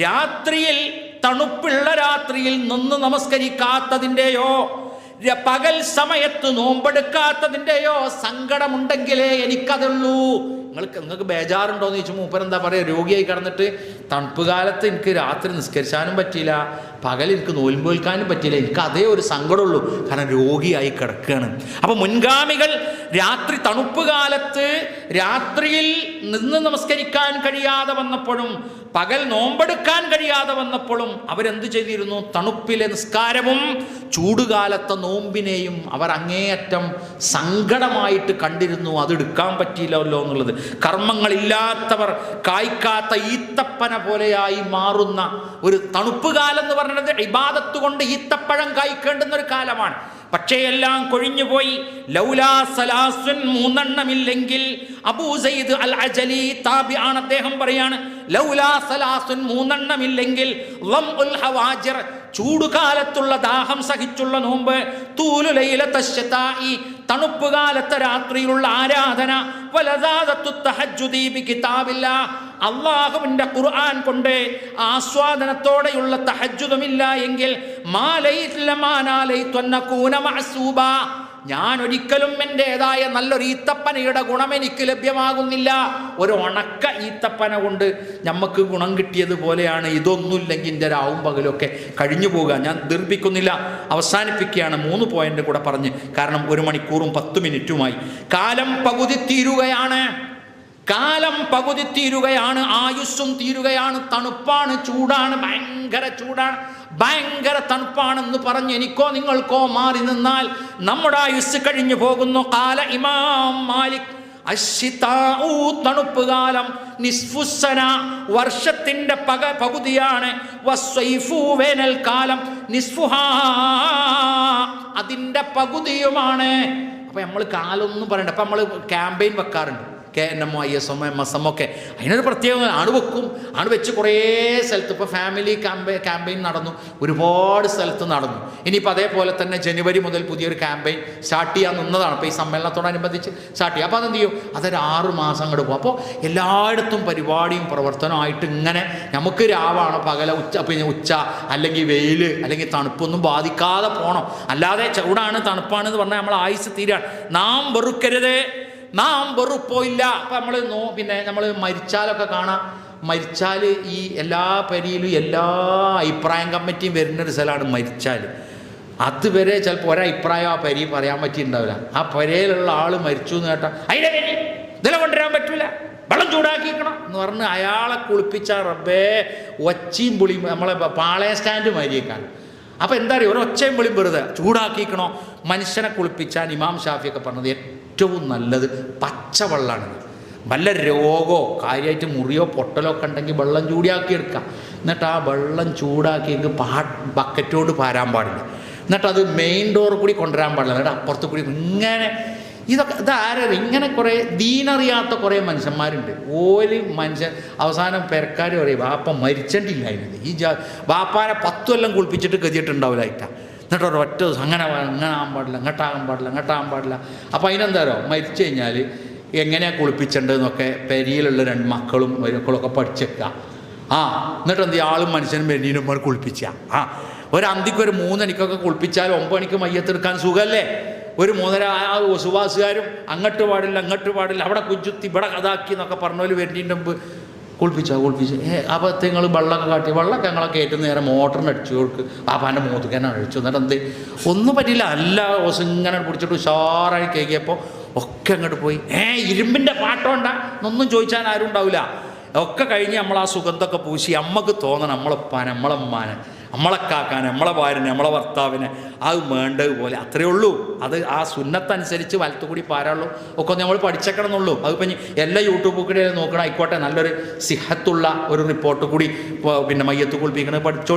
രാത്രിയിൽ, തണുപ്പുള്ള രാത്രിയിൽ നിന്ന് നമസ്കരിക്കാത്തതിൻ്റെയോ പകൽ സമയത്ത് നോമ്പെടുക്കാത്തതിൻ്റെയോ സങ്കടമുണ്ടെങ്കിലേ എനിക്കതുള്ളൂ. നിങ്ങൾക്ക് ബേജാറുണ്ടോ എന്ന് ചോദിച്ചാൽ മൂപ്പർ എന്താ പറയുക? രോഗിയായി കിടന്നിട്ട് തണുപ്പ് കാലത്ത് എനിക്ക് രാത്രി നിസ്കരിച്ചാനും പറ്റിയില്ല, പകൽ എനിക്ക് നോൽമ്പ് വെൽക്കാനും പറ്റിയില്ല, എനിക്ക് അതേ ഒരു സങ്കടമുള്ളൂ, കാരണം രോഗിയായി കിടക്കുകയാണ്. അപ്പോൾ മുൻഗാമികൾ രാത്രി, തണുപ്പ് കാലത്ത് രാത്രിയിൽ നിന്ന് നമസ്കരിക്കാൻ കഴിയാതെ വന്നപ്പോഴും പകൽ നോമ്പെടുക്കാൻ കഴിയാതെ വന്നപ്പോഴും അവരെന്ത് ചെയ്തിരുന്നു? തണുപ്പിലെ നിസ്കാരവും ചൂടുകാലത്തെ നോമ്പിനെയും അവർ അങ്ങേയറ്റം സങ്കടമായിട്ട് കണ്ടിരുന്നു. അതെടുക്കാൻ പറ്റിയില്ലല്ലോ എന്നുള്ളത്. കർമ്മങ്ങളില്ലാത്തവർ കായ്ക്കാത്ത ഈത്തപ്പന പോലെയായി മാറുന്ന ഒരു തണുപ്പ് കാലം എന്ന് പറയുന്നത് ഇബാദത്ത് കൊണ്ട് ഈത്തപ്പഴം കായ്ക്കേണ്ടുന്ന ഒരു കാലമാണ്. പക്ഷേ എല്ലാം കൊഴിഞ്ഞുപോയി. ലൗലാ സലാസുൻ, 3 എണ്ണമില്ലെങ്കിൽ, അബൂ സയ്യിദ് അൽ അജലി താബിആണ്, അദ്ദേഹം പറയാണ്, ലൗലാ സലാസുൻ, 3 എണ്ണമില്ലെങ്കിൽ, ലംഉൽ ഹവാജിർ, ചൂടുകാലത്തുള്ള ദാഹം സഹിച്ചുള്ള നോമ്പ്, തൂലു ലൈലത്തശ് ശതാഇ, തണുപ്പ് കാലത്തെ രാത്രിയിലുള്ള ആരാധന, വലദാദത്തു തഹജ്ജുദി ബി കിതാബില്ലാഹ്, അല്ലാഹുവിൻ്റെ ഖുർആൻ കൊണ്ട് ആസ്വാദനത്തോടെയുള്ള തഹജ്ജുദുമില്ല എങ്കിൽ, ഞാൻ ഒരിക്കലും എൻ്റെതായ നല്ലൊരു ഈത്തപ്പനയുടെ ഗുണം എനിക്ക് ലഭ്യമാകുന്നില്ല. ഒരു ഉണക്ക ഈത്തപ്പന കൊണ്ട് നമുക്ക് ഗുണം കിട്ടിയതുപോലെയാണ്. ഇതൊന്നുമില്ലെങ്കിൽ എൻ്റെ രാവും പകലൊക്കെ കഴിഞ്ഞു പോകുക. ഞാൻ ദീർഘിപ്പിക്കുന്നില്ല, അവസാനിപ്പിക്കുകയാണ്. 3 പോയിന്റ് കൂടെ പറഞ്ഞ്, കാരണം 1 മണിക്കൂറും 10 മിനിറ്റുമായി. കാലം പകുതി തീരുകയാണ്. കാലം പകുതി തീരുകയാണ്, ആയുസ്സും തീരുകയാണ്. തണുപ്പാണ്, ചൂടാണ്, ഭയങ്കര ചൂടാണ്, ഭയങ്കര തണുപ്പാണെന്ന് പറഞ്ഞ് എനിക്കോ നിങ്ങൾക്കോ മാറി നിന്നാൽ നമ്മുടെ ആയുസ് കഴിഞ്ഞു പോകുന്നു. കാല ഇമാം മാലിക്, അശ്ശിതാഉ, തണുപ്പ് കാലം, നിസ്ഫുസ്സന, വർഷത്തിന്റെ പകുതിയാണ്, വസ്സൈഫു, വേനൽക്കാലം, നിസ്ഫുഹാ, അതിൻ്റെ പകുതിയുമാണ്. അപ്പം നമ്മൾ കാലൊന്നും പറയണ്ട. അപ്പം നമ്മൾ ക്യാമ്പയിൻ വെക്കാറുണ്ട്, KNMO, ISM, MSM ഒക്കെ. അതിനൊരു പ്രത്യേകത ആണ് വെക്കും. ആണ് വെച്ച് കുറേ സ്ഥലത്ത് ഇപ്പോൾ ഫാമിലി ക്യാമ്പയിൻ നടന്നു, ഒരുപാട് സ്ഥലത്ത് നടന്നു. ഇനിയിപ്പോൾ അതേപോലെ തന്നെ ജനുവരി മുതൽ പുതിയൊരു ക്യാമ്പയിൻ സ്റ്റാർട്ട് ചെയ്യാൻ നിന്നതാണ്. ഇപ്പോൾ ഈ സമ്മേളനത്തോടനുബന്ധിച്ച് സ്റ്റാർട്ട് ചെയ്യും. അപ്പോൾ അതെന്ത് ചെയ്യും? അതൊരു 6 മാസം അങ്ങോട്ട് പോകും. അപ്പോൾ എല്ലായിടത്തും പരിപാടിയും പ്രവർത്തനമായിട്ട് ഇങ്ങനെ നമുക്ക് രാവാണ്, പകല, പിന്നെ ഉച്ച, അല്ലെങ്കിൽ വെയിൽ, അല്ലെങ്കിൽ തണുപ്പൊന്നും ബാധിക്കാതെ പോകണം. അല്ലാതെ ചൂടാണ് തണുപ്പാണെന്ന് പറഞ്ഞാൽ നമ്മൾ ആയുസ് തീരാണ്. നാം വെറുക്കരുത്, നാം വെറുപ്പോയില്ല. അപ്പം നമ്മൾ മരിച്ചാലൊക്കെ കാണാം. മരിച്ചാൽ ഈ എല്ലാ പരിയിലും എല്ലാ അഭിപ്രായം കമ്മിറ്റിയും വരുന്നൊരു സ്ഥലമാണ് മരിച്ചാൽ. അതുവരെ ചിലപ്പോൾ ഒരഭിപ്രായം ആ പരി പറയാൻ പറ്റിയിട്ടുണ്ടാവില്ല. ആ പരയിലുള്ള ആൾ മരിച്ചു എന്ന് കേട്ടാൽ അതിൻ്റെ പരി ഇതിലെ കൊണ്ടുവരാൻ പറ്റില്ല, വെള്ളം ചൂടാക്കിക്കണം എന്ന് പറഞ്ഞ് അയാളെ കുളിപ്പിച്ച റബ്ബേ ഒച്ചയും പുളിയും നമ്മളെ പാളയ സ്റ്റാൻഡ് മാരിയേക്കാണ്. അപ്പോൾ എന്താ പറയുക, ഒരു ഒച്ചയും പുളിയും വെറുതെ ചൂടാക്കിക്കണോ? മനുഷ്യനെ കുളിപ്പിച്ചാൽ ഇമാം ഷാഫിയൊക്കെ പറഞ്ഞത് ഏറ്റവും നല്ലത് പച്ചവെള്ളമാണ്. വല്ല രോഗമോ കാര്യമായിട്ട് മുറിയോ പൊട്ടലോ ഒക്കെ ഉണ്ടെങ്കിൽ വെള്ളം ചൂടാക്കി എടുക്കാം. എന്നിട്ട് ആ വെള്ളം ചൂടാക്കി ബക്കറ്റ് കൊണ്ട് പാരാൻ പാടില്ല. എന്നിട്ട് അത് മെയിൻ ഡോർ കൂടി കൊണ്ടുവരാൻ പാടില്ല. എന്നിട്ട് അപ്പുറത്ത് കൂടി ഇങ്ങനെ ഇതാരും ഇങ്ങനെ കുറേ ദീനറിയാത്ത കുറേ മനുഷ്യന്മാരുണ്ട്. മനുഷ്യൻ അവസാനം പെരക്കാർ പറയും വാപ്പ മരിച്ചിട്ടില്ലായിരുന്നു. വാപ്പാനെ 10 കൊല്ലം കുളിപ്പിച്ചിട്ട് ഗതിയിട്ടുണ്ടാവില്ലായിട്ടാ. എന്നിട്ട് ഒരൊറ്റ അങ്ങനെ ആകാൻ പാടില്ല, അങ്ങോട്ടാകാൻ പാടില്ല. അപ്പോൾ അതിനെന്താരോ മരിച്ചു കഴിഞ്ഞാൽ എങ്ങനെയാണ് കുളിപ്പിച്ചേണ്ടതെന്നൊക്കെ പെരിയിലുള്ള 2 മക്കളൊക്കെ പഠിച്ചേക്കുക. എന്നിട്ട് എന്ത് ആളും മനുഷ്യനും പെരിയിലും കുളിപ്പിച്ച ഒരു അന്തിക്ക് ഒരു 3 മണിക്കൊക്കെ കുളിപ്പിച്ചാൽ 9 മണിക്ക് മയ്യത്തെടുക്കാൻ സുഖമല്ലേ? ഒരു 3:30 സുവാസുകാരും അങ്ങോട്ട് പാടില്ല അങ്ങോട്ട് പാടില്ല, അവിടെ കുജുത്തി ഇവിടെ കഥാക്കി എന്നൊക്കെ പറഞ്ഞോല് വരുന്നതിൻ്റെ മുമ്പ് കുളിപ്പിച്ചു. അപ്പോൾ നിങ്ങൾ വെള്ളമൊക്കെ കാട്ടി, വെള്ളമൊക്കെ ഞങ്ങളെ കയറ്റുന്ന നേരം മോട്ടറിന് അടിച്ചു കൊടുക്ക്, പാപ്പാൻ്റെ മൂത്തുക്കന്നെ അഴിച്ചു. എന്നിട്ട് എന്ത് ഒന്നും പറ്റില്ല, എല്ലാ ദിവസം ഇങ്ങനെ പിടിച്ചിട്ട് ഉഷാറായി കേൾക്കിയപ്പോൾ ഒക്കെ അങ്ങോട്ട് പോയി. ഇരുമ്പിൻ്റെ പാട്ടോണ്ട എന്നൊന്നും ചോദിച്ചാൽ ആരും ഉണ്ടാവില്ല. ഒക്കെ കഴിഞ്ഞ് നമ്മൾ ആ സുഗന്ധമൊക്കെ പൂശി നമുക്ക് തോന്നണം നമ്മളെപ്പാനെ, നമ്മളമ്മാനെ, നമ്മളെക്കാക്കാനെ, നമ്മളെ ഭാര്യനെ, നമ്മളെ ഭർത്താവിനെ അത് വേണ്ടതുപോലെ അത്രയേ ഉള്ളൂ. അത് ആ സുന്നത്തനുസരിച്ച് വലത്തുകൂടി പാരാളൂ ഒക്കെ നമ്മൾ പഠിച്ചേക്കണം എന്നുള്ളൂ. അതിപ്പം എല്ലാ യൂട്യൂബിൽ കൂടി നോക്കണം, ആയിക്കോട്ടെ, നല്ലൊരു സിഹത്തുള്ള ഒരു റിപ്പോർട്ട് കൂടി പിന്നെ മയ്യത്ത് കുളിപ്പിക്കണത്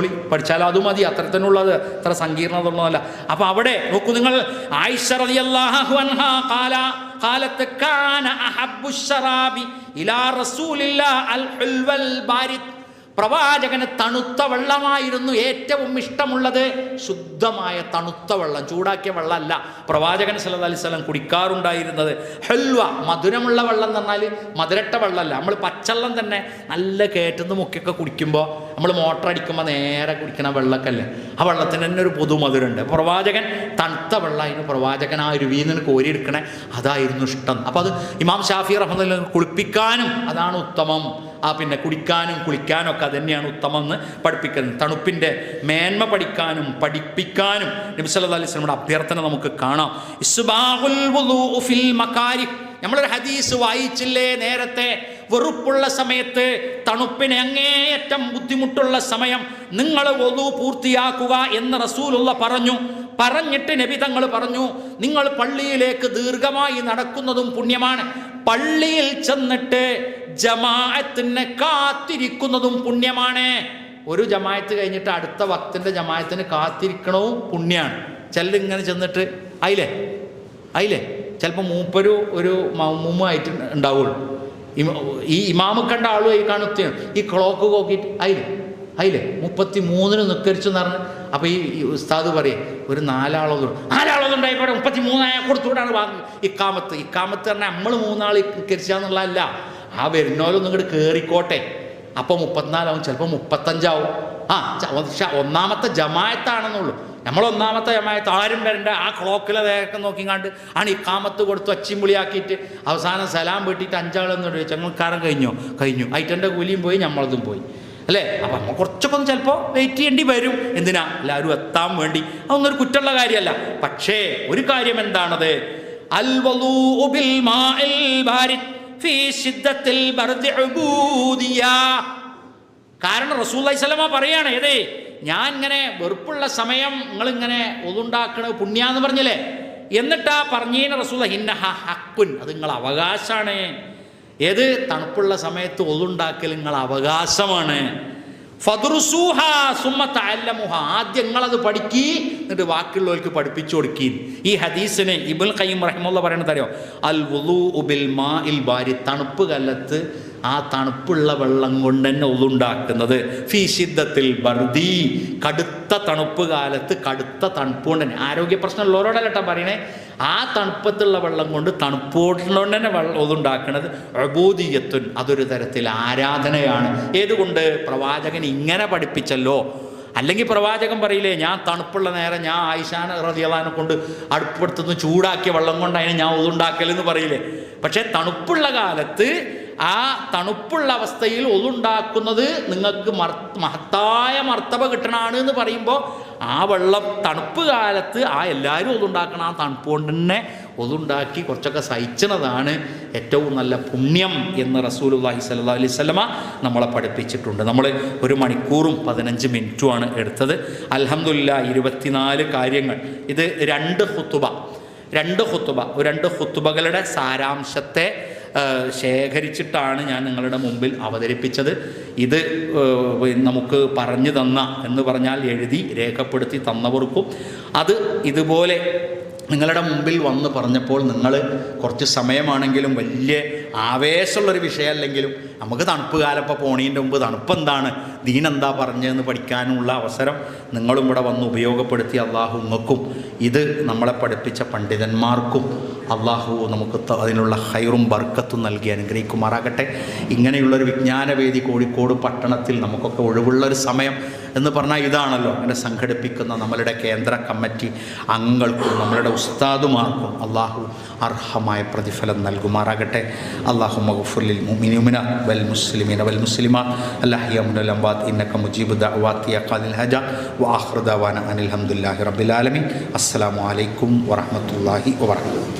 പഠിച്ചാലും അതും മതി. അത്തരത്തിനുള്ളത് അത്ര സങ്കീർണത ഉള്ളതല്ല. അപ്പം അവിടെ നോക്കൂ നിങ്ങൾ, ആയിഷ റളിയല്ലാഹു അൻഹാ ഖാലത്ത് കാന അഹബ്ബു ശറാബി ഇലാ റസൂലില്ലാഹി അൽ ഹുൽവൽ ബാരിദ്. പ്രവാചകന് തണുത്ത വെള്ളമായിരുന്നു ഏറ്റവും ഇഷ്ടമുള്ളത്. ശുദ്ധമായ തണുത്ത വെള്ളം, ചൂടാക്കിയ വെള്ളമല്ല പ്രവാചകൻ സല്ലല്ലാഹു അലൈഹി വസല്ലം കുടിക്കാറുണ്ടായിരുന്നത്. ഹൽവ, മധുരമുള്ള വെള്ളം എന്ന് പറഞ്ഞാൽ മധുരട്ട വെള്ളമല്ല. നമ്മൾ പച്ചവെള്ളം തന്നെ നല്ല കയറ്റുന്ന മുക്കിയൊക്കെ കുടിക്കുമ്പോൾ, നമ്മൾ മോട്ടർ അടിക്കുമ്പോൾ നേരെ കുടിക്കണ വെള്ളമൊക്കെ അല്ലേ, ആ വെള്ളത്തിന് തന്നെ ഒരു പൊതു മധുരമുണ്ട്. പ്രവാചകൻ തണുത്ത വെള്ളമായിരുന്നു പ്രവാചകൻ ആ അരുവിയിൽ നിന്ന് കോരിയെടുക്കണേ, അതായിരുന്നു ഇഷ്ടം. അപ്പോൾ അത് ഇമാം ഷാഫി റഹ്മത്തുള്ളാഹി കുളിപ്പിക്കാനും അതാണ് ഉത്തമം, പിന്നെ കുടിക്കാനും കുളിക്കാനും ഒക്കെ അത് തന്നെയാണ് ഉത്തമം എന്ന് പഠിപ്പിക്കുന്നത്. തണുപ്പിൻ്റെ മേന്മ പഠിക്കാനും പഠിപ്പിക്കാനും നബി സല്ലല്ലാഹു അലൈഹി വസല്ലമയുടെ അഭ്യർത്ഥന നമുക്ക് കാണാം. ഇസ്ബാഹുൽ വുളൂഉ ഫിൽ മകാരിഹ്, നമ്മളൊരു ഹദീസ് വായിച്ചില്ലേ നേരത്തെ, വെറുപ്പുള്ള സമയത്ത്, തണുപ്പിന് അങ്ങേയറ്റം ബുദ്ധിമുട്ടുള്ള സമയം നിങ്ങൾ വുളൂ പൂർത്തിയാക്കുക എന്ന് റസൂലുള്ള പറഞ്ഞു. പറഞ്ഞിട്ട് നബി തങ്ങൾ പറഞ്ഞു, നിങ്ങൾ പള്ളിയിലേക്ക് ദീർഘമായി നടക്കുന്നതും പുണ്യമാണ്, പള്ളിയിൽ ചെന്നിട്ട് ജമാഅത്തിനെ കാത്തിരിക്കുന്നതും പുണ്യമാണ്. ഒരു ജമാഅത്ത് കഴിഞ്ഞിട്ട് അടുത്ത വക്തിൻ്റെ ജമാഅത്തിന് കാത്തിരിക്കണവും പുണ്യമാണ്. ചിലരിങ്ങനെ ചെന്നിട്ട് അതിലേ ചിലപ്പോൾ മൂപ്പരു ഒരു മൗമുമായിട്ട് ഉണ്ടാവുള്ളൂ, ഈ ഇമാമ് കണ്ട ആളും ഈ കാണുകയാണ്, ഈ ക്ലോക്ക് നോക്കിയിട്ട് അതിലെ 33 നിസ്കരിച്ചെന്ന് പറഞ്ഞ്. അപ്പോൾ ഈ ഉസ്താദ് പറയും, ഒരു 4 ഉണ്ടായിക്കോട്ടെ, 33 കൊടുത്തുകൂടാണ് വാങ്ങി ഇക്കാമത്ത് പറഞ്ഞാൽ നമ്മൾ 3 നിസ്കരിച്ചാന്നുള്ളതല്ല, ആ വരുന്നോലൊന്നും ഇങ്ങോട്ട് കയറിക്കോട്ടെ. അപ്പോൾ 34 ചിലപ്പോൾ 35 പക്ഷെ ഒന്നാമത്തെ ജമായത്താണെന്നുള്ളൂ. നമ്മൾ ഒന്നാമത്തെ ജമായത്ത് ആരും വരണ്ട, ആ ക്ലോക്കിലെ വേഗം നോക്കിങ്ങാണ്ട് ആണ് ഇക്കാമത്ത് കൊടുത്ത് അച്ചിമ്പുളിയാക്കിയിട്ട് അവസാനം സലാം വീട്ടിയിട്ട് 5 ചോദിച്ചു, ഞങ്ങൾക്കാരം കഴിഞ്ഞു ഐറ്റൻ്റെ കൂലിയും പോയി നമ്മളതും പോയി അല്ലേ. അപ്പം നമ്മൾ കുറച്ചൊക്കെ ഒന്ന് ചിലപ്പോൾ വെയിറ്റ് ചെയ്യേണ്ടി വരും. എന്തിനാ? എല്ലാവരും എത്താൻ വേണ്ടി. അതൊന്നൊരു കുറ്റമുള്ള കാര്യമല്ല. പക്ഷേ ഒരു കാര്യം എന്താണത്, അൽ വളൂഉ ബിൽ മാഇൽ ബാരിദ് ഫീ ശിദ്ദത്തിൽ ബർദി ഉബൂദിയ. കാരണം റസൂലുള്ളാഹി സ്വല്ലല്ലാഹു അലൈഹി വസല്ലം പറയാണ്, ഏതേ ഞാൻ ഇങ്ങനെ വെറുപ്പുള്ള സമയം നിങ്ങളിങ്ങനെ ഒതുണ്ടാക്കണ പുണ്യാന്ന് പറഞ്ഞില്ലേ, എന്നിട്ടാ പറഞ്ഞീന റസൂലുള്ളാഹി ഇന്നഹ ഹഖ്കുൻ, അത് നിങ്ങളെ അവകാശമാണ്. ഏത്? തണുപ്പുള്ള സമയത്ത് ഒതുണ്ടാക്കൽ നിങ്ങൾ അവകാശമാണ്. ഫദ്റുസൂഹ സുമ്മ തഅല്ലമുഹ, ആദ്യം നിങ്ങളത് പഠിക്കി, എന്നിട്ട് ബാക്കിയുള്ളവർക്ക് പഠിപ്പിച്ചു കൊടുക്കി. ഈ ഹദീസിന് ഇബ്നുൽ ഖയ്യിം റഹിമഹുല്ലാഹ് പറയുന്നത് അറിയോ, അൽ വുളൂഉ ബിൽ മാഇൽ ബാരിദ്, തണുപ്പ് കാലത്ത് ആ തണുപ്പുള്ള വെള്ളം കൊണ്ട് തന്നെ ഒതുണ്ടാക്കുന്നത്. ഫീ ശിദ്ദത്തിൽ ബർദി, കടുത്ത തണുപ്പ് കാലത്ത് കടുത്ത തണുപ്പ് കൊണ്ട് തന്നെ, ആരോഗ്യ പ്രശ്നമുള്ളവരോടല്ലേട്ടാ പറയണേ, ആ തണുപ്പത്തുള്ള വെള്ളം കൊണ്ട് തണുപ്പോട്ട് തന്നെ ഒതുണ്ടാക്കുന്നത് ഉബൂദിയ്യത്തുൻ, അതൊരു തരത്തിൽ ആരാധനയാണ്. ഏതുകൊണ്ട്? പ്രവാചകൻ ഇങ്ങനെ പഠിപ്പിച്ചല്ലോ. അല്ലെങ്കിൽ പ്രവാചകൻ പറയില്ലേ, ഞാൻ തണുപ്പുള്ള നേരം ഞാൻ ആയിഷാന റളിയല്ലാഹു അൻഹ കൊണ്ട് അടുപ്പടുത്തുനിന്ന് ചൂടാക്കിയ വെള്ളം കൊണ്ടാണ് ഞാൻ ഒതുണ്ടാക്കലെന്ന് പറയില്ലേ. പക്ഷേ തണുപ്പുള്ള കാലത്ത് ആ തണുപ്പുള്ള അവസ്ഥയിൽ ഒതുണ്ടാക്കുന്നത് നിങ്ങൾക്ക് മഹത്തായ മർത്തബ കിട്ടണമാണ് എന്ന് പറയുമ്പോൾ, ആ വെള്ളം തണുപ്പ് കാലത്ത് ആ എല്ലാവരും ഒതുണ്ടാക്കണം, ആ തണുപ്പ് കൊണ്ട് തന്നെ ഒതുണ്ടാക്കി കുറച്ചൊക്കെ സഹിച്ചതാണ് ഏറ്റവും നല്ല പുണ്യം എന്ന് റസൂലുള്ളാഹി സ്വല്ലല്ലാഹു അലൈഹി വസല്ലമ നമ്മളെ പഠിപ്പിച്ചിട്ടുണ്ട്. നമ്മൾ 1 മണിക്കൂറും 15 മിനിറ്റുമാണ് എടുത്തത്. അൽഹംദുലില്ലാഹ് 24 കാര്യങ്ങൾ. ഇത് 2 ഖുതുബകളുടെ സാരാംശത്തെ ശേഖരിച്ചിട്ടാണ് ഞാൻ നിങ്ങളുടെ മുമ്പിൽ അവതരിപ്പിച്ചത്. ഇത് നമുക്ക് പറഞ്ഞു തന്ന എന്ന് പറഞ്ഞാൽ എഴുതി രേഖപ്പെടുത്തി തന്നവർക്കും അത് ഇതുപോലെ നിങ്ങളുടെ മുമ്പിൽ വന്ന് പറഞ്ഞപ്പോൾ നിങ്ങൾ കുറച്ച് സമയമാണെങ്കിലും വലിയ ആവേശമുള്ളൊരു വിഷയമല്ലെങ്കിലും നമുക്ക് തണുപ്പ് കാലം ഇപ്പോൾ പോണീൻ്റെ മുമ്പ് തണുപ്പ് എന്താണ്, ദീൻ എന്താ പറഞ്ഞതെന്ന് പഠിക്കാനുള്ള അവസരം നിങ്ങളും ഇവിടെ വന്ന് ഉപയോഗപ്പെടുത്തി അള്ളാഹു നിങ്ങൾക്കും ഇത് നമ്മളെ പഠിപ്പിച്ച പണ്ഡിതന്മാർക്കും അള്ളാഹു നമുക്ക് അതിനുള്ള ഹൈറും ബർക്കത്തും നൽകി അനുഗ്രഹിക്കുമാറാകട്ടെ. ഇങ്ങനെയുള്ളൊരു വിജ്ഞാനവേദി കോഴിക്കോട് പട്ടണത്തിൽ നമുക്കൊക്കെ ഒഴിവുള്ളൊരു സമയം എന്ന് പറഞ്ഞാൽ ഇതാണല്ലോ. അങ്ങനെ സംഘടിപ്പിക്കുന്ന നമ്മളുടെ കേന്ദ്ര കമ്മിറ്റി അംഗങ്ങൾക്കും നമ്മളുടെ ഉസ്താദുമാർക്കും അള്ളാഹു അർഹമായ പ്രതിഫലം നൽകുമാറാകട്ടെ. അള്ളാഹു മഗ്ഫിർ മുഅ്മിനീന വൽ മുസ്ലിമീന വൽ മുസ്ലിമാത്ത് അൽഅഹ്യാഇ വൽ അംവാത്ത് ഇന്നക മുജീബു ദഅവാതി യാ ഖാദിൽ ഹജാ വആഖിറു ദഅവാന അനിൽ ഹംദുലില്ലാഹി റബ്ബിൽ ആലമീൻ. അസ്സലാമു അലൈക്കും വറഹ്മത്തുള്ളാഹി വബറകാതുഹു.